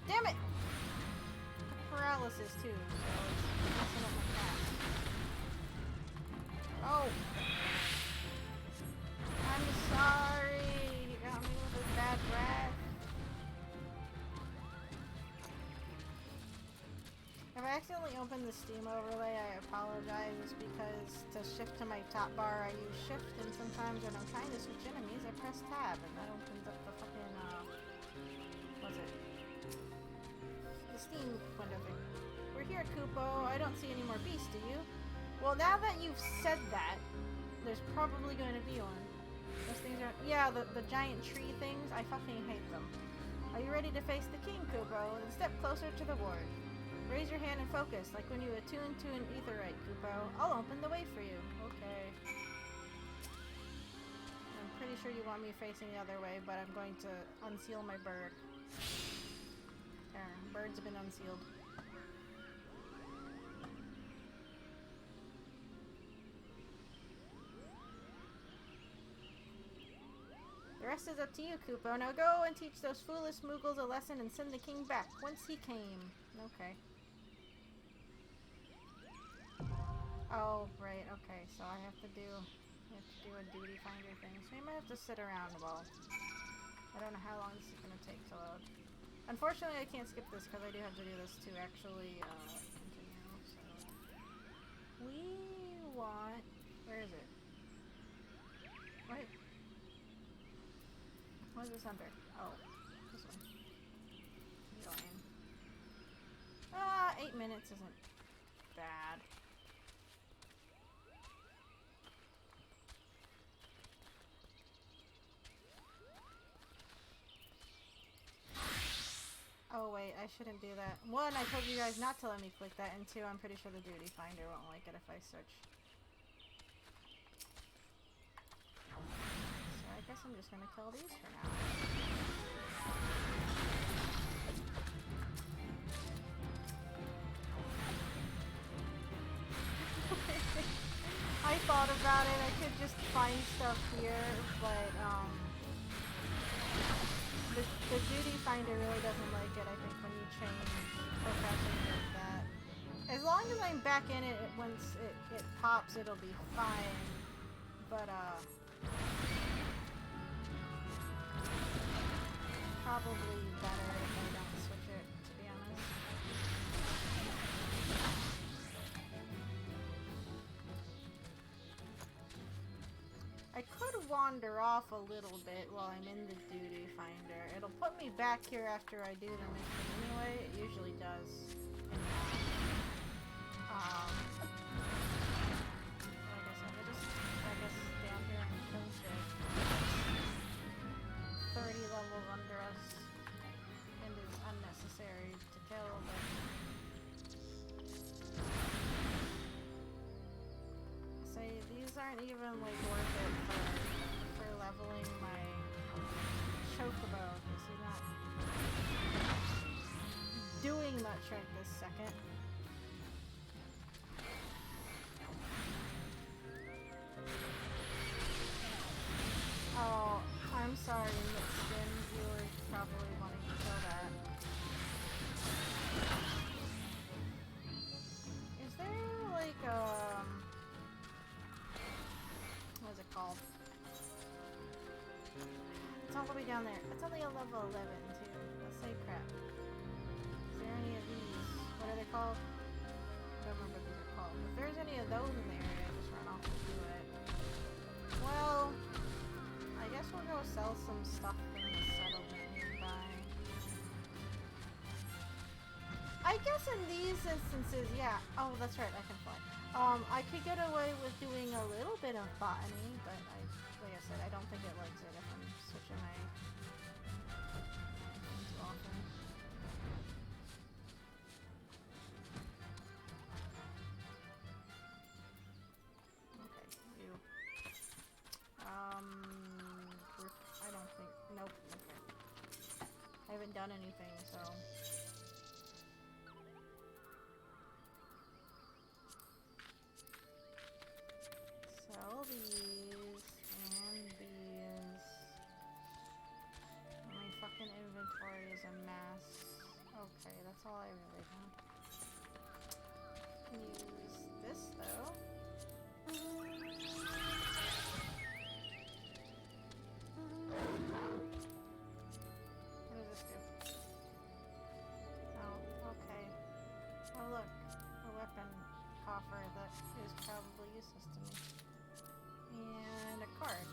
Damn it! Paralysis too, so it's messing up my cast. Oh! I'm sorry! You got me with a bad breath. If I accidentally opened the Steam overlay, I apologize. It's because to shift to my top bar, I use shift, and sometimes when I'm trying to switch enemies, I press tab, and that opens up the fucking, what's it? The Steam window thing. We're here, Koopo. I don't see any more beasts, do you? Well, now that you've said that, there's probably going to be one. Those things are... Yeah, the giant tree things. I fucking hate them. Are you ready to face the king, Koopo? Then step closer to the ward. Raise your hand and focus, like when you attune to an aetheryte, Koopo. I'll open the way for you. Okay. I'm pretty sure you want me facing the other way, but I'm going to unseal my bird. There, birds have been unsealed. The rest is up to you, Koopo. Now go and teach those foolish Moogles a lesson and send the king back whence he came. Okay. Oh, right, okay, so I have to do a duty finder thing. So you might have to sit around while... I don't know how long this is going to take to load. Unfortunately, I can't skip this because I do have to do this to actually continue, so... We want... Where is it? Wait. What is this under? Oh, this one. Join. 8 minutes isn't bad. Oh wait, I shouldn't do that. One, I told you guys not to let me click that, and two, I'm pretty sure the duty finder won't like it if I search. So I guess I'm just gonna kill these for now. I thought about it, I could just find stuff here, but the duty finder really doesn't like it, I think, when you change professions like that. As long as I'm back in it, once it pops, it'll be fine. But, probably better if I don't switch it, to be honest. I could wander off a little bit while I'm in the duty finder. It'll put me back here after I do the mission anyway. It usually does. Like I said, I guess down here and kill shit. 30 levels under us. And is unnecessary to kill, but... Say, these aren't even, like, worth it for leveling my chocobo, because he's not doing much right this second. Oh, I'm sorry, Mixin, you were probably wanting to kill that. Is there, like, what is it called? It's all the way down there. It's only a level 11, too. Let's say crap. Is there any of these? What are they called? I don't remember what these are Oh, if there's any of those in the area, just run off and do it. Well, I guess we'll go sell some stuff in the settlement nearby. I guess in these instances, yeah. Oh, that's right, I can fly. I could get away with doing a little bit of botany, but like I said, I don't think it likes it if I'm switching my things too often. Okay, you. I don't think. Nope. Okay. I haven't done anything, so. Sell these and these. My fucking inventory is a mess. Okay, that's all I really have. Can use this though. What does this do? Oh, okay. Oh look, a weapon coffer that is probably useless to me. And a card.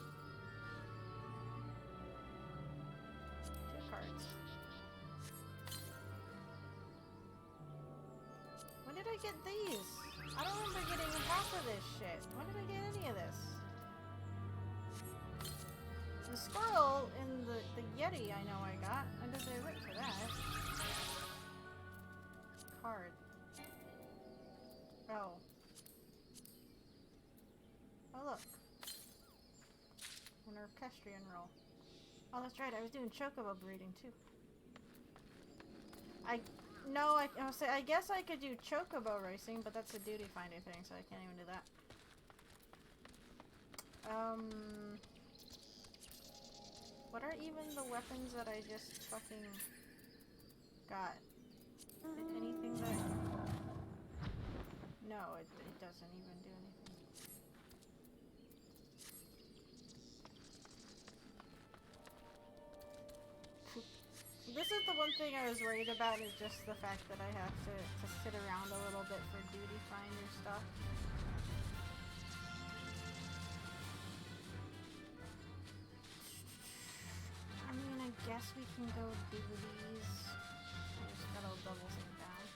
2 cards. When did I get these? I don't remember getting half of this shit. When did I get any of this? The squirrel in the Yeti I know I got. When did I look for that? Card. Oh. Oh look. An orchestrion roll. Oh, that's right. I was doing chocobo breeding too. I guess I could do chocobo racing, but that's a duty finder thing, so I can't even do that. What are even the weapons that I just fucking got? Anything that... No, it doesn't even do anything. This is the one thing I was worried about, is just the fact that I have to sit around a little bit for duty finder stuff. I mean, I guess we can go do these. I just gotta double sync down.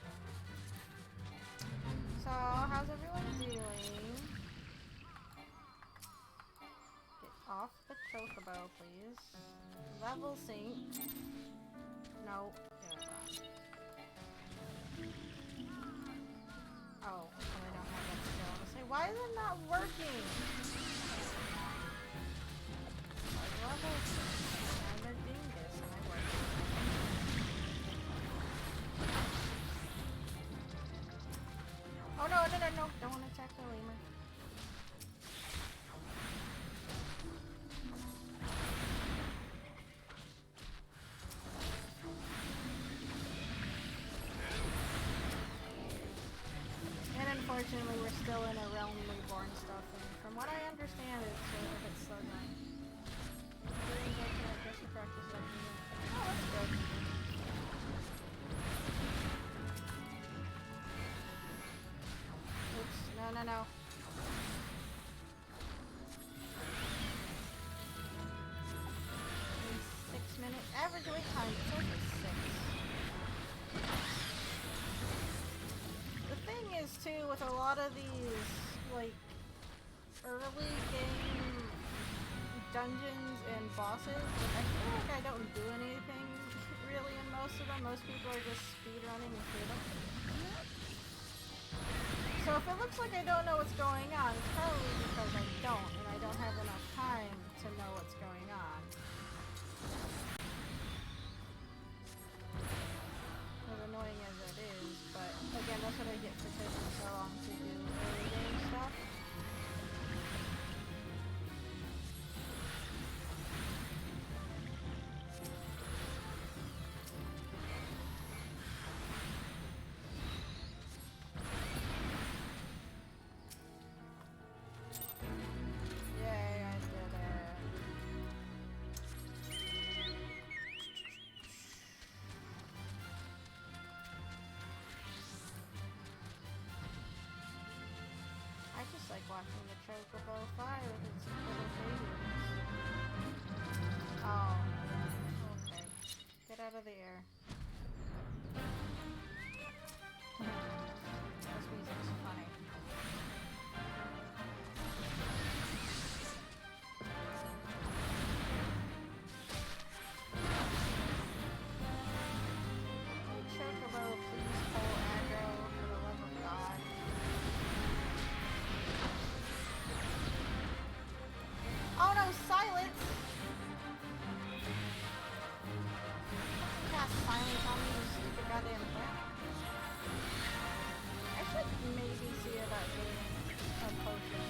So, how's everyone doing? Get off the chocobo, please. Level sync. No. Oh, I don't have that skill. I was say, why is it not working? Level sync. I'm a dingus and I work. Oh no, no. Don't want to attack the lemur. Unfortunately, we're still in a realm reborn stuff, and from what I understand, it's a bit slow going. Oh, that's good. Oops, no. 6 minutes. Average wait time, it's only 6. The thing is, too, with a lot of these, like, early game dungeons and bosses, I feel like I don't do anything really in most of them. Most people are just speedrunning and through them. So if it looks like I don't know what's going on, it's probably because I don't, and I don't have enough time to know what's going on. As annoying as it is, but again, that's what I get for taking so long to do early game stuff. Yay, I did it. watching the chocobo fly with its little babies. Oh. Okay. Get out of the air. This music's funny. Chocobo, please pull aggro for the love of God. Oh no, silence! Fucking cast silence on me, you stupid goddamn plant. I should maybe see about getting a potion.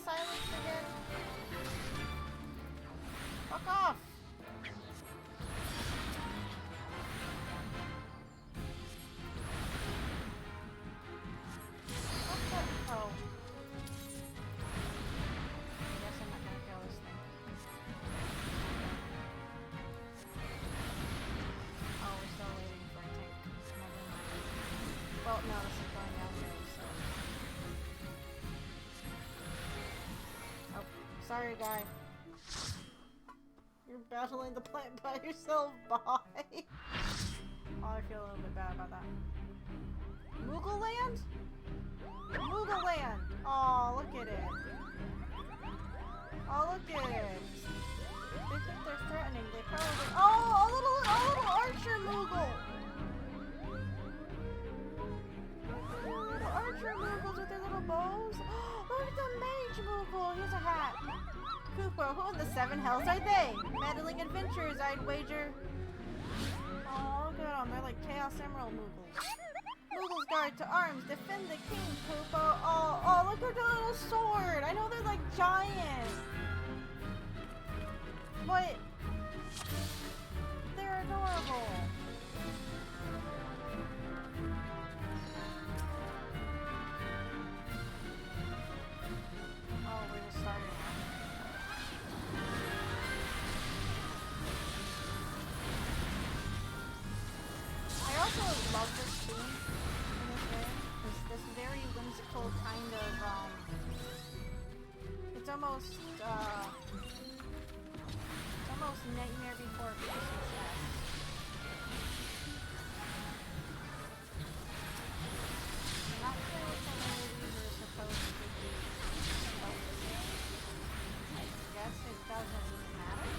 Silence again? Fuck off! What the? Oh. I guess I'm not gonna kill this thing. Oh, we're still waiting for a tank. Never mind. Well, no, this is going down here, so. Sorry, guy. You're battling the plant by yourself, bye. Oh, I feel a little bit bad about that. Moogle Land? Moogle Land! Oh, look at it. Oh, look at it. They think they're threatening. They probably. Oh, a little archer Moogle! Little archer Moogles with their little bows. Look at the mage Moogle! Here's a hat! Koopa, who in the seven hells are they? Meddling adventurers, I'd wager. Oh, look at them. They're like Chaos Emerald Moogles. Moogles guard to arms, defend the king, Koopa. Oh, look at the little sword! I know they're like giant. But they're adorable. Oh, we're just starting. I also love this theme in this game. It's this very whimsical kind of, it's almost Nightmare Before Christmas. I'm not sure what some of these are supposed to be. I guess it doesn't matter.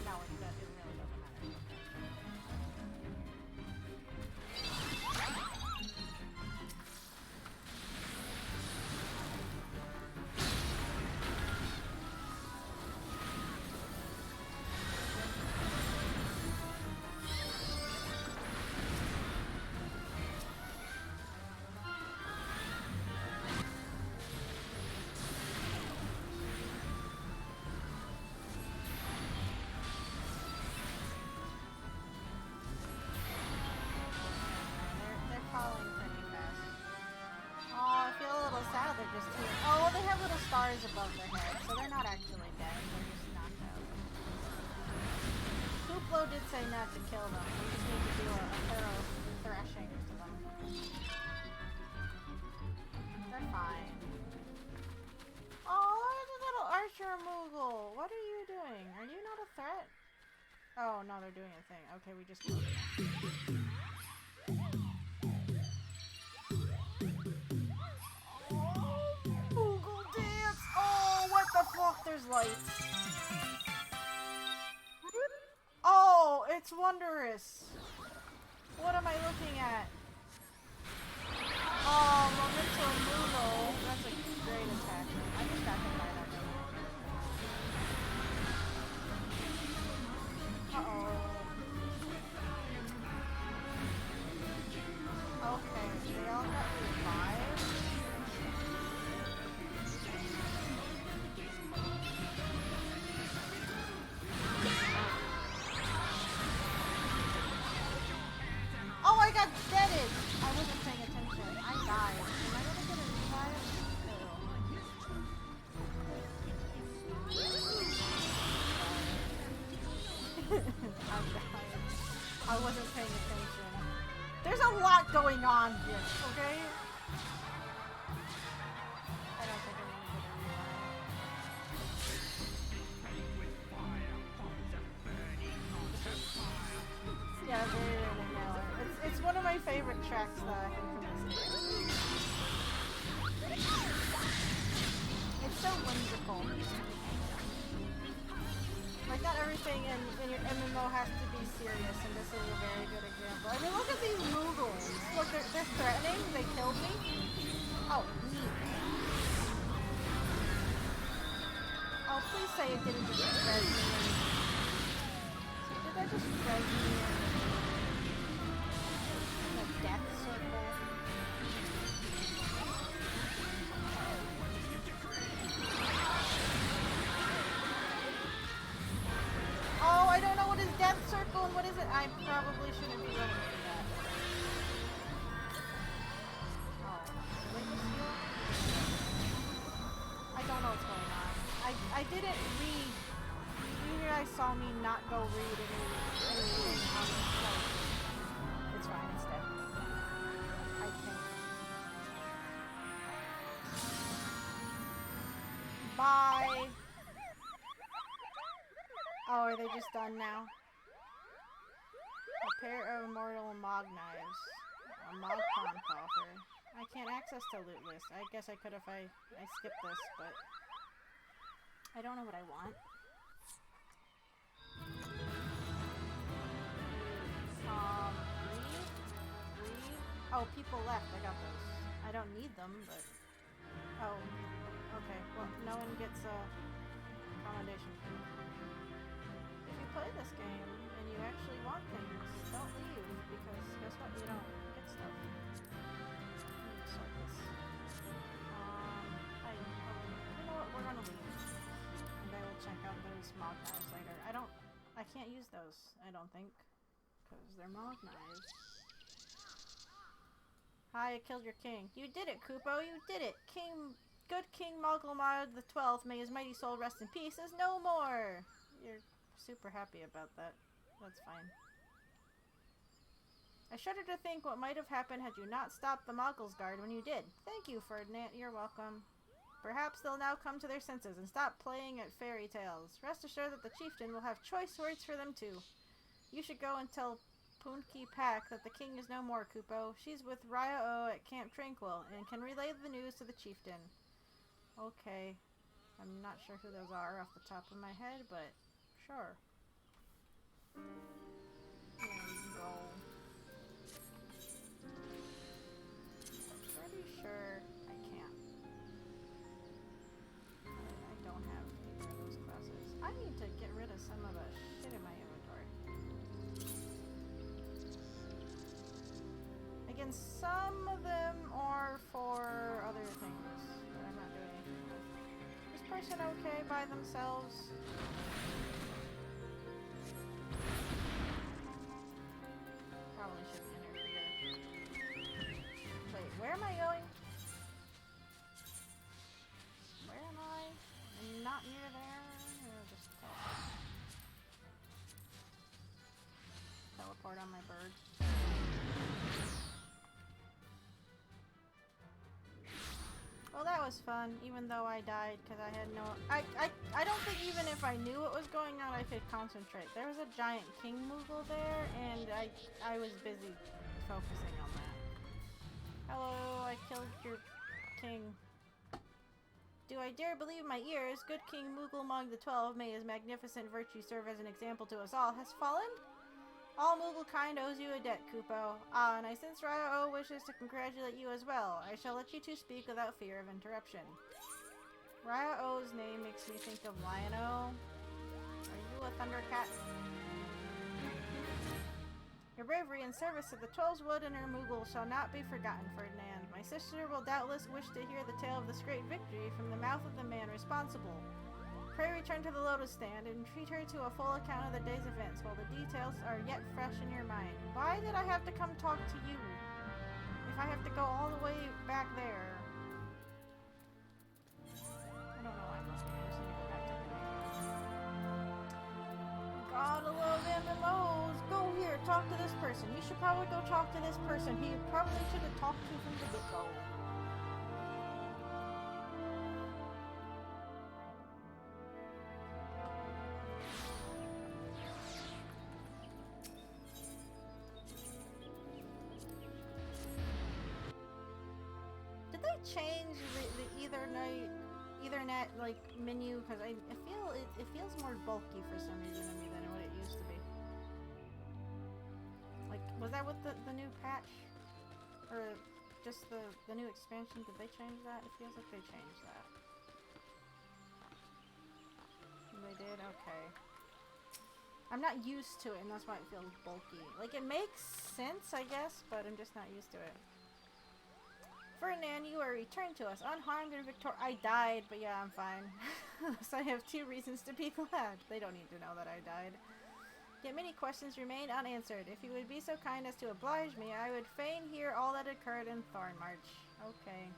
No, it really doesn't matter. They're just here. Oh, well, they have little stars above their heads, so they're not actually dead. They're just knocked out. Hooplo did say not to kill them. We just need to do a thorough thrashing to them. They're fine. Oh, there's a little archer Moogle. What are you doing? Are you not a threat? Oh, no, they're doing a thing. Okay, we just killed them. There's lights. Oh, it's wondrous. What am I looking at? Oh, Memento Moogle. That's a great attack. I'm distracted by that. Uh-oh. I wasn't paying attention. There's a lot going on here, okay? I don't think I'm gonna get a rewind. Yeah, very random now. It's one of my favorite tracks that I think from this game. It's so whimsical. Like, not everything in your MMO has to be serious, and this is a very good example. I mean, look at these Moogles. Look, they're threatening. They killed me. Oh, neat. Oh, please say it didn't just res me. Did that just res me in a death circle? Oh, I don't know what is death circle and what is it. I probably shouldn't be looking for that. Oh, did I just heal? I don't know what's going on. I didn't read. You guys saw me not go read anything on this site. It's fine, it's dead. I think. Bye! Oh, are they just done now? A pair of immortal Mog knives. A Mog Palm coffer. I can't access the loot list. I guess I could if I skip this, but I don't know what I want. Breathe. Oh, people left. I got those. I don't need them, but oh, okay. Well, no one gets a commendation. If you play this game and you actually want things, don't leave, because guess what? You don't get stuff. Let me sort this. You know what? We're gonna leave, and I will check out those Mog knives later. I can't use those. I don't think, because they're Mog knives. Hi, I killed your king. You did it, Kupo. You did it. Good King Mogulmod the 12th, may his mighty soul rest in peace, is no more. You're super happy about that. That's fine. I shudder to think what might have happened had you not stopped the Moggles Guard when you did. Thank you, Ferdinand. You're welcome. Perhaps they'll now come to their senses and stop playing at fairy tales. Rest assured that the chieftain will have choice words for them too. You should go and tell Punki Pak that the king is no more, Kupo. She's with Raya O at Camp Tranquil and can relay the news to the chieftain. Okay. I'm not sure who those are off the top of my head, but sure. There we go. Pretty sure I can't. I don't have either of those classes. I need to get rid of some of the shit in my inventory. Again, some of them are for other things that I'm not doing anything with. Is this person okay by themselves? Probably shouldn't interfere. Wait, where am I going? Where am I? I'm not near there. Just teleport on my bird. Well, that was fun, even though I died because I had no... I don't think even if I knew what was going on, I could concentrate. There was a giant king Moogle there, and I was busy focusing on that. Hello, I killed your king. Do I dare believe my ears? Good King Moogle the 12th, may his magnificent virtue serve as an example to us all, has fallen? All Moogle kind owes you a debt, Kupo. Ah, and I sense Raya O wishes to congratulate you as well. I shall let you two speak without fear of interruption. Raya O's name makes me think of Lion-O. Are you a Thundercat? Your bravery and service of the 12's Wood and her Moogle shall not be forgotten, Ferdinand. My sister will doubtless wish to hear the tale of this great victory from the mouth of the man responsible. Pray return to the Lotus Stand and treat her to a full account of the day's events while the details are yet fresh in your mind. Why did I have to come talk to you? If I have to go all the way back there. I don't know why I'm listening. I just need to go back to the Gotta love MMOs! Go here, talk to this I would go talk to this person he probably should have talked to from the get-go. Did they change the Ethernet like menu? Because I feel it feels more bulky for some reason to me than what it used to be. Like, was that with the new patch? Or just the new expansion? Did they change that? It feels like they changed that. They did? Okay. I'm not used to it, and that's why it feels bulky. Like, it makes sense, I guess, but I'm just not used to it. Ferdinand, you are returned to us, unharmed and victorious. I died, but yeah, I'm fine. So I have 2 reasons to be glad. They don't need to know that I died. Yet many questions remain unanswered. If you would be so kind as to oblige me, I would fain hear all that occurred in Thornmarch. Okay.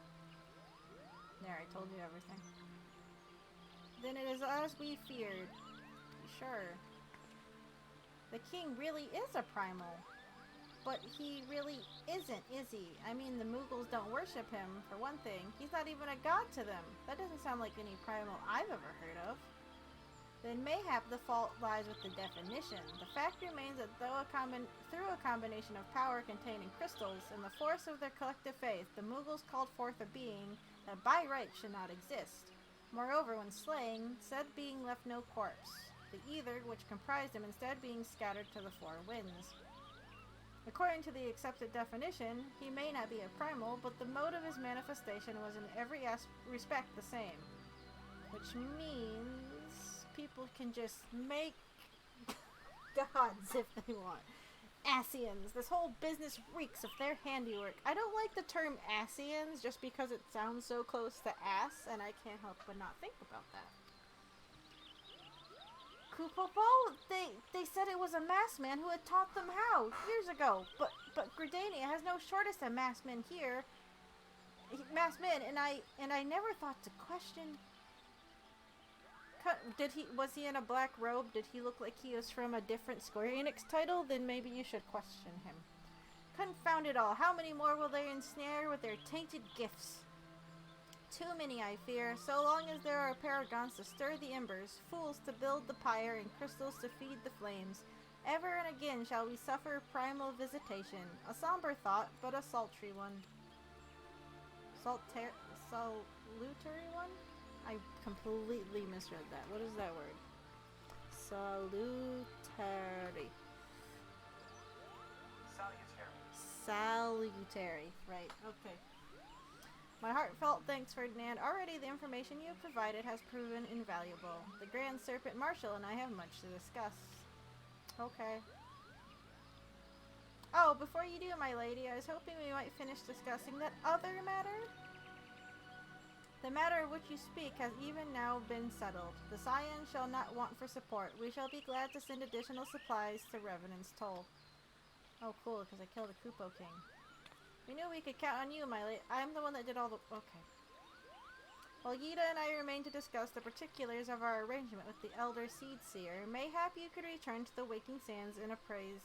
There, I told you everything. Then it is as we feared. Sure. The king really is a primal. But he really isn't, is he? I mean, the Mughals don't worship him, for one thing. He's not even a god to them. That doesn't sound like any primal I've ever heard of. Then mayhap the fault lies with the definition. The fact remains that through a combination of power contained in crystals and the force of their collective faith, the Mughals called forth a being that by right should not exist. Moreover, when slain, said being left no corpse, the ether which comprised him instead being scattered to the 4 winds. According to the accepted definition, he may not be a primal, but the mode of his manifestation was in every respect the same. Which means people can just make gods if they want. Asians. This whole business reeks of their handiwork. I don't like the term Asians just because it sounds so close to ass, and I can't help but not think about that. Kupopo, they said it was a masked man who had taught them how years ago, but Gridania has no shortest of masked men here. Masked men, and I never thought to question. Was he in a black robe? Did he look like he was from a different Square Enix title? Then maybe you should question him. Confound it all! How many more will they ensnare with their tainted gifts? Too many, I fear, so long as there are paragons to stir the embers, fools to build the pyre, and crystals to feed the flames. Ever and again shall we suffer primal visitation. A somber thought, but a sultry one. Salutary one? I completely misread that. What is that word? Salutary. Salutary. Right, okay. My heartfelt thanks, Ferdinand. Already the information you have provided has proven invaluable. The Grand Serpent Marshal and I have much to discuss. Okay. Oh, before you do, my lady, I was hoping we might finish discussing that other matter. The matter of which you speak has even now been settled. The Scion shall not want for support. We shall be glad to send additional supplies to Revenant's Toll. Oh, cool, because I killed the Kupo King. We knew we could count on you, my lady. I'm the one that did all the... Okay. While Yida and I remain to discuss the particulars of our arrangement with the Elder Seed Seer, mayhap you could return to the Waking Sands and apprise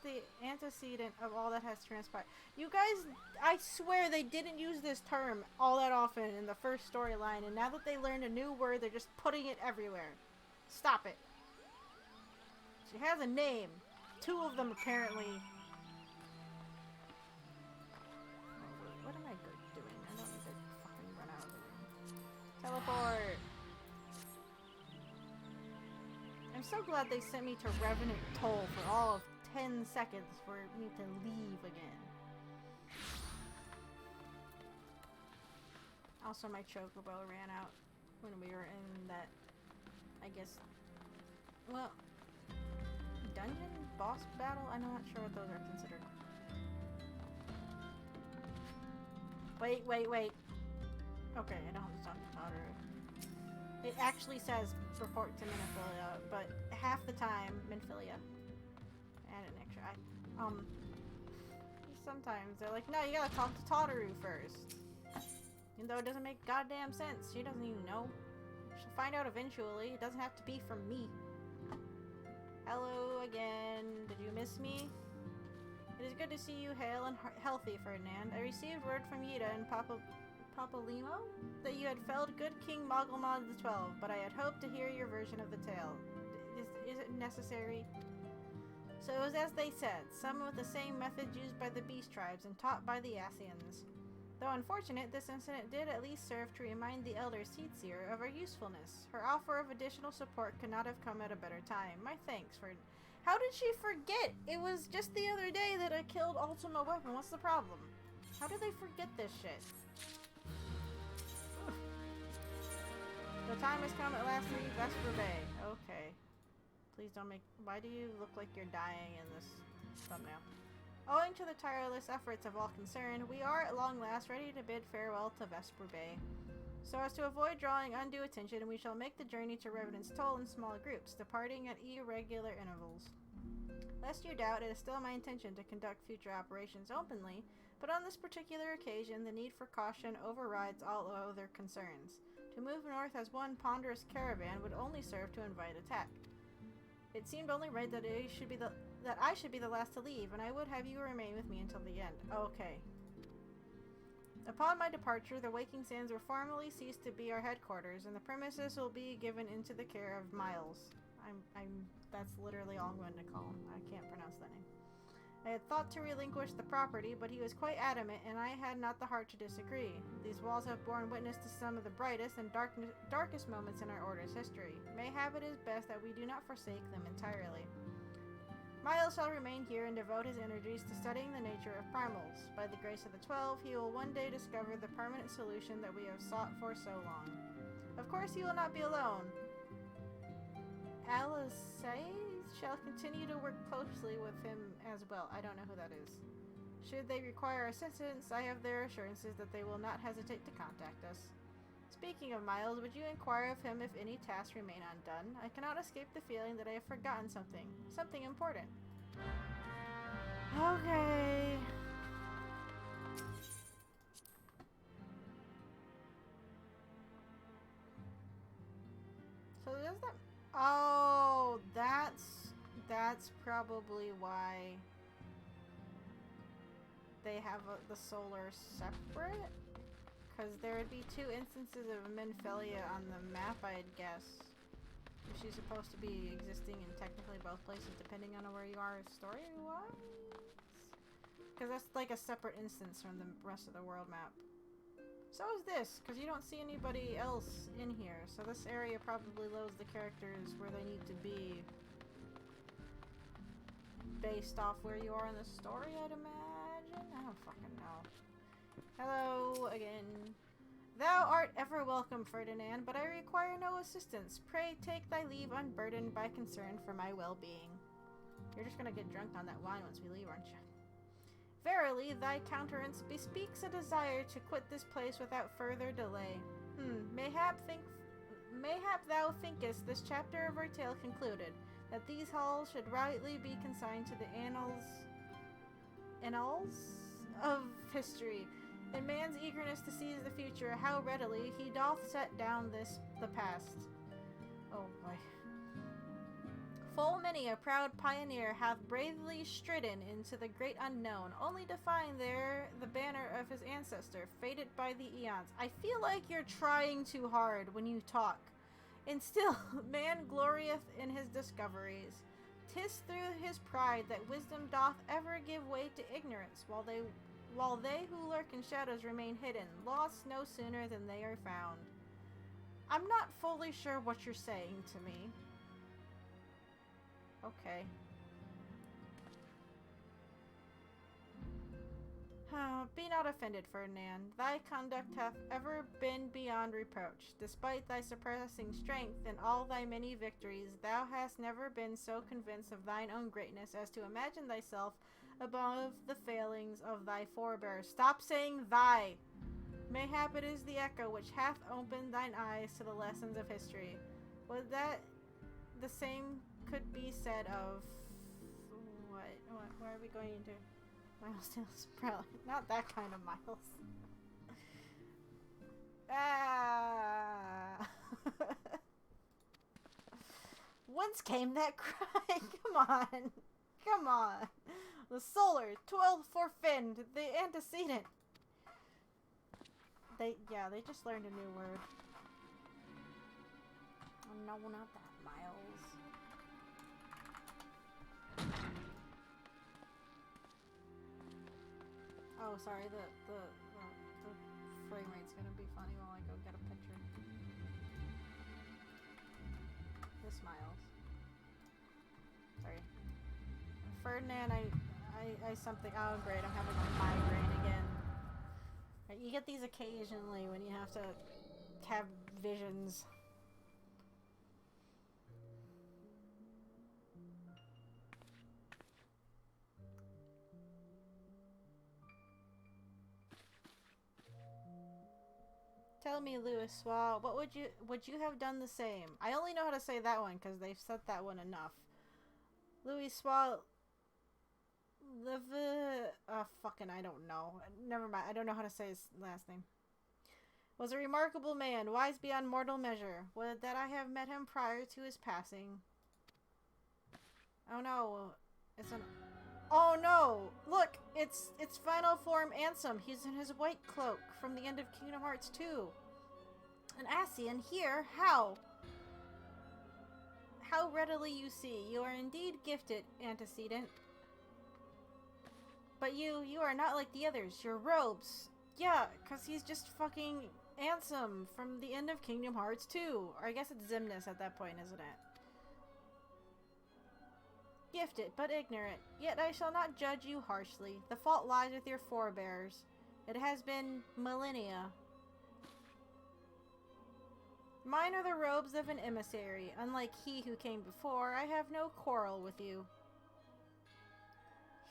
the antecedent of all that has transpired. You guys, I swear they didn't use this term all that often in the first storyline, and now that they learned a new word, they're just putting it everywhere. Stop it. She has a name. 2 of them, apparently. What am I doing? I don't need to fucking run out of the room. Teleport! I'm so glad they sent me to Revenant Toll for all of 10 seconds for me to leave again. Also, my chocobo ran out when we were in that, I guess, well, dungeon boss battle? I'm not sure what those are considered. Wait. Okay, I don't have to talk to Todoroki. It actually says report to Minophilia, but half the time, Minophilia. Add an extra sometimes they're like, no, you gotta talk to Todoroki first. Even though it doesn't make goddamn sense. She doesn't even know. She'll find out eventually. It doesn't have to be from me. Hello again. Did you miss me? It is good to see you hale and healthy, Ferdinand. I received word from Yida and Papalimo that you had felled good King Mogulmod XII, but I had hoped to hear your version of the tale. Is it necessary? So it was as they said, some with the same methods used by the beast tribes and taught by the Asians. Though unfortunate, this incident did at least serve to remind the elder Seedseer of her usefulness. Her offer of additional support could not have come at a better time. My thanks for... How did she forget? It was just the other day that I killed Ultima Weapon. What's the problem? How did they forget this shit? The time has come at last to leave Vesper Bay. Okay. Please don't make... Why do you look like you're dying in this thumbnail? Owing to the tireless efforts of all concerned, we are at long last ready to bid farewell to Vesper Bay. So as to avoid drawing undue attention, we shall make the journey to Revenant's Toll in small groups, departing at irregular intervals. Lest you doubt, it is still my intention to conduct future operations openly, but on this particular occasion, the need for caution overrides all other concerns. To move north as one ponderous caravan would only serve to invite attack. It seemed only right that I should be the last to leave, and I would have you remain with me until the end. Okay. Upon my departure, the Waking Sands will formally cease to be our headquarters, and the premises will be given into the care of Miles. That's literally all I'm going to call him. I can't pronounce that name. I had thought to relinquish the property, but he was quite adamant, and I had not the heart to disagree. These walls have borne witness to some of the brightest and darkest moments in our Order's history. Mayhap it is best that we do not forsake them entirely. Miles shall remain here and devote his energies to studying the nature of primals. By the grace of the 12, he will one day discover the permanent solution that we have sought for so long. Of course, he will not be alone. Alice shall continue to work closely with him as well. I don't know who that is. Should they require assistance, I have their assurances that they will not hesitate to contact us. Speaking of Miles, would you inquire of him if any tasks remain undone? I cannot escape the feeling that I have forgotten something. Something important. Okay. So does that... Oh, that's probably why they have the solar separate. Because there would be two instances of Minfelia on the map, I'd guess. She's supposed to be existing in technically both places, depending on where you are story-wise. Because that's like a separate instance from the rest of the world map. So is this, because you don't see anybody else in here. So this area probably loads the characters where they need to be based off where you are in the story, I'd imagine? I don't fucking know. Hello again. Thou art ever welcome, Ferdinand, but I require no assistance. Pray take thy leave unburdened by concern for my well-being. You're just gonna get drunk on that wine once we leave, aren't you? Verily, thy countenance bespeaks a desire to quit this place without further delay. Mayhap thou thinkest this chapter of our tale concluded, that these halls should rightly be consigned to the annals of history. In man's eagerness to seize the future, how readily he doth set down the past. Oh boy. Full many a proud pioneer hath bravely stridden into the great unknown, only to find there the banner of his ancestor, faded by the eons. I feel like you're trying too hard when you talk. And still, man glorieth in his discoveries. 'Tis through his pride that wisdom doth ever give way to ignorance, while they who lurk in shadows remain hidden, lost no sooner than they are found. I'm not fully sure what you're saying to me. Okay. Be not offended, Ferdinand. Thy conduct hath ever been beyond reproach. Despite thy surpassing strength and all thy many victories, thou hast never been so convinced of thine own greatness as to imagine thyself above the failings of thy forebears. Stop saying thy! Mayhap it is the echo which hath opened thine eyes to the lessons of history. Was that the same could be said of... Where are we going into? Miles Tales? Probably not that kind of Miles. Whence came that cry? Come on. Come on. The solar, 12 forefinned, the antecedent. They just learned a new word. Oh, no, not that, Miles. Oh, sorry, the frame rate's gonna be funny while I go get a picture. This Miles. Sorry. Ferdinand, I something. Oh, great, I'm having a migraine again. Right, you get these occasionally when you have to have visions. Tell me, Louis Swa, what would you have done the same? I only know how to say that one because they've said that one enough. Louis Swa, fucking, I don't know. Never mind. I don't know how to say his last name. Was a remarkable man, wise beyond mortal measure. Would that I have met him prior to his passing. Oh no, it's an. Oh no! Look, it's final form Ansem. He's in his white cloak from the end of Kingdom Hearts 2. An Ascian here? How? How readily you see. You are indeed gifted, antecedent. But you are not like the others. Your robes. Yeah, because he's just fucking Ansem from the end of Kingdom Hearts 2. Or I guess it's Xemnas at that point, isn't it? Gifted, but ignorant. Yet I shall not judge you harshly. The fault lies with your forebears. It has been millennia. Mine are the robes of an emissary. Unlike he who came before, I have no quarrel with you.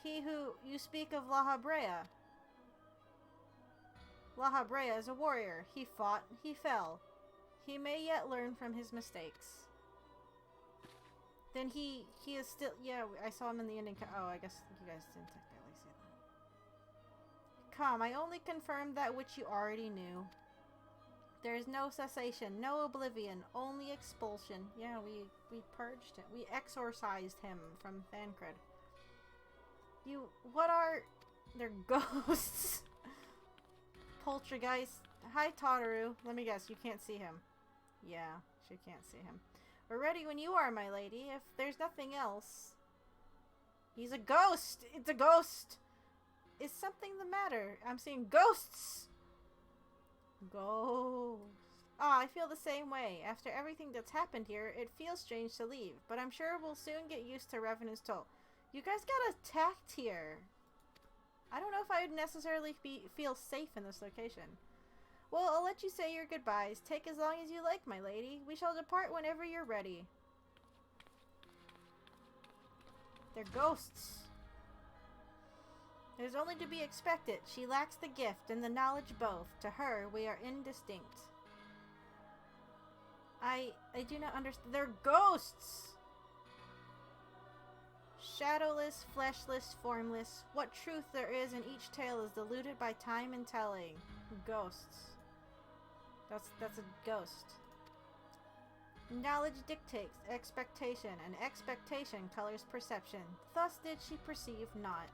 He who you speak of La Habrea. La Habrea is a warrior. He fought, he fell. He may yet learn from his mistakes. Then he is still... Yeah, I saw him in the ending... Oh, I guess you guys didn't technically say that. Come, I only confirmed that which you already knew. There is no cessation, no oblivion, only expulsion. Yeah, we purged him. We exorcised him from Thancred. You... What are... They're ghosts. Poltergeist. Hi, Tataru. Let me guess, you can't see him. Yeah, she can't see him. We're ready when you are, my lady. If there's nothing else... He's a ghost! It's a ghost! Is something the matter? I'm seeing ghosts! Ghosts. Ah, I feel the same way. After everything that's happened here, it feels strange to leave. But I'm sure we'll soon get used to Revenue's toll. You guys got attacked here. I don't know if I would necessarily feel safe in this location. Well, I'll let you say your goodbyes. Take as long as you like, my lady. We shall depart whenever you're ready. They're ghosts. It is only to be expected. She lacks the gift and the knowledge both. To her, we are indistinct. I do not understand. They're ghosts! Shadowless, fleshless, formless. What truth there is in each tale is diluted by time and telling. Ghosts. That's a ghost. Knowledge dictates expectation, and expectation colors perception. Thus did she perceive not.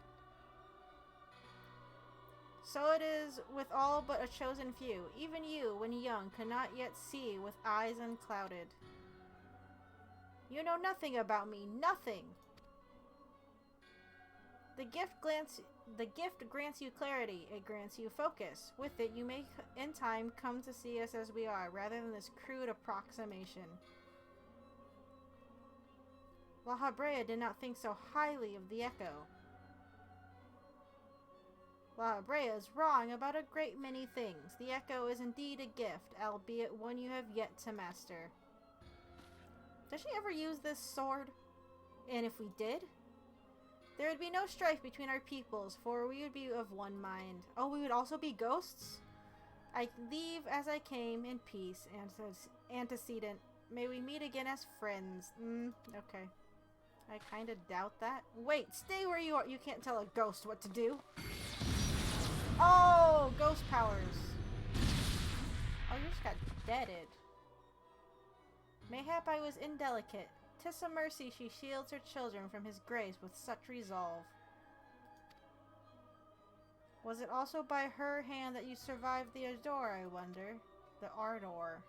So it is with all but a chosen few. Even you, when young, cannot yet see with eyes unclouded. You know nothing about me. Nothing! The gift grants you clarity. It grants you focus. With it, you may in time come to see us as we are, rather than this crude approximation. La Habrea did not think so highly of the Echo. La Habrea is wrong about a great many things. The Echo is indeed a gift, albeit one you have yet to master. Does she ever use this sword? And if we did? There would be no strife between our peoples, for we would be of one mind. Oh, we would also be ghosts? I leave as I came in peace, antecedent. May we meet again as friends. Okay. I kind of doubt that. Wait, stay where you are. You can't tell a ghost what to do. Oh, ghost powers. Oh, you just got deaded. Mayhap I was indelicate. 'Tis a mercy she shields her children from his grace with such resolve. Was it also by her hand that you survived the Ardor, I wonder? The Ardor.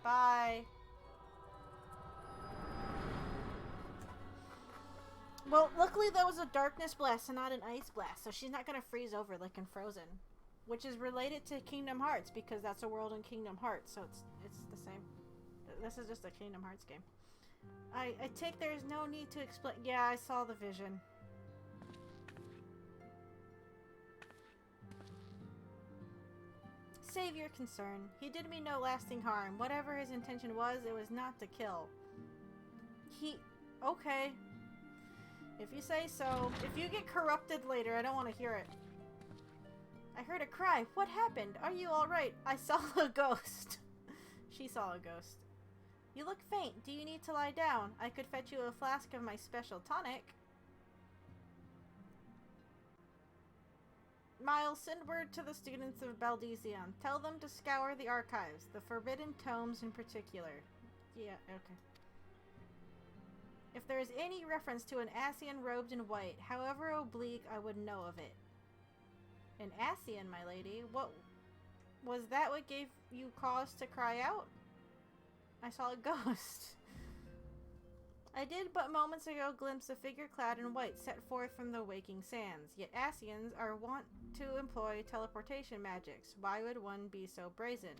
Bye. Well, luckily that was a darkness blast and not an ice blast, so she's not gonna freeze over like in Frozen. Which is related to Kingdom Hearts, because that's a world in Kingdom Hearts, so it's the same. This is just a Kingdom Hearts game. I take there's no need to explain. Yeah, I saw the vision. Save your concern. He did me no lasting harm. Whatever his intention was, it was not to kill. Okay. If you say so. If you get corrupted later, I don't want to hear it. I heard a cry. What happened? Are you alright? I saw a ghost. She saw a ghost. You look faint. Do you need to lie down? I could fetch you a flask of my special tonic. Miles, send word to the students of Baldesion. Tell them to scour the archives, the forbidden tomes in particular. Yeah, okay. If there is any reference to an Ascian robed in white, however oblique, I would know of it. An Ascian, my lady? What was that what gave you cause to cry out? I saw a ghost. I did but moments ago glimpse a figure clad in white set forth from the waking sands. Yet Ascians are wont to employ teleportation magics. Why would one be so brazen?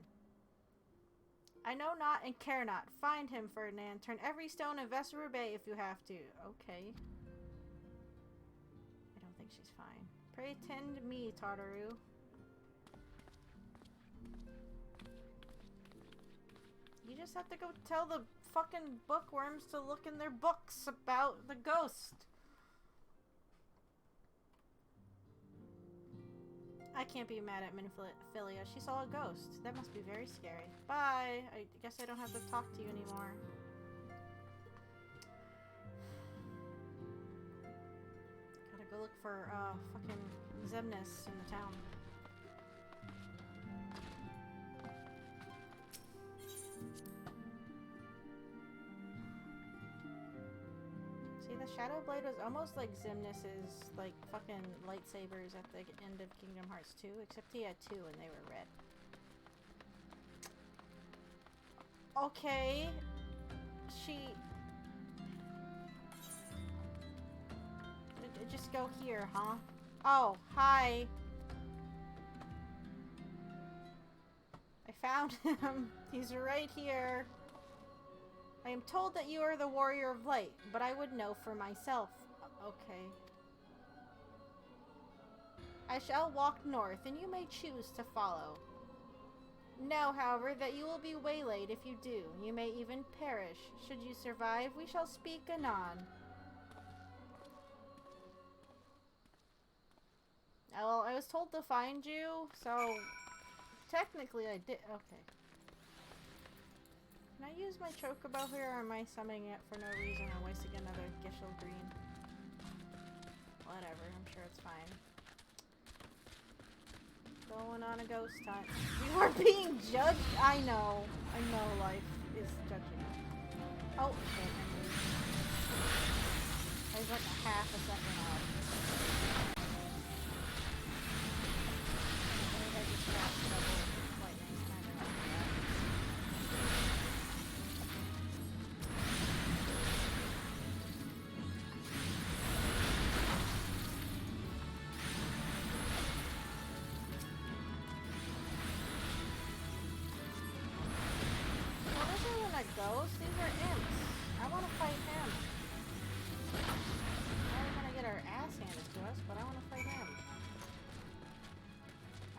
I know not and care not. Find him, Ferdinand. Turn every stone in Vesper Bay if you have to. Okay. I don't think she's fine. Pray tend me, Tartaru. You just have to go tell the fucking bookworms to look in their books about the ghost. I can't be mad at Minfilia. She saw a ghost. That must be very scary. Bye. I guess I don't have to talk to you anymore. Gotta go look for fucking Zemnis in the town. See, the Shadow Blade was almost like Zemnis's, like, fucking lightsabers at the end of Kingdom Hearts 2, except he had two and they were red. Okay. Just go here, huh? Oh, hi. I found him. He's right here. I am told that you are the Warrior of Light, but I would know for myself. Okay. I shall walk north, and you may choose to follow. Know, however, that you will be waylaid if you do. You may even perish. Should you survive, we shall speak anon. Well, I was told to find you, so technically I did. Okay. Can I use my chocobo here, or am I summoning it for no reason and wasting another Gishel green? Whatever, I'm sure it's fine. Going on a ghost hunt. You are being judged? I know life is judging. Oh, shit. I was like a half a second off. I think I just got double lightning. I don't know. Ghost? These are imps. I want to fight him. We're gonna get our ass handed to us, but I want to fight him.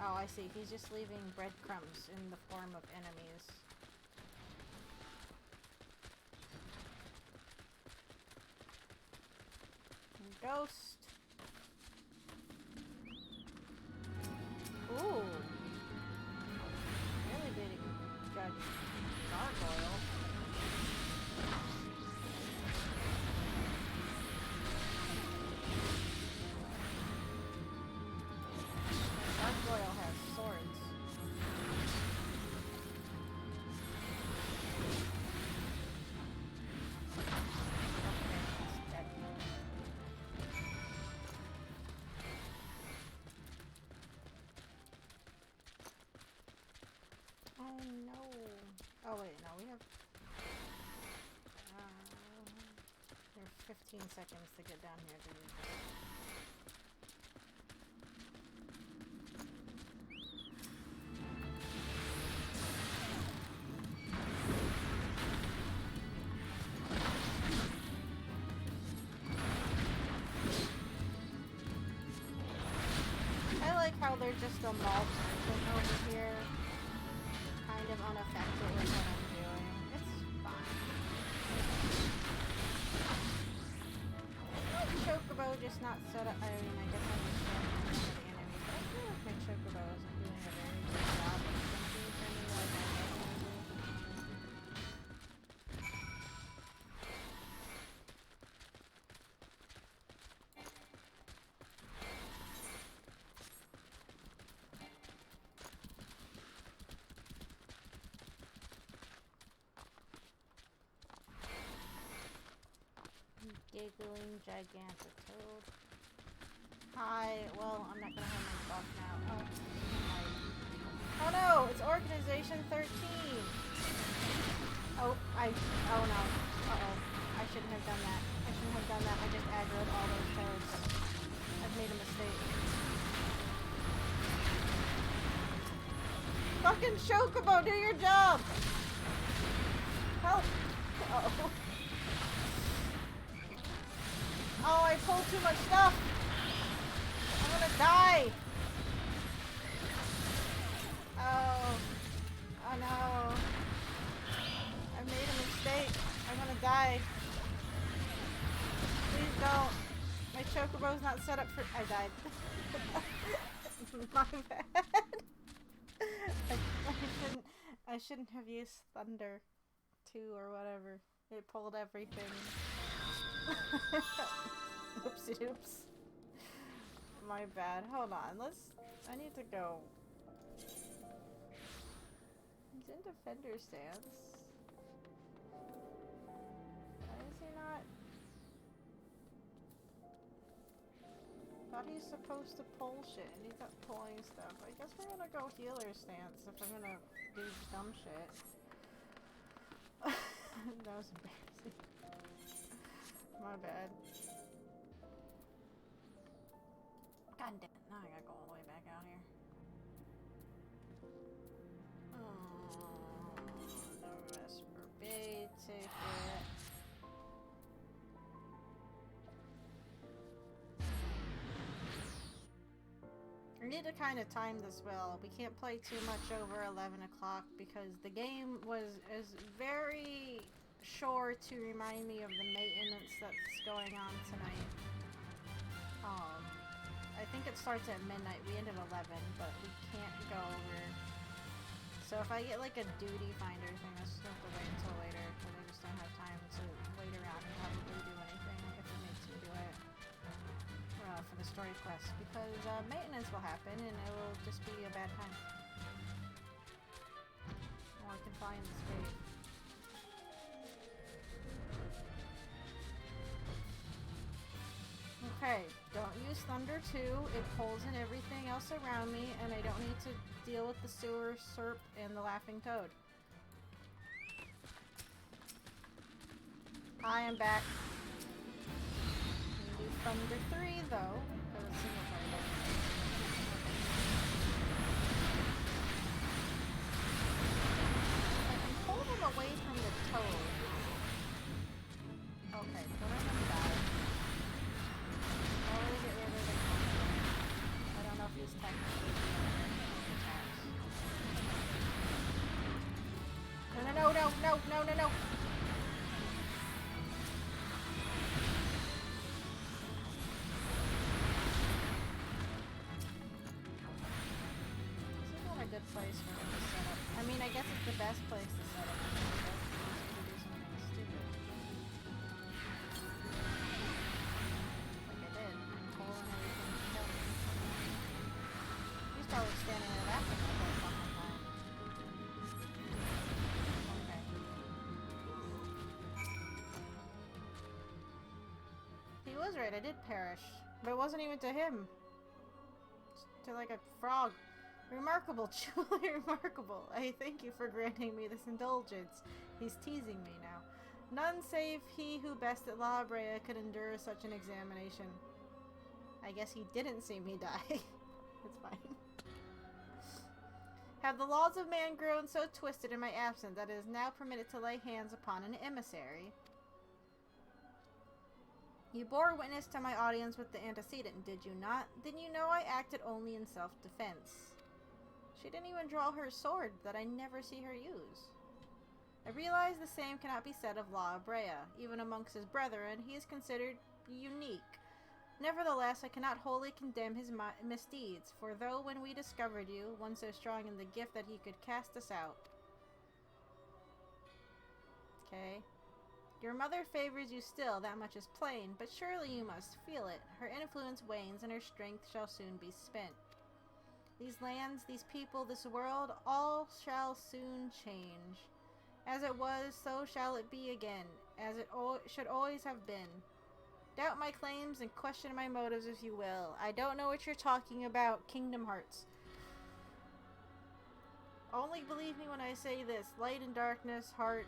Oh, I see. He's just leaving breadcrumbs in the form of enemies. Ghost. Ooh. Really big judge. Gargoyle. Gargoyle has swords. Okay, he's dead. Oh wait, no, we have... there's 15 seconds to get down here to use this. I like how they're just a mob version over here. Kind of unaffected with what I'm doing. It's fine. My chocobo just not set up. I mean, I guess I understand the enemy, but I feel like my chocobos are doing a very good job of thinking for me like I normally do. Giggling gigantic toad. Hi. Well, I'm not gonna have my buff now. Oh no! It's Organization 13! Oh, oh no. Uh-oh. I shouldn't have done that. I shouldn't have done that. I just aggroed all those toads. I've made a mistake. Fucking Chocobo, do your job! Help! Uh-oh. Oh, I pulled too much stuff! I'm gonna die! Oh. Oh no. I made a mistake. I'm gonna die. Please don't. My chocobo's not set up for- I died. My bad. I shouldn't have used Thunder 2 or whatever. It pulled everything. Oopsie oops. My bad. Hold on. I need to go. He's in defender stance. Why is he not? Thought he's supposed to pull shit and he's not pulling stuff. I guess we're gonna go healer stance if I'm gonna do dumb shit. That was embarrassing. My bad. God damn it, now I gotta go all the way back out here. Oh, the Vesper Bay ticket. I need to kind of time this well. We can't play too much over 11 o'clock because the game is very sure to remind me of the maintenance that's going on tonight. I think it starts at midnight. We end at 11, but we can't go over. So if I get like a duty finder thing, I just have to wait until later because I just don't have time to wait around and probably do anything if it makes me do it for the story quest because maintenance will happen and it will just be a bad time. Or I can fly in the space. Okay, don't use Thunder 2. It pulls in everything else around me, and I don't need to deal with the sewer serp and the laughing toad. I am back. I'm gonna do Thunder 3 though, for the single player. I can pull them away from the toad. Okay, so I'm gonna die. Get rid of the I don't know if he's technically attacks. No. This is not a good place for me to set up. I mean, I guess it's the best place to set up. To do something stupid. Probably standing there laughing the whole fucking time. Okay. He was right, I did perish. But it wasn't even to him. It's to like a frog. Remarkable, truly remarkable. I thank you for granting me this indulgence. He's teasing me now. None save he who best at La Brea could endure such an examination. I guess he didn't see me die. It's fine. Have the laws of man grown so twisted in my absence that it is now permitted to lay hands upon an emissary? You bore witness to my audience with the antecedent, did you not? Then you know I acted only in self-defense. She didn't even draw her sword that I never see her use. I realize the same cannot be said of La Brea. Even amongst his brethren, he is considered unique. Nevertheless, I cannot wholly condemn his misdeeds, for though when we discovered you, one so strong in the gift that he could cast us out. Okay. Your mother favors you still, that much is plain, but surely you must feel it. Her influence wanes, and her strength shall soon be spent. These lands, these people, this world, all shall soon change. As it was, so shall it be again, as it should always have been. Doubt my claims and question my motives if you will. I don't know what you're talking about, Kingdom Hearts. Only believe me when I say this. Light and darkness, heart,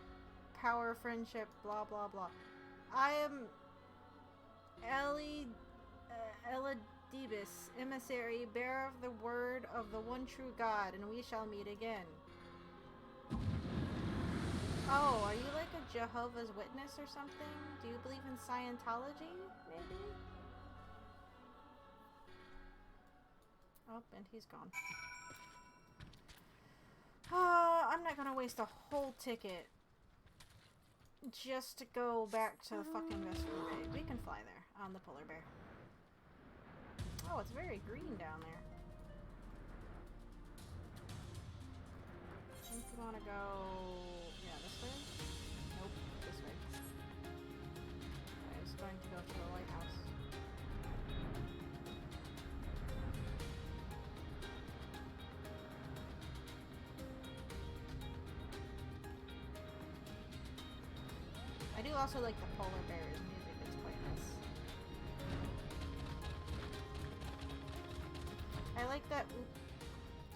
power, friendship, blah blah blah. I am Elidibus, emissary, bearer of the word of the one true God, and we shall meet again. Oh, are you like a Jehovah's Witness or something? Do you believe in Scientology, maybe? Oh, and he's gone. I'm not gonna waste a whole ticket just to go back to the fucking Vesper Raid. We can fly there on the polar bear. Oh, it's very green down there. I think we want to go... yeah, this way? Nope, this way. I was going to go to the lighthouse. I do also like the polar bear's music, it's quite nice. I like that...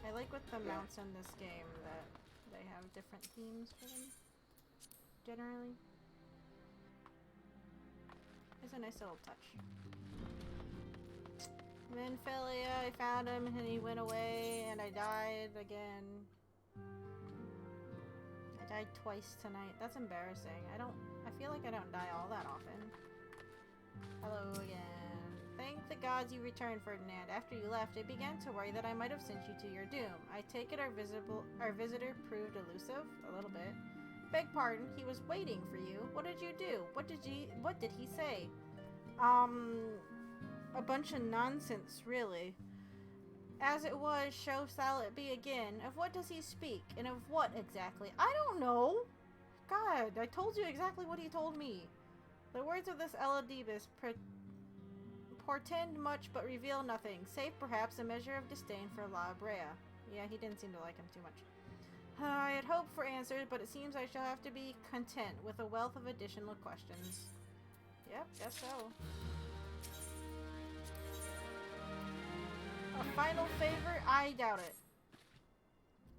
I like with the mounts in this game that they have different themes for them, generally. It's a nice little touch. Minfilia, I found him and he went away and I died again. I died twice tonight. That's embarrassing. I feel like I don't die all that often. Hello again. Thank the gods you returned, Ferdinand. After you left, I began to worry that I might have sent you to your doom. I take it our visitor proved elusive? A little bit. Beg pardon, he was waiting for you. What did you do? What did he say? A bunch of nonsense, really. As it was, so shall it be again. Of what does he speak? And of what exactly? I don't know! God, I told you exactly what he told me. The words of this Elidibus portend much but reveal nothing, save perhaps a measure of disdain for La Brea. Yeah, he didn't seem to like him too much. I had hoped for answers, but it seems I shall have to be content with a wealth of additional questions. Yep, guess so. A final favor? I doubt it.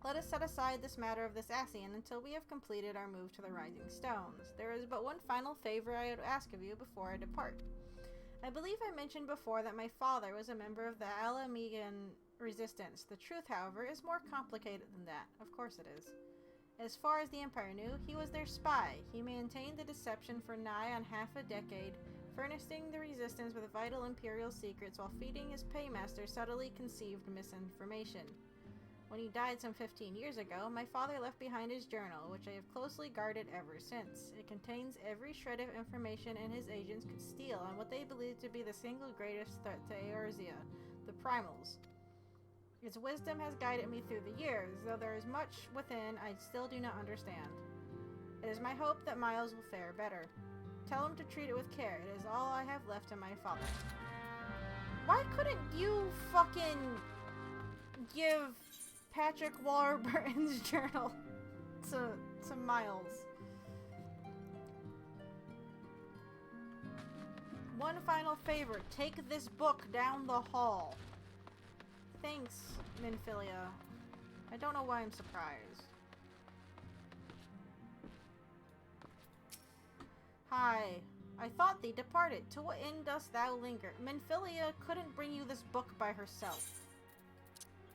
Let us set aside this matter of this Ascian until we have completed our move to the Rising Stones. There is but one final favor I would ask of you before I depart. I believe I mentioned before that my father was a member of the Alamegan resistance. The truth, however, is more complicated than that. Of course it is. As far as the Empire knew, he was their spy. He maintained the deception for nigh on half a decade, furnishing the resistance with vital Imperial secrets while feeding his paymaster subtly conceived misinformation. When he died some 15 years ago, my father left behind his journal, which I have closely guarded ever since. It contains every shred of information and his agents could steal on what they believed to be the single greatest threat to Eorzea, the Primals. Its wisdom has guided me through the years, though there is much within I still do not understand. It is my hope that Miles will fare better. Tell him to treat it with care. It is all I have left of my father. Why couldn't you fucking give Patrick Warburton's journal to Miles? One final favor. Take this book down the hall. thanks, Minfilia. I don't know why I'm surprised. Hi. I thought thee departed. To what end dost thou linger? Minfilia couldn't bring you this book by herself.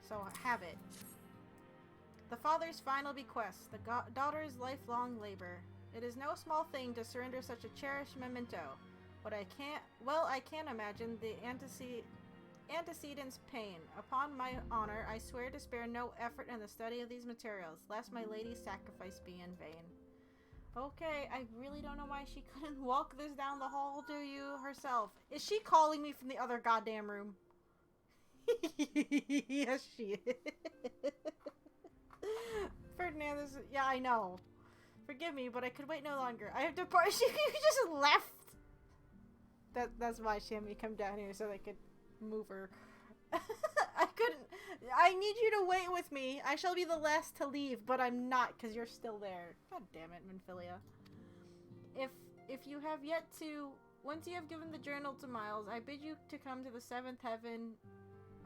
So have it. The father's final bequest, the daughter's lifelong labor. It is no small thing to surrender such a cherished memento. But I can't imagine the antecedent's pain. Upon my honor, I swear to spare no effort in the study of these materials, lest my lady's sacrifice be in vain. Okay, I really don't know why she couldn't walk this down the hall to you herself. Is she calling me from the other goddamn room? Yes, she is. Ferdinand, yeah, I know. Forgive me, but I could wait no longer. I have departed. She just left. That's why she had me come down here, so they could move her. I couldn't. I need you to wait with me. I shall be the last to leave, but I'm not, because you're still there. God damn it, Minfilia. If you have yet to... Once you have given the journal to Miles, I bid you to come to the 7th heaven...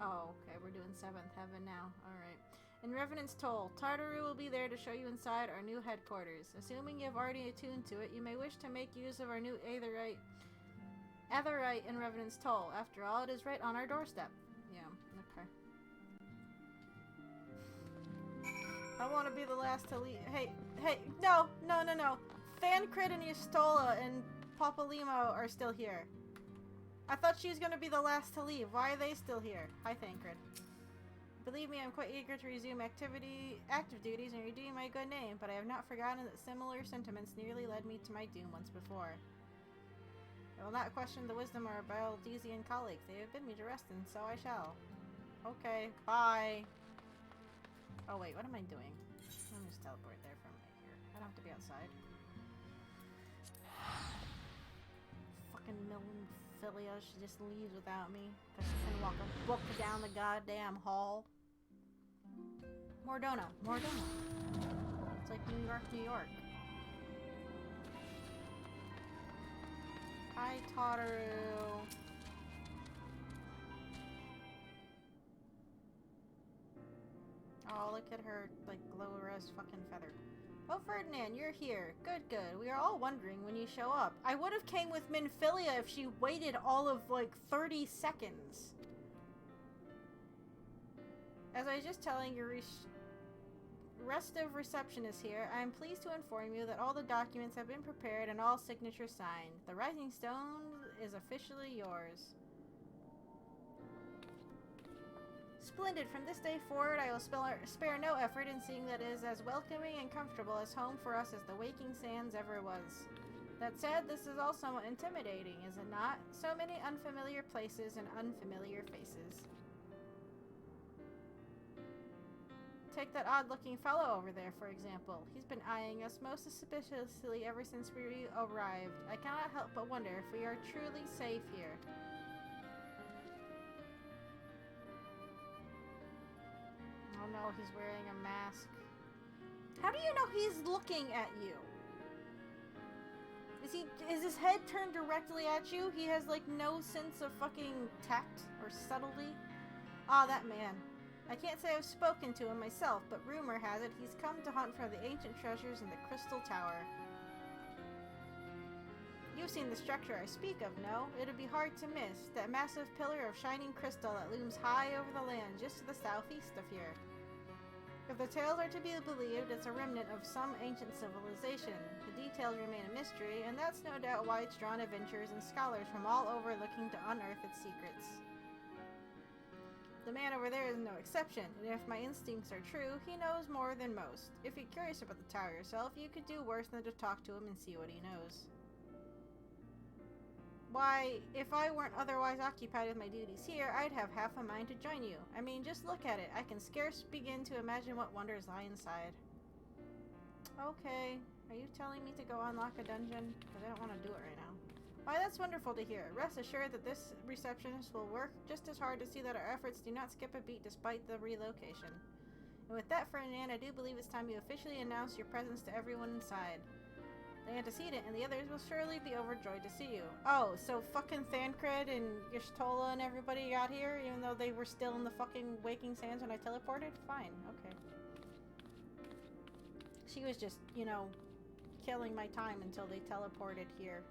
Oh, okay, we're doing 7th heaven now. Alright. In Revenant's Toll, Tartaru will be there to show you inside our new headquarters. Assuming you have already attuned to it, you may wish to make use of our new Aetherite in Revenant's Toll. After all, it is right on our doorstep. Yeah, okay. I want to be the last to leave. Hey, no. Thancred and Yustola and Papalymo are still here. I thought she was going to be the last to leave. Why are they still here? Hi, Thancred. Believe me, I'm quite eager to resume active duties and redeem my good name, but I have not forgotten that similar sentiments nearly led me to my doom once before. I will not question the wisdom of our Baldesian colleagues. They have bid me to rest, and so I shall. Okay, bye. Oh wait, what am I doing? Let me just teleport there from right here. I don't have to be outside. Fucking Minfilia, she just leaves without me. Because she can walk a book down the goddamn hall. Mordona. It's like New York, New York. Hi, Tartaru. Oh, look at her, like, glow-rose fucking feather. Oh, Ferdinand, you're here. Good. We are all wondering when you show up. I would have came with Minfilia if she waited all of, like, 30 seconds. As I was just telling your restive receptionist here, I am pleased to inform you that all the documents have been prepared and all signatures signed. The Rising Stone is officially yours. Splendid. From this day forward, I will spare no effort in seeing that it is as welcoming and comfortable as home for us as the Waking Sands ever was. That said, this is all somewhat intimidating, is it not? So many unfamiliar places and unfamiliar faces. Take that odd-looking fellow over there, for example. He's been eyeing us most suspiciously ever since we arrived. I cannot help but wonder if we are truly safe here. Oh no, he's wearing a mask. How do you know he's looking at you? Is his head turned directly at you? He has like no sense of fucking tact or subtlety. Ah, that man. I can't say I've spoken to him myself, but rumor has it he's come to hunt for the ancient treasures in the Crystal Tower. You've seen the structure I speak of, no? It'd be hard to miss. That massive pillar of shining crystal that looms high over the land just to the southeast of here. If the tales are to be believed, it's a remnant of some ancient civilization. The details remain a mystery, and that's no doubt why it's drawn adventurers and scholars from all over looking to unearth its secrets. The man over there is no exception, and if my instincts are true, he knows more than most. If you're curious about the tower yourself, you could do worse than to talk to him and see what he knows. Why, if I weren't otherwise occupied with my duties here, I'd have half a mind to join you. I mean, just look at it. I can scarce begin to imagine what wonders lie inside. Okay. Are you telling me to go unlock a dungeon? Because I don't want to do it right now. Why, that's wonderful to hear. Rest assured that this receptionist will work just as hard to see that our efforts do not skip a beat despite the relocation. And with that, Ferdinand, I do believe it's time you officially announce your presence to everyone inside. The antecedent and the others will surely be overjoyed to see you. Oh, so fucking Thancred and Y'shtola and everybody got here, even though they were still in the fucking Waking Sands when I teleported? Fine, okay. She was just, you know, killing my time until they teleported here.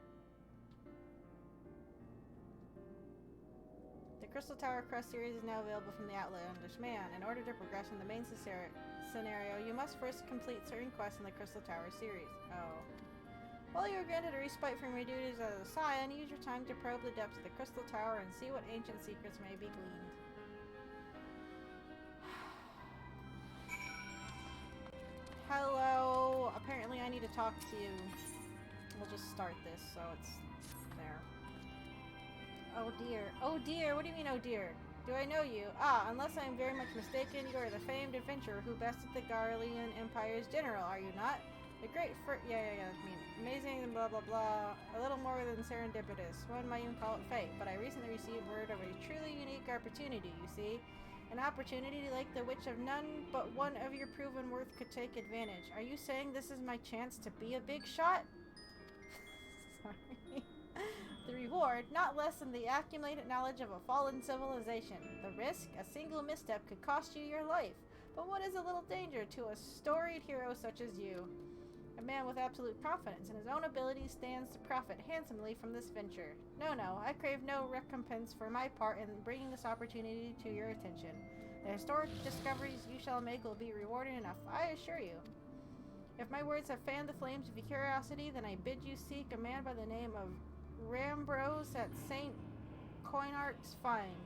The Crystal Tower Crest series is now available from the outlet on Dishman. In order to progress in the main scenario, you must first complete certain quests in the Crystal Tower series. Oh. While you are granted a respite from your duties as a Scion, use your time to probe the depths of the Crystal Tower and see what ancient secrets may be gleaned. Hello! Apparently I need to talk to you. We'll just start this so it's there. Oh dear. Oh dear! What do you mean, oh dear? Do I know you? Ah, unless I am very much mistaken, you are the famed adventurer who bested the Garlean Empire's general, are you not? The great amazing and blah blah blah. A little more than serendipitous. One might even call it fate, but I recently received word of a truly unique opportunity, you see. An opportunity like the which of none but one of your proven worth could take advantage. Are you saying this is my chance to be a big shot? Sorry. The reward, not less than the accumulated knowledge of a fallen civilization. The risk, a single misstep could cost you your life. But what is a little danger to a storied hero such as you? A man with absolute confidence in his own abilities stands to profit handsomely from this venture. No, I crave no recompense for my part in bringing this opportunity to your attention. The historic discoveries you shall make will be rewarding enough, I assure you. If my words have fanned the flames of your curiosity, then I bid you seek a man by the name of Rambrose at St. Coinart's Find.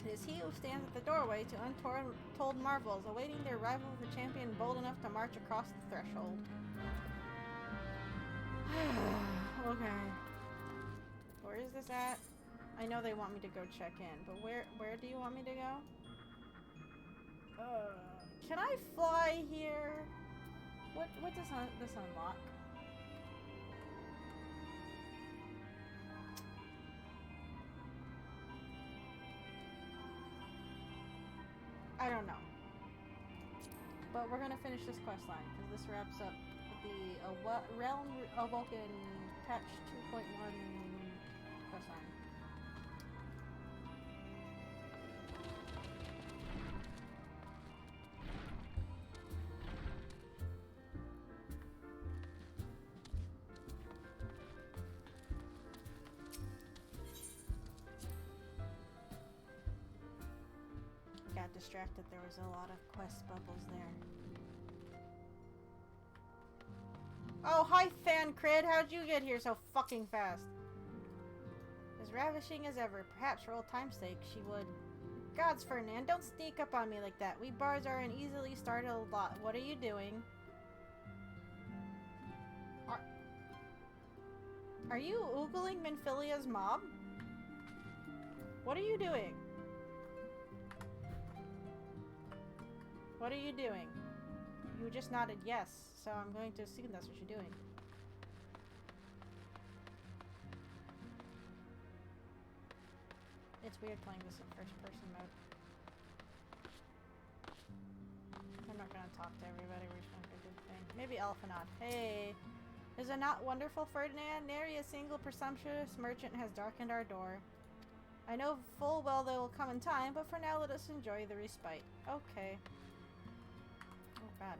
It is he who stands at the doorway to untold marvels, awaiting the arrival of the champion bold enough to march across the threshold. Okay. Where is this at? I know they want me to go check in, but where do you want me to go? Can I fly here? What does this unlock? I don't know. But we're gonna finish this quest line, because this wraps up the Realm Awoken Patch 2.1 quest line. Got distracted, there was a lot of quest bubbles there. Oh, hi Thancred, how'd you get here so fucking fast? As ravishing as ever, perhaps for old time's sake she would. Gods, Ferdinand, don't sneak up on me like that. We bards are an easily startled lot. What are you doing? Are you oogling Minfilia's mom? What are you doing? What are you doing? You just nodded yes, so I'm going to assume that's what you're doing. It's weird playing this in first person mode. I'm not gonna talk to everybody, we're just gonna do the thing. Maybe Elfinod. Hey! Is it not wonderful, Ferdinand? Nary a single presumptuous merchant has darkened our door. I know full well they will come in time, but for now let us enjoy the respite. Okay. Oh god.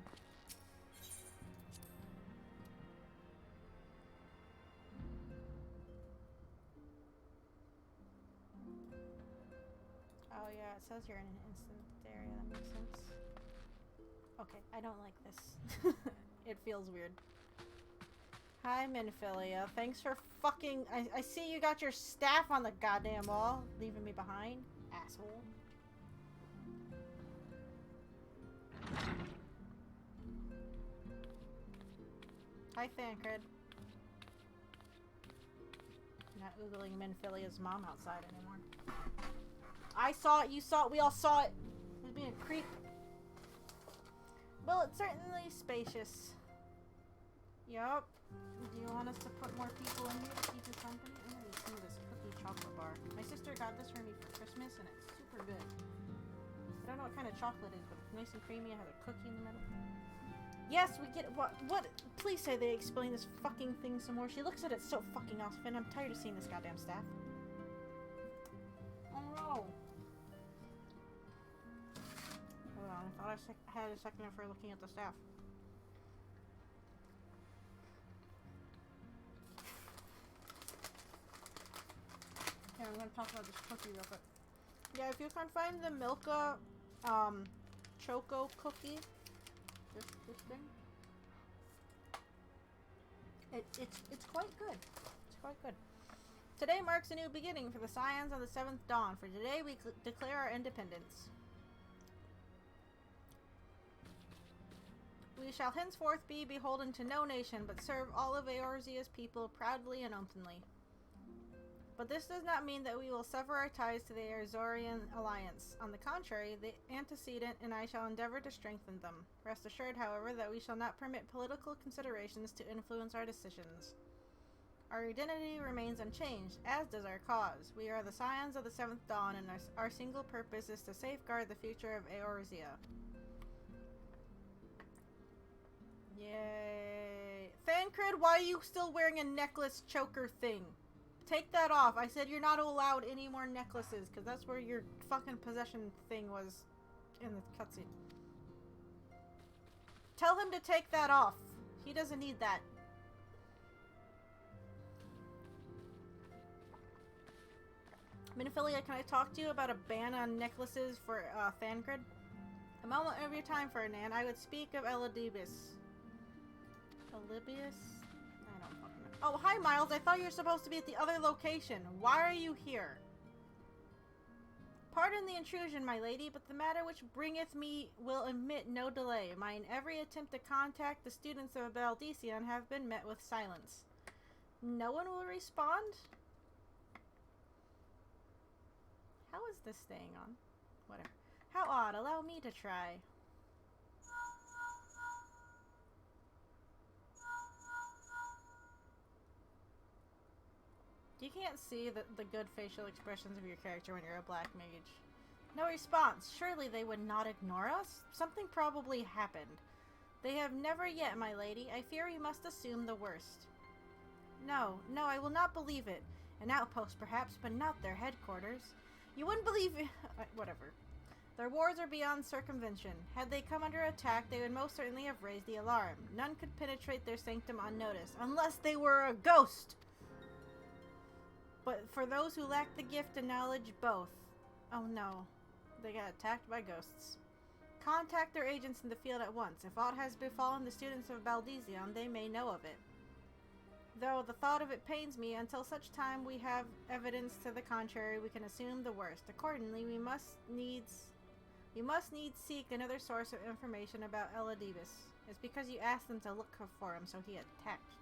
Oh yeah, it says you're in an instant area, that makes sense. Okay, I don't like this. It feels weird. Hi, Minfilia. Thanks for fucking... I see you got your staff on the goddamn wall, leaving me behind. Asshole. Hi, Thancred. Not oogling Minfilia's mom outside anymore. I saw it, you saw it, we all saw it. It was being a creep. Well, it's certainly spacious. Yup. Do you want us to put more people in here to keep you company? I'm gonna eat some of this cookie chocolate bar. My sister got this for me for Christmas and it's super good. I don't know what kind of chocolate it is, but it's nice and creamy. It has a cookie in the middle. Yes, we get what? Please say they explain this fucking thing some more. She looks at it so fucking often. I'm tired of seeing this goddamn staff. Oh no. Hold on, I thought I had a second for looking at the staff. Yeah, I'm gonna talk about this cookie real quick. Yeah, if you can find the Milka, Choco cookie, this thing, it's quite good. It's quite good. Today marks a new beginning for the Scions of the Seventh Dawn. For today, we declare our independence. We shall henceforth be beholden to no nation, but serve all of Eorzea's people proudly and openly. But this does not mean that we will sever our ties to the Erzorian alliance. On the contrary, the antecedent and I shall endeavor to strengthen them. Rest assured, however, that we shall not permit political considerations to influence our decisions. Our identity remains unchanged, as does our cause. We are the Scions of the Seventh Dawn, and our single purpose is to safeguard the future of Eorzea. Yay. Thancred, why are you still wearing a necklace choker thing? Take that off. I said you're not allowed any more necklaces, because that's where your fucking possession thing was in the cutscene. Tell him to take that off. He doesn't need that. Minophilia, can I talk to you about a ban on necklaces for Thancred? A moment of your time, Ferdinand. I would speak of Elidibus. Elibius? I don't fucking know. Oh, hi, Miles. I thought you were supposed to be at the other location. Why are you here? Pardon the intrusion, my lady, but the matter which bringeth me will admit no delay. Mine every attempt to contact the students of Baldesion have been met with silence. No one will respond? How is this staying on? Whatever. How odd. Allow me to try. You can't see the good facial expressions of your character when you're a black mage. No response. Surely they would not ignore us? Something probably happened. They have never yet, my lady. I fear we must assume the worst. No, I will not believe it. An outpost, perhaps, but not their headquarters. You wouldn't believe it. Whatever. Their wards are beyond circumvention. Had they come under attack, they would most certainly have raised the alarm. None could penetrate their sanctum unnoticed, unless they were a ghost! But for those who lack the gift and knowledge, both. Oh no. They got attacked by ghosts. Contact their agents in the field at once. If aught has befallen the students of Baldesion, they may know of it. Though the thought of it pains me, until such time we have evidence to the contrary, we can assume the worst. Accordingly, we must needs seek another source of information about Elidibus. It's because you asked them to look for him, so he attacked.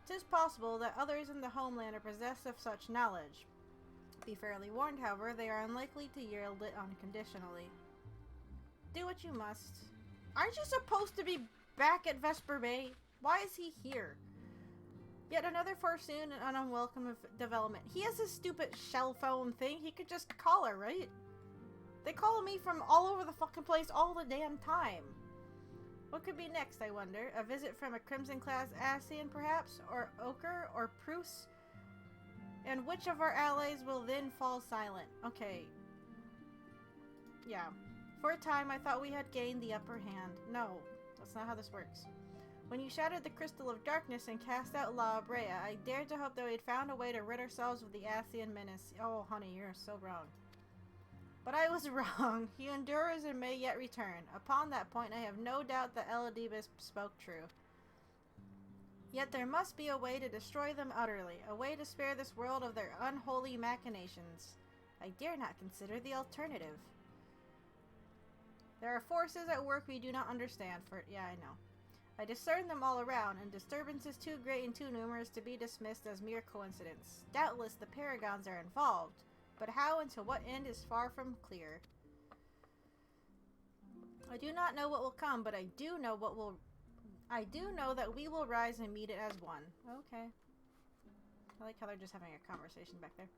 'Tis possible that others in the homeland are possessed of such knowledge. Be fairly warned, however, they are unlikely to yield it unconditionally. Do what you must. Aren't you supposed to be back at Vesper Bay? Why is he here? Yet another foreseen and unwelcome development. He has his stupid shell phone thing. He could just call her, right? They call me from all over the fucking place all the damn time. What could be next, I wonder? A visit from a Crimson-class Ascian, perhaps? Or Ochre? Or Prus? And which of our allies will then fall silent? Okay. Yeah. For a time, I thought we had gained the upper hand. No, that's not how this works. When you shattered the Crystal of Darkness and cast out La Brea, I dared to hope that we had found a way to rid ourselves of the Ascian menace. Oh, honey, you're so wrong. But I was wrong. He endures and may yet return. Upon that point, I have no doubt that Elidibus spoke true. Yet there must be a way to destroy them utterly, a way to spare this world of their unholy machinations. I dare not consider the alternative. There are forces at work we do not understand, yeah, I know. I discern them all around, and disturbances too great and too numerous to be dismissed as mere coincidence. Doubtless the Paragons are involved, but how and to what end is far from clear. I do not know what will come, but I do know that we will rise and meet it as one. Okay. I like how they're just having a conversation back there.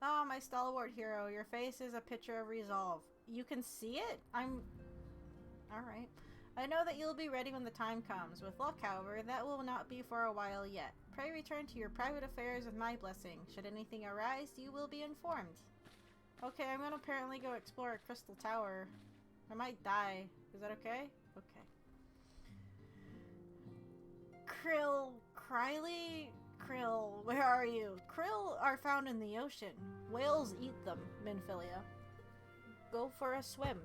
Oh, my stalwart hero, your face is a picture of resolve. You can see it? Alright. I know that you'll be ready when the time comes. With luck, however, that will not be for a while yet. Pray return to your private affairs with my blessing. Should anything arise, you will be informed. Okay, I'm gonna apparently go explore a crystal tower. I might die. Is that okay? Okay. Krill, where are you? Krill are found in the ocean. Whales eat them, Minfilia. Go for a swim.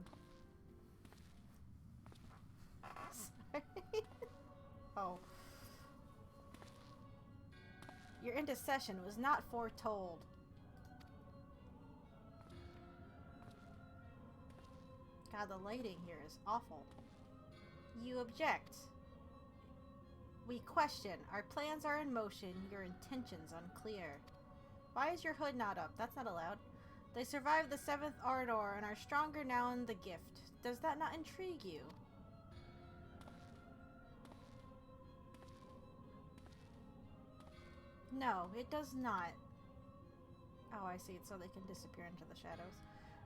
Sorry. Oh. Your intercession was not foretold. God, the lighting here is awful. You object. We question. Our plans are in motion. Your intentions unclear. Why is your hood not up? That's not allowed. They survived the 7th Ardor and are stronger now in the gift. Does that not intrigue you? No, it does not. Oh, I see. It's so they can disappear into the shadows.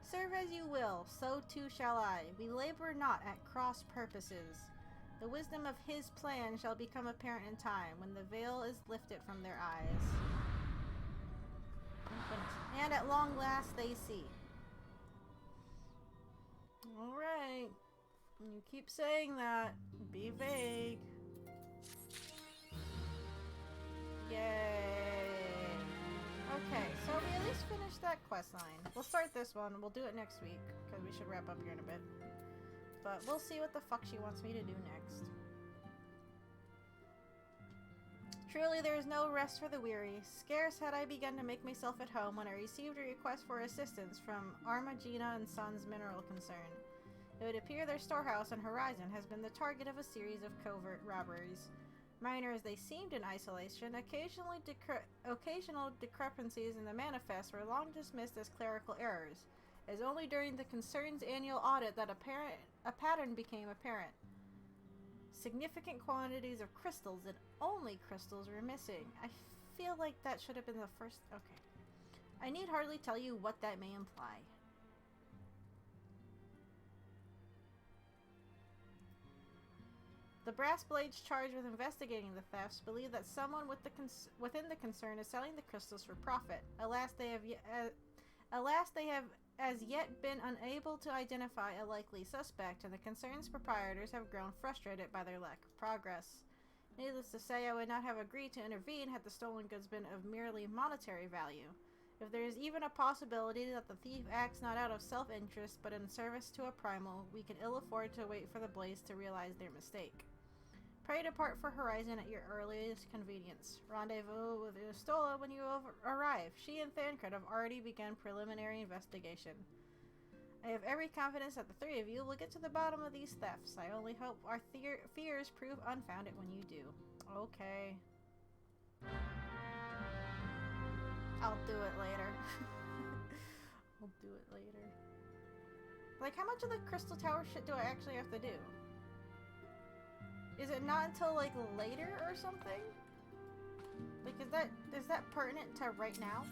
Serve as you will, so too shall I. We labor not at cross purposes. The wisdom of his plan shall become apparent in time, when the veil is lifted from their eyes. And at long last they see. Alright. You keep saying that. Be vague. Yay. Okay, so we at least finished that quest line. We'll start this one. We'll do it next week, because we should wrap up here in a bit. But we'll see what the fuck she wants me to do next. Truly, there is no rest for the weary. Scarce had I begun to make myself at home when I received a request for assistance from Armagina and Sons Mineral Concern. It would appear their storehouse on Horizon has been the target of a series of covert robberies. Minor as they seemed in isolation, occasional discrepancies in the manifest were long dismissed as clerical errors. It was only during the Concern's annual audit that a pattern became apparent. Significant quantities of crystals and only crystals were missing. I feel like that should have been the first... Okay. I need hardly tell you what that may imply. The Brass Blades charged with investigating the thefts believe that someone within the concern is selling the crystals for profit. Alas, they have as yet been unable to identify a likely suspect, and the concern's proprietors have grown frustrated by their lack of progress. Needless to say, I would not have agreed to intervene had the stolen goods been of merely monetary value. If there is even a possibility that the thief acts not out of self-interest but in service to a primal, we can ill afford to wait for the Blades to realize their mistake. Pray depart for Horizon at your earliest convenience. Rendezvous with Ustola when you arrive. She and Thancred have already begun preliminary investigation. I have every confidence that the three of you will get to the bottom of these thefts. I only hope our fears prove unfounded when you do. Okay. I'll do it later. I'll do it later. Like, how much of the Crystal Tower shit do I actually have to do? Is it not until, like, later or something? Like, is that pertinent to right now?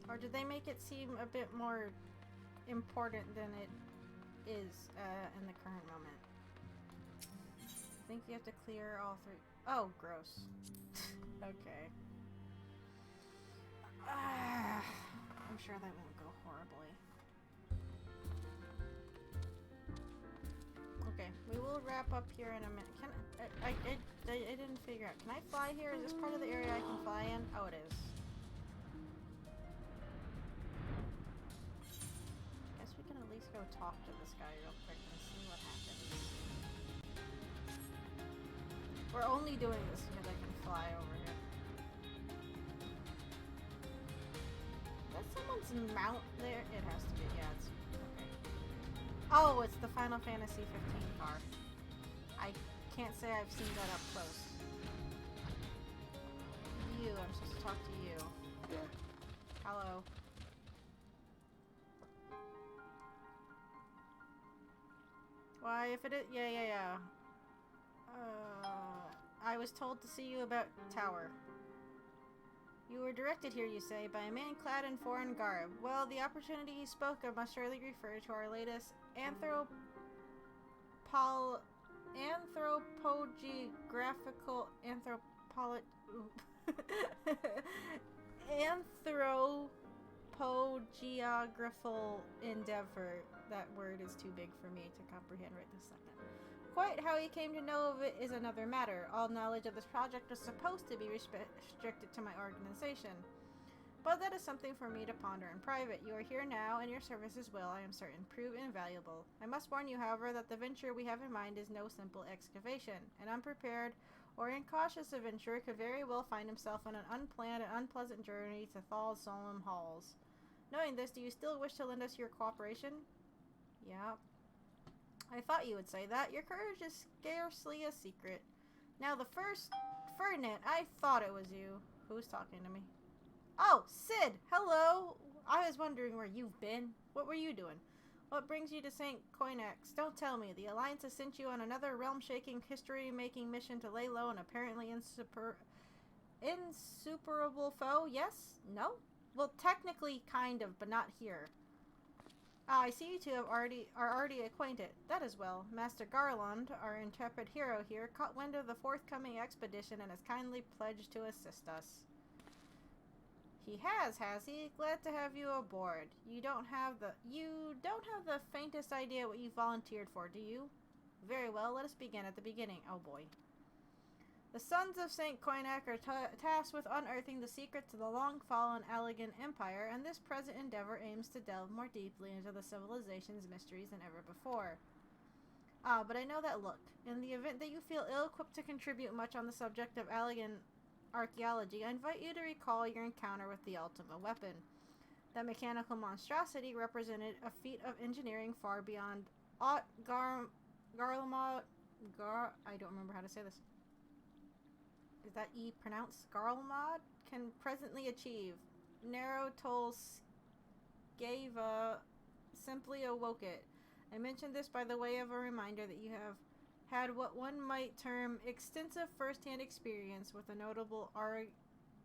Or did they make it seem a bit more important than it is in the current moment? I think you have to clear all three. Oh, gross. Okay. I'm sure that won't go horribly. Okay, we will wrap up here in a minute. Can I didn't figure out. Can I fly here? Is this part of the area I can fly in? Oh, it is. Guess we can at least go talk to this guy real quick and see what happens. We're only doing this because I can fly over here. That's someone's mount there? It has to be, yeah, it's okay. Oh, it's the Final Fantasy 15 car. I can't say I've seen that up close. You, I'm supposed to talk to you. Yeah. Hello. Why, if it is, yeah. I was told to see you about Tower. You were directed here, you say, by a man clad in foreign garb. Well, the opportunity you spoke of must surely refer to our latest anthropogeographical anthropogeographical endeavor. That word is too big for me to comprehend right this second. Quite how he came to know of it is another matter. All knowledge of this project was supposed to be restricted to my organization. But that is something for me to ponder in private. You are here now, and your services will, I am certain, prove invaluable. I must warn you, however, that the venture we have in mind is no simple excavation. An unprepared or incautious adventurer could very well find himself on an unplanned and unpleasant journey to Thal's solemn halls. Knowing this, do you still wish to lend us your cooperation? Yeah. I thought you would say that. Your courage is scarcely a secret. Now the first... Ferdinand, I thought it was you. Who's talking to me? Oh, Sid! Hello! I was wondering where you've been. What were you doing? What brings you to St. Coinax? Don't tell me. The Alliance has sent you on another realm-shaking, history-making mission to lay low an apparently insuperable foe? Yes? No? Well, technically, kind of, but not here. Ah, I see you two are already acquainted. That is well. Master Garland, our intrepid hero here, caught wind of the forthcoming expedition and has kindly pledged to assist us. He has he? Glad to have you aboard. You don't have the faintest idea what you volunteered for, do you? Very well, let us begin at the beginning. Oh boy. The sons of St. Coinac are tasked with unearthing the secrets of the long-fallen Allegan Empire, and this present endeavor aims to delve more deeply into the civilization's mysteries than ever before. Ah, but I know that look. In the event that you feel ill-equipped to contribute much on the subject of Allegan archaeology, I invite you to recall your encounter with the Ultima weapon. That mechanical monstrosity represented a feat of engineering far beyond aught I don't remember how to say this. Is that E pronounced? Garlemod can presently achieve. Narotolskeva simply awoke it. I mention this by the way of a reminder that you have had what one might term extensive first-hand experience with a notable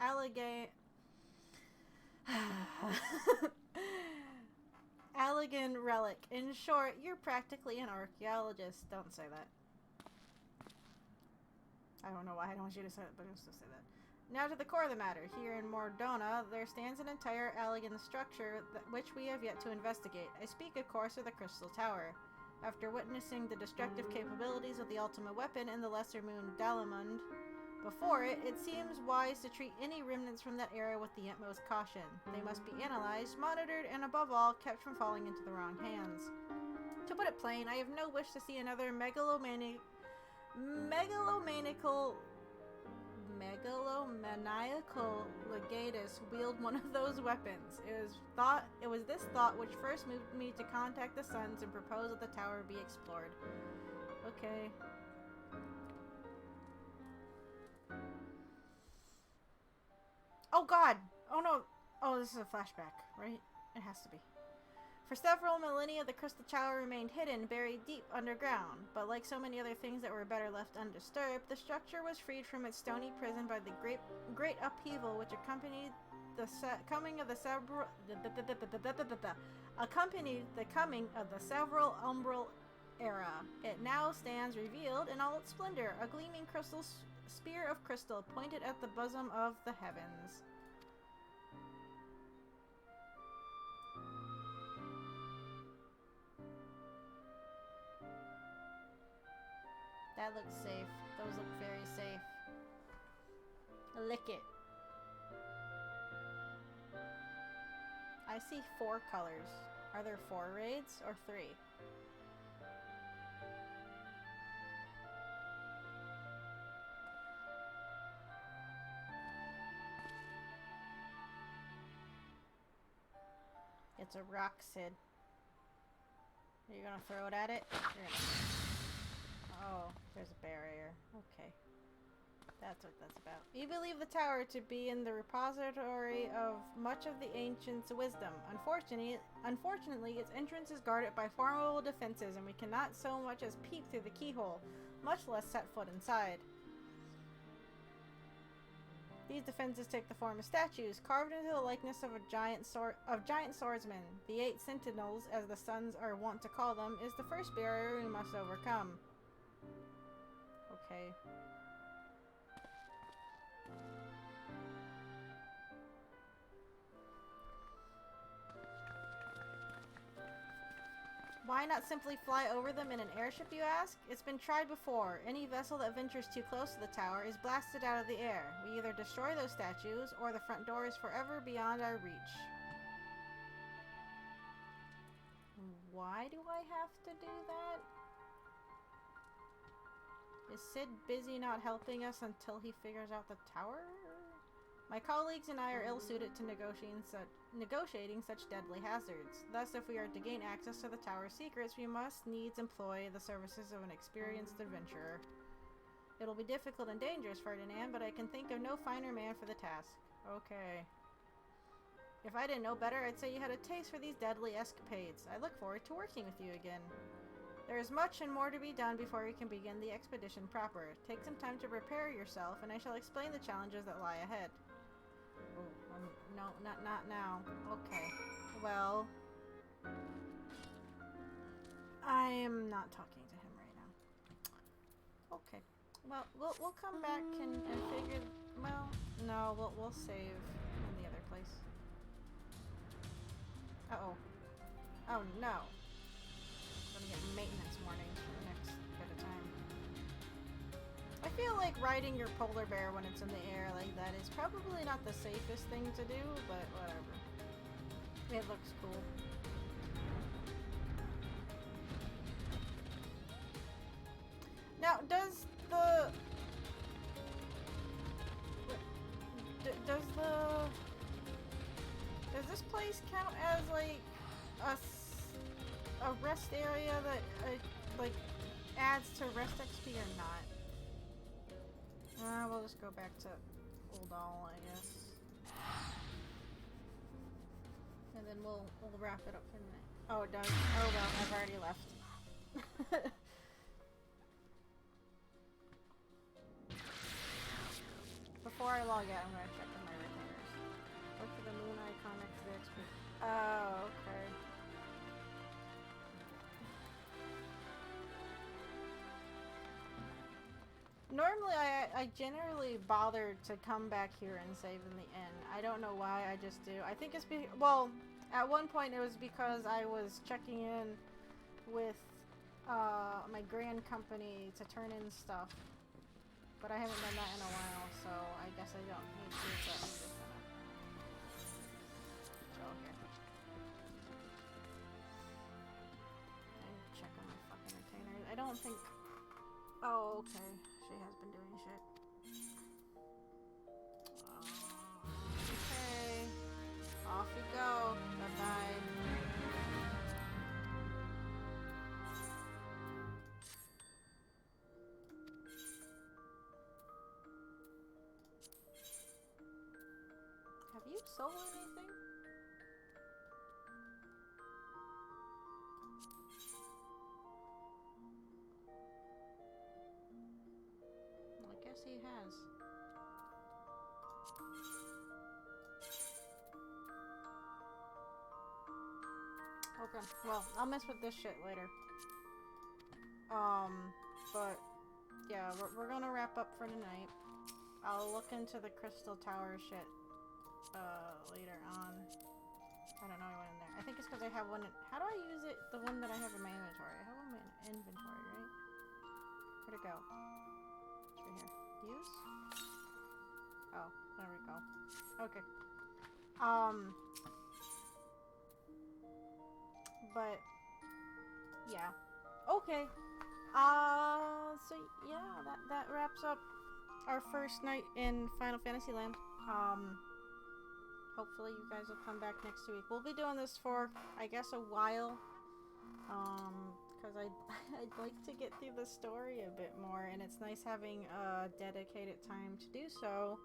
Allegan relic. In short, you're practically an archaeologist. Don't say that. I don't know why I don't want you to say it, but I'll still say that. Now to the core of the matter. Here in Mordona, there stands an entire Allegan structure which we have yet to investigate. I speak, of course, of the Crystal Tower. After witnessing the destructive capabilities of the Ultima weapon and the lesser moon Dalamund before it, it seems wise to treat any remnants from that era with the utmost caution. They must be analyzed, monitored, and above all, kept from falling into the wrong hands. To put it plain, I have no wish to see another megalomaniacal legatus wield one of those weapons. It was this thought which first moved me to contact the Sons and propose that the tower be explored. Okay. Oh god! Oh no! Oh, this is a flashback, right? It has to be. For several millennia, the Crystal Tower remained hidden, buried deep underground. But like so many other things that were better left undisturbed, the structure was freed from its stony prison by the great upheaval which accompanied the coming of the several umbral era. It now stands revealed in all its splendor, a gleaming crystal spear of crystal pointed at the bosom of the heavens. That looks safe. Those look very safe. Lick it. I see 4 colors. Are there 4 raids or 3? It's a rock, Sid. Are you gonna throw it at it? You're gonna... Oh, there's a barrier. Okay. That's what that's about. We believe the tower to be in the repository of much of the ancients' wisdom. Unfortunately, its entrance is guarded by formidable defenses, and we cannot so much as peep through the keyhole, much less set foot inside. These defenses take the form of statues, carved into the likeness of giant swordsmen. The 8 sentinels, as the sons are wont to call them, is the first barrier we must overcome. Okay. Why not simply fly over them in an airship, you ask? It's been tried before. Any vessel that ventures too close to the tower is blasted out of the air. We either destroy those statues, or the front door is forever beyond our reach. Why do I have to do that? Is Sid busy not helping us until he figures out the tower? My colleagues and I are ill-suited to negotiating such deadly hazards. Thus, if we are to gain access to the tower's secrets, we must needs employ the services of an experienced adventurer. It'll be difficult and dangerous, Ferdinand, but I can think of no finer man for the task. Okay. If I didn't know better, I'd say you had a taste for these deadly escapades. I look forward to working with you again. There is much and more to be done before we can begin the expedition proper. Take some time to prepare yourself, and I shall explain the challenges that lie ahead. Oh, no, not now. Okay. Well, I am not talking to him right now. Okay. Well, we'll come back and figure. Well, no, we'll save in the other place. Uh-oh. Oh no. I'm gonna get maintenance warnings for the next bit of time. I feel like riding your polar bear when it's in the air like that is probably not the safest thing to do, but whatever. It looks cool. Now, does this place count as like a rest area that like adds to rest XP or not? We'll just go back to Old All, I guess. And then we'll wrap it up for the night. Oh, it does. Oh well, I've already left. Before I log out, I'm gonna check on my retainers. Look for the moon icon next to the XP. Oh, okay. Normally, I generally bother to come back here and save in the inn. I don't know why, I just do. I think it's well, at one point it was because I was checking in with my grand company to turn in stuff. But I haven't done that in a while, so I guess I don't need to, but I'm just gonna chill here. And check on my fucking retainers. I don't think... Oh, okay. She has been doing shit. Okay. Off you go. Bye-bye. Have you sold anything? Well, I guess he has. Okay, well, I'll mess with this shit later. But yeah, we're gonna wrap up for tonight. I'll look into the Crystal Tower shit later on. I don't know I went in there. I think it's because I have one in... How do I use it? The one that I have in my inventory. I have one in my inventory, right? Where'd it go? It's right here. Use? Oh, there we go. Okay. But yeah. Okay. So yeah, that wraps up our first night in Final Fantasy Land. Hopefully you guys will come back next week. We'll be doing this for, I guess, a while. Because I'd like to get through the story a bit more, and it's nice having a dedicated time to do so.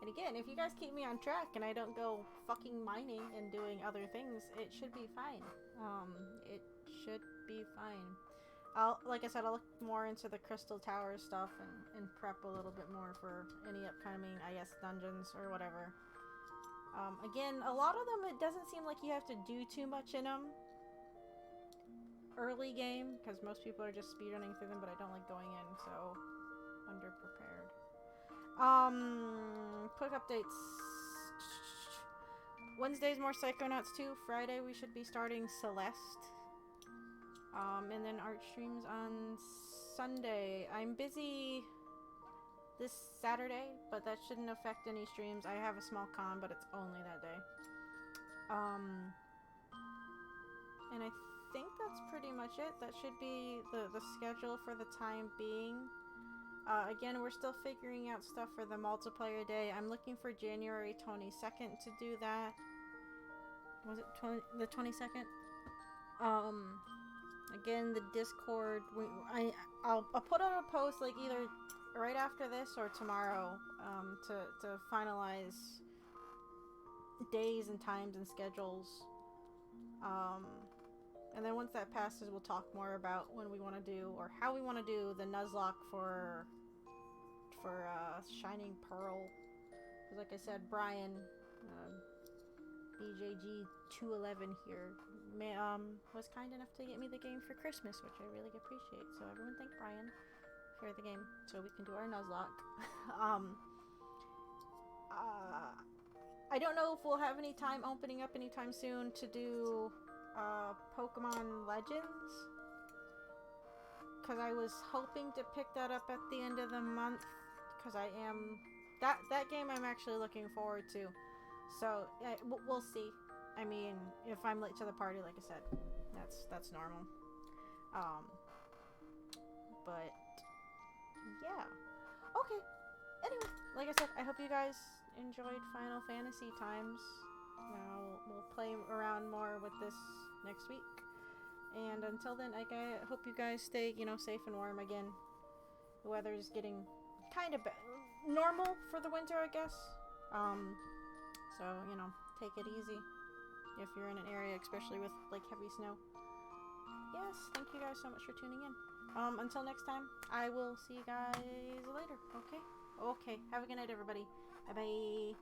And again, if you guys keep me on track and I don't go fucking mining and doing other things, it should be fine. It should be fine. like I said, I'll look more into the Crystal Tower stuff and prep a little bit more for any upcoming, I guess, dungeons or whatever. Again, a lot of them, it doesn't seem like you have to do too much in them early game, because most people are just speedrunning through them, but I don't like going in, so underprepared. Quick updates. Wednesday's more Psychonauts 2. Friday we should be starting Celeste. And then art streams on Sunday. I'm busy this Saturday, but that shouldn't affect any streams. I have a small con, but it's only that day. And I think that's pretty much it. That should be the schedule for the time being. Again, we're still figuring out stuff for the multiplayer day. I'm looking for January 22nd to do that. Was it the 22nd? Again, the Discord. I'll put out a post like either right after this or tomorrow to finalize days and times and schedules. And then once that passes, we'll talk more about when we want to do or how we want to do the Nuzlocke for Shining Pearl. Because like I said, Brian, BJG211 here, was kind enough to get me the game for Christmas, which I really appreciate. So everyone thank Brian for the game so we can do our Nuzlocke. I don't know if we'll have any time opening up anytime soon to do Pokemon Legends, because I was hoping to pick that up at the end of the month, because I am that game I'm actually looking forward to. So we'll see. I mean, if I'm late to the party, like I said, that's normal. But yeah. Okay. Anyway, like I said, I hope you guys enjoyed Final Fantasy times. Now we'll play around more with this next week. And until then, I hope you guys stay, safe and warm again. The weather's getting kind of normal for the winter, I guess. So, take it easy if you're in an area, especially with, heavy snow. Yes, thank you guys so much for tuning in. Until next time, I will see you guys later, okay? Okay, have a good night, everybody. Bye-bye.